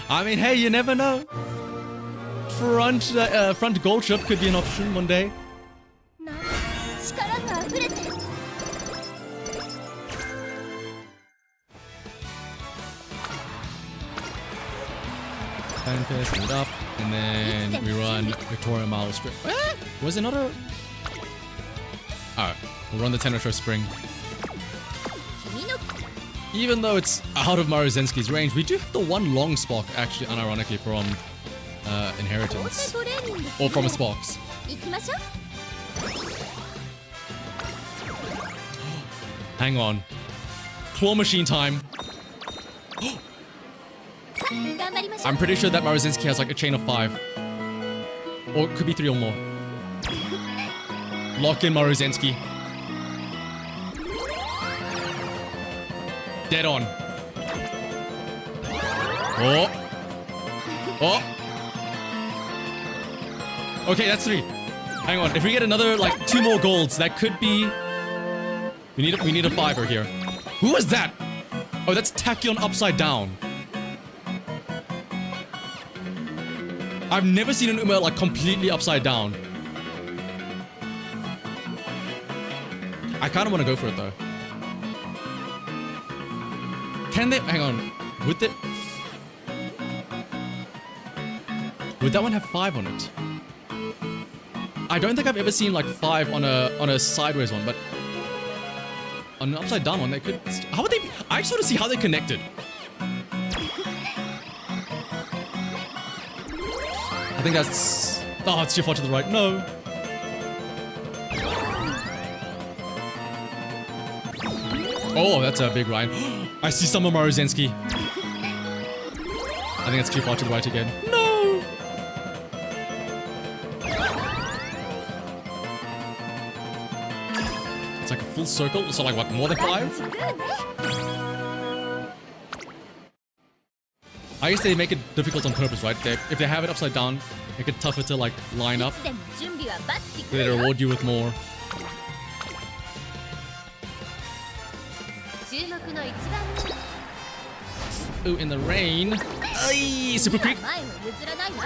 Speaker 1: I mean, hey, you never know. Front gold ship could be an option one day. Fanfest, move it up, and then we run Victoria Mile straight. Was it not a... Alright, we'll run the Tenno Show Spring. Even though it's out of Maruzensky's range, we do have the one long spark, actually, unironically, from inheritance
Speaker 2: トレーニングす
Speaker 1: or
Speaker 2: る
Speaker 1: from
Speaker 2: な
Speaker 1: a
Speaker 2: ら
Speaker 1: Sparks.
Speaker 2: 行きましょう
Speaker 1: Hang on. Claw machine time.
Speaker 2: 頑張りましょう
Speaker 1: I'm pretty sure that Maruzinski has like a chain of 5. Or it could be 3 or more. Lock in Maruzinski. Dead on. Oh. Oh. Okay, that's 3. Hang on. If we get another like 2 more golds, that could be. We need a 5er here. Who was that? Oh, that's Tachyon upside down. I've never seen an Uma like completely upside down. I kind of want to go for it though. Can they? Hang on. Would that one have 5 on it? I don't think I've ever seen like 5 on a sideways one, but on an upside down one they could. How would they? I just want to see how they connected. I think that's. Oh, it's too far to the right. No. Oh, that's a big line. I see some of Maruzinski. I think that's too far to the right again. No! It's like a full circle. So like what, more than 5? I guess they make it difficult on purpose, right? If they have it upside down, make it tougher to like line up.
Speaker 2: いつでも準備はバッチグ
Speaker 1: They
Speaker 2: ーよ
Speaker 1: reward you with more.
Speaker 2: 注目の一番
Speaker 1: Ooh, in the rain. Ay, Super
Speaker 2: 目に
Speaker 1: Creek.
Speaker 2: は前を譲らないわ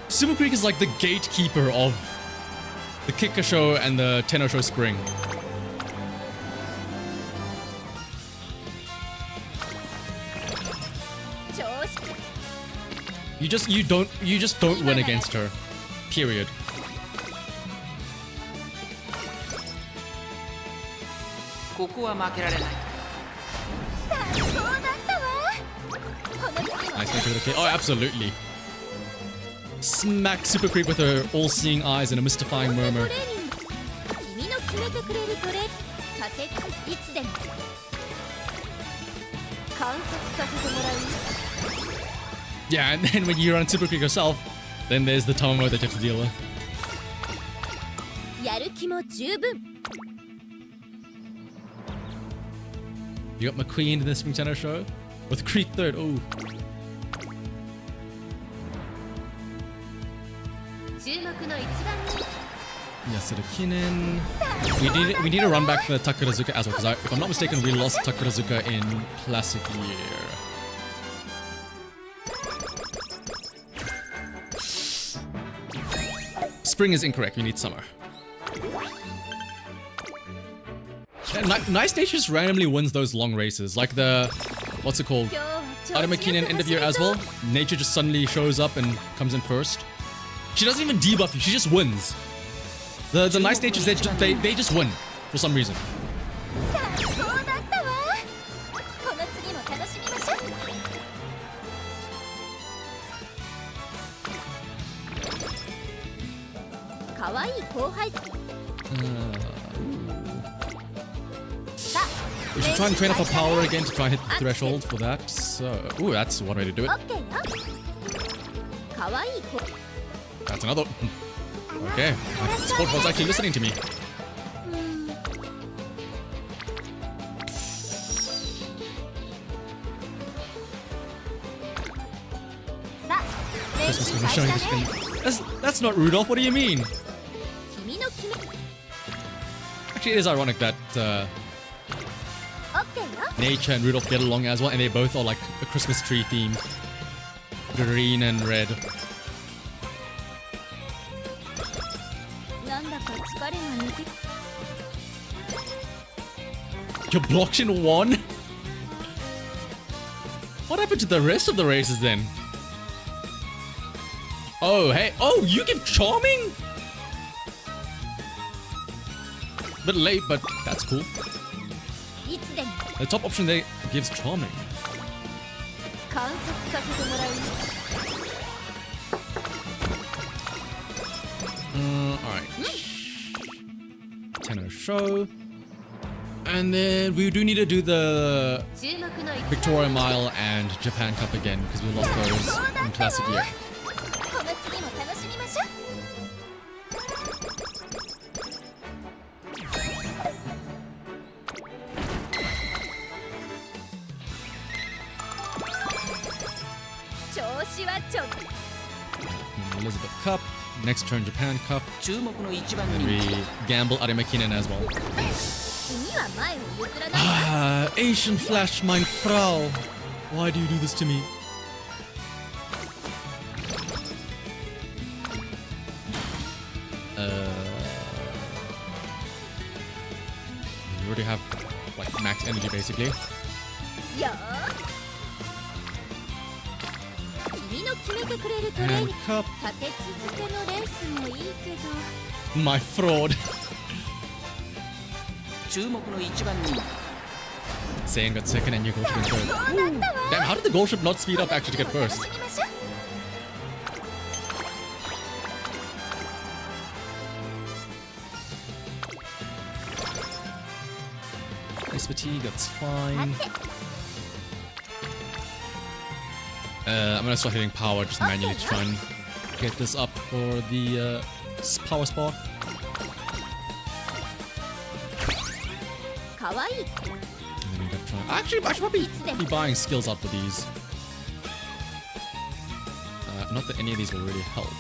Speaker 1: Super Creek is like the gatekeeper of the Kicker Show and the Tenno Show Spring. You just don't win against her. Period.
Speaker 3: ここは負けられない。
Speaker 2: 最高だったわこの次も
Speaker 1: Nice make sure to kill. Oh, absolutely. Smack Super Creep with her all-seeing eyes and a mystifying
Speaker 2: トレ
Speaker 1: murmur.
Speaker 2: ーニング君の決めてくれるトレ立ていつでも観察させてもらう
Speaker 1: Yeah, and then when you run Super Creek yourself, then there's the Tomo that you have to deal with.
Speaker 2: やる気も十分
Speaker 1: You got McQueen in the Spring Tenno Show with Creek third. Oh,
Speaker 2: 注目の一番
Speaker 1: Yasudakinen. We need to run back the Takarazuka as well, because if I'm not mistaken, we lost Takarazuka in Classic Year. Spring is incorrect. We need summer. Yeah, Nice Nature just randomly wins those long races, like the what's it called?
Speaker 2: 今日は調子
Speaker 1: Ada
Speaker 2: よく
Speaker 1: McKinnon end of
Speaker 2: 走
Speaker 1: year
Speaker 2: る
Speaker 1: as
Speaker 2: ぞ
Speaker 1: well. Nature just suddenly shows up and comes in first. She doesn't even debuff you. She just wins. The Nice Natures they just win for some reason.
Speaker 2: 最高だったわこの次も楽しみましょうかわいい後輩さあ
Speaker 1: We should try and train up our power again to try and hit the threshold for that. So, ooh, that's one way to do it.
Speaker 2: オッケーよかわいい子
Speaker 1: That's another. Okay, my sport was actually listening to me.
Speaker 2: さあ練
Speaker 1: Christmas
Speaker 2: 習
Speaker 1: was
Speaker 2: 開始
Speaker 1: showing
Speaker 2: だ
Speaker 1: this
Speaker 2: ね
Speaker 1: thing. That's not Rudolph. What do you mean?
Speaker 2: 君の決め
Speaker 1: Actually, it is ironic that
Speaker 2: オッケーよ
Speaker 1: Nature and Rudolph get along as well, and they both are like a Christmas tree themed, green and red.
Speaker 2: なんだか疲れが抜け
Speaker 1: You're blocked in one? What happened to the rest of the races then? Oh, hey. Oh, you give Charming? Bit late, but that's cool.
Speaker 2: いつでも
Speaker 1: The top option there gives Charming.
Speaker 2: 観察させてもらうよ
Speaker 1: Alright. Tenor show. And then we do need to do the
Speaker 2: 注目の一
Speaker 1: Victoria Mile and Japan Cup again because we lost those in Classic Year.
Speaker 2: この次も楽しみましょう。調子はちょっと
Speaker 1: Elizabeth Cup. Next turn Japan Cup.
Speaker 3: 注目の一番
Speaker 1: And
Speaker 3: 人
Speaker 1: we
Speaker 3: 気
Speaker 1: gamble Aremakinen as well.
Speaker 2: 君は前を譲らないわ。
Speaker 1: Asian Flash, mein Frau. Why do you do this to me? We already have like max energy basically.
Speaker 2: よー君の決めてくれるトレー
Speaker 1: And
Speaker 2: ニング
Speaker 1: cup.
Speaker 2: 立て続けのレースもいいけど
Speaker 1: My fraud.
Speaker 3: 注目の一番人気
Speaker 1: Saying got second and you go to get third. Damn, how did the goal ship not speed up actually to get
Speaker 2: 楽
Speaker 1: first?
Speaker 2: しみましょう。
Speaker 1: Nice fatigue, that's fine.
Speaker 2: さて
Speaker 1: I'm gonna start hitting power just manually to try and get this up for the power spot.
Speaker 2: かわいい
Speaker 1: And then we gotta try. Actually, I should probably be buying skills out for these. Not that any of these will really help.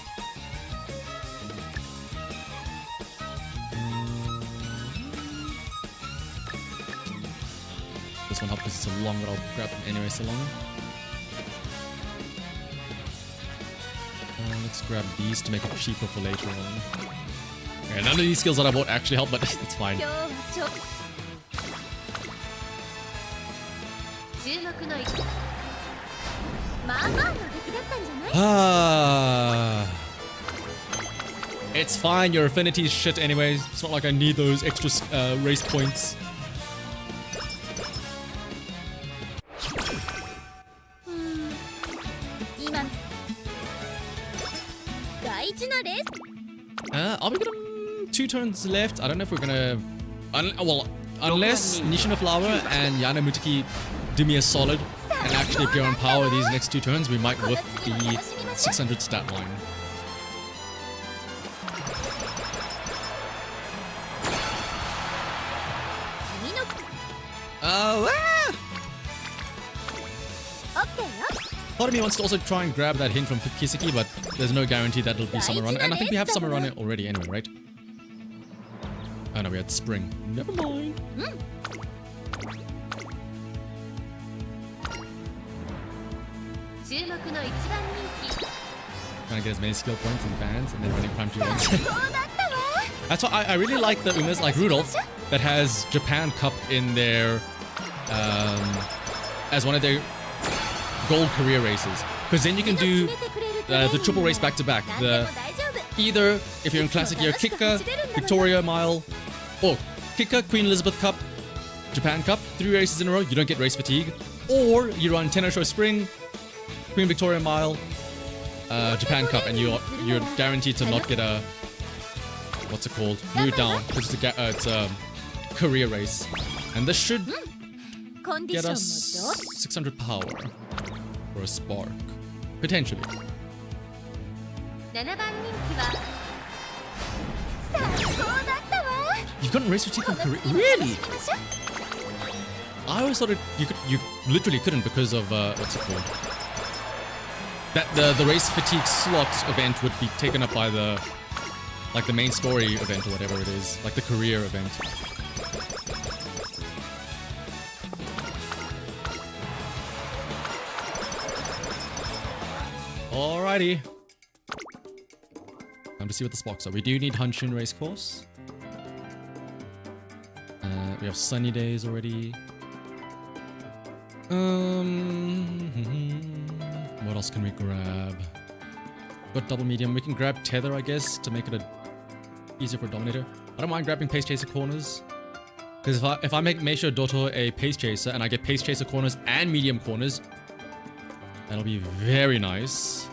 Speaker 1: This one helps because it's so long, but I'll grab them anyway so long. Let's grab these to make it cheaper for later on. Okay, none of these skills that I bought actually help, but it's fine.
Speaker 2: 今日はちょっと注目の一まあまあの出来だったんじゃない
Speaker 1: It's fine, your affinity is shit anyways. It's not like I need those extra race points.
Speaker 2: 今大事なレース
Speaker 1: Are we gonna 2 turns left? I don't know if we're gonna well, unless Nishino Flower and Yana Mutaki do me a solid and actually appear on power these next 2 turns, we might whiff the 600 stat line.
Speaker 2: OK よ
Speaker 1: Part of me wants to also try and grab that hint from Kiseki, but there's no guarantee that it'll be Summer Run. And I think we have Summer Run already anyway, right? Oh no, we had Spring. Never mind.
Speaker 2: 注目の一番人気
Speaker 1: Trying to get as many skill points and bans and then running Prime 2 runs.
Speaker 2: そうだったわ
Speaker 1: That's why I really like the Umas like Rudolph that has Japan Cup in their as one of their gold career races, because then you can do the triple race back to back. The either if you're in Classic Year, Kikka, Victoria Mile, or Kikka, Queen Elizabeth Cup, Japan Cup, 3 races in a row. You don't get race fatigue, or you run Tenor Show Spring, Queen Victoria Mile, Japan Cup, and you're guaranteed to not get a what's it called? Move down because it's a career race, and this should
Speaker 2: コンディ
Speaker 1: get
Speaker 2: ションも
Speaker 1: us
Speaker 2: どう
Speaker 1: 600 power or a spark potentially.
Speaker 2: 7番人気は最高だったわ
Speaker 1: You've gotten race fatigue
Speaker 2: こ
Speaker 1: from
Speaker 2: の
Speaker 1: career?
Speaker 2: 次も楽
Speaker 1: Really?
Speaker 2: しみましょう
Speaker 1: I always thought you literally couldn't because of what's it called? That the race fatigue slot event would be taken up by the main story event or whatever it is, like the career event. Alrighty. Time to see what the sparks are. We do need Hanshin Race Course. We have sunny days already. What else can we grab? Got double medium. We can grab tether, I guess, to make it easier for Dominator. I don't mind grabbing Pace Chaser corners, because if I make Meisho Doto a Pace Chaser and I get Pace Chaser corners and medium corners, that'll be very nice.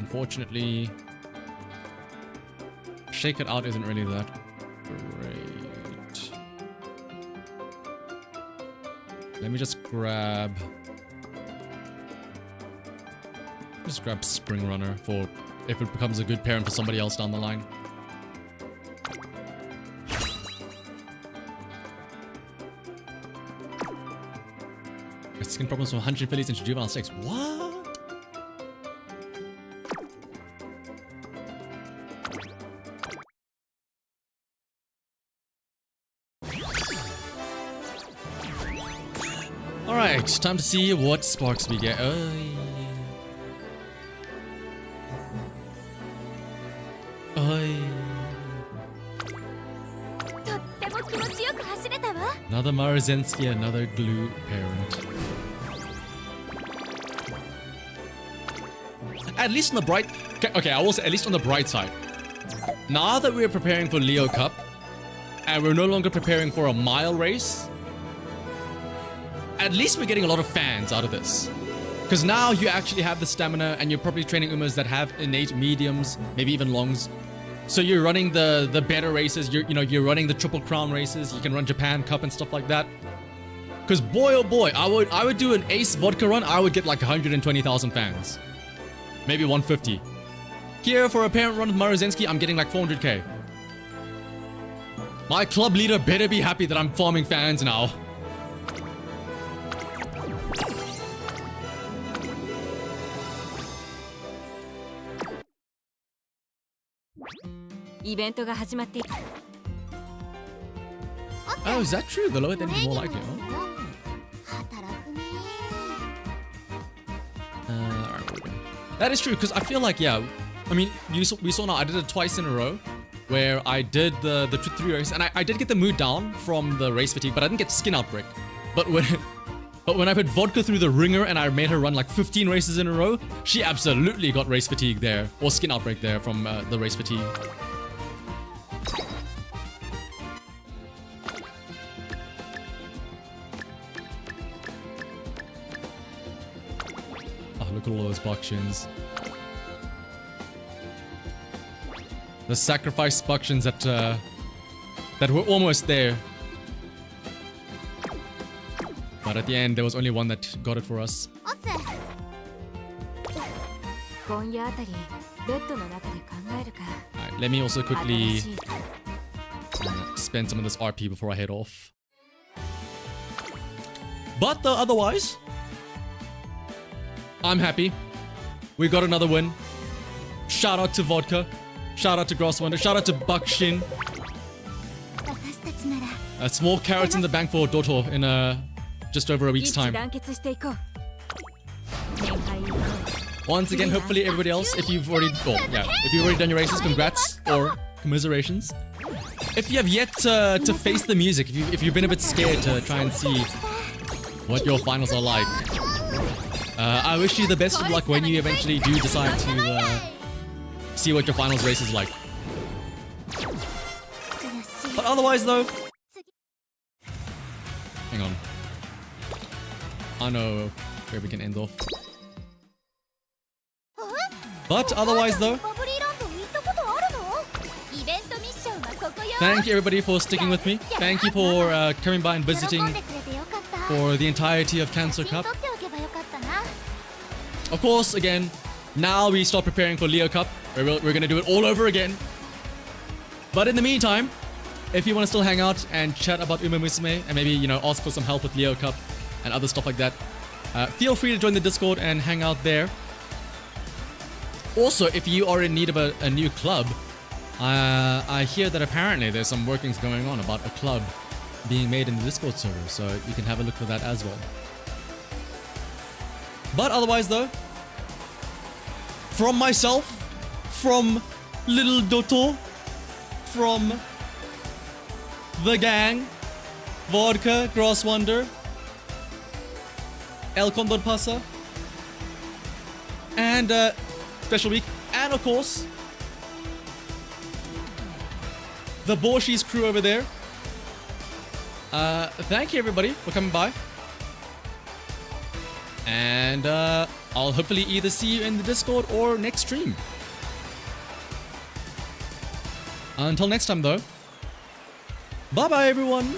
Speaker 1: unfortunately, Shake It Out isn't really that great. Let me just grab Spring Runner for if it becomes a good pairing for somebody else down the line. Skin problems from 100 fillies into juvenile stakes. What? Alright, time to see what sparks we get.
Speaker 2: とっても気持ちよく走れたわ。
Speaker 1: Another Marzensky, another glue parent. At least on the bright... Okay, I will say at least on the bright side. Now that we're preparing for Leo Cup, and we're no longer preparing for a mile race, at least we're getting a lot of fans out of this. Because now you actually have the stamina, and you're probably training Umas that have innate mediums, maybe even longs. So you're running the better races, you're running the Triple Crown races, you can run Japan Cup and stuff like that. Because boy oh boy, I would do an ace vodka run, I would get like 120,000 fans. Maybe 150. Here for a parent run with Marzensky, I'm getting like 400k. My club leader better be happy that I'm farming fans now. Oh, is that true? The lower end is more likely, huh?
Speaker 2: 働くね。
Speaker 1: Alright, we're good. That is true, because I feel like, yeah, I mean, we saw now, I did it twice in a row, where I did the 3 race, and I did get the mood down from the race fatigue, but I didn't get skin outbreak. But when I put vodka through the ringer and I made her run like 15 races in a row, she absolutely got race fatigue there, or skin outbreak there from the race fatigue. Oh, look at all those buckshins. The sacrifice buckshins that were almost there. But at the end, there was only one that got it for us. Alright, let me also quickly spend some of this RP before I head off. But otherwise, I'm happy. We got another win. Shout out to Vodka. Shout out to Grosswonder. Shout out to Buckshin. Small carrots in the bank for Doto in just over a week's time. Once again, hopefully everybody else, if you've already done your races, congrats or commiserations. If you have yet to face the music, if you've been a bit scared to try and see what your finals are like, I wish you the best of luck when you eventually do decide to see what your finals race is like. But otherwise though, hang on. I know where we can end off. But otherwise though, thank you everybody for sticking with me. Thank you for coming by and visiting for the entirety of Cancer Cup. Of course, again, now we start preparing for Leo Cup. We're going to do it all over again. But in the meantime, if you want to still hang out and chat about Musume and maybe, ask for some help with Leo Cup and other stuff like that, feel free to join the Discord and hang out there. Also, if you are in need of a new club, I hear that apparently there's some workings going on about a club being made in the Discord server, so you can have a look for that as well. But otherwise though, from myself, from Little Doto, from the gang, Vodka, Grosswonder, El Condor Pasa, and Special Week, and of course, the Borshis crew over there. Thank you everybody for coming by. And I'll hopefully either see you in the Discord or next stream. Until next time though, bye bye everyone!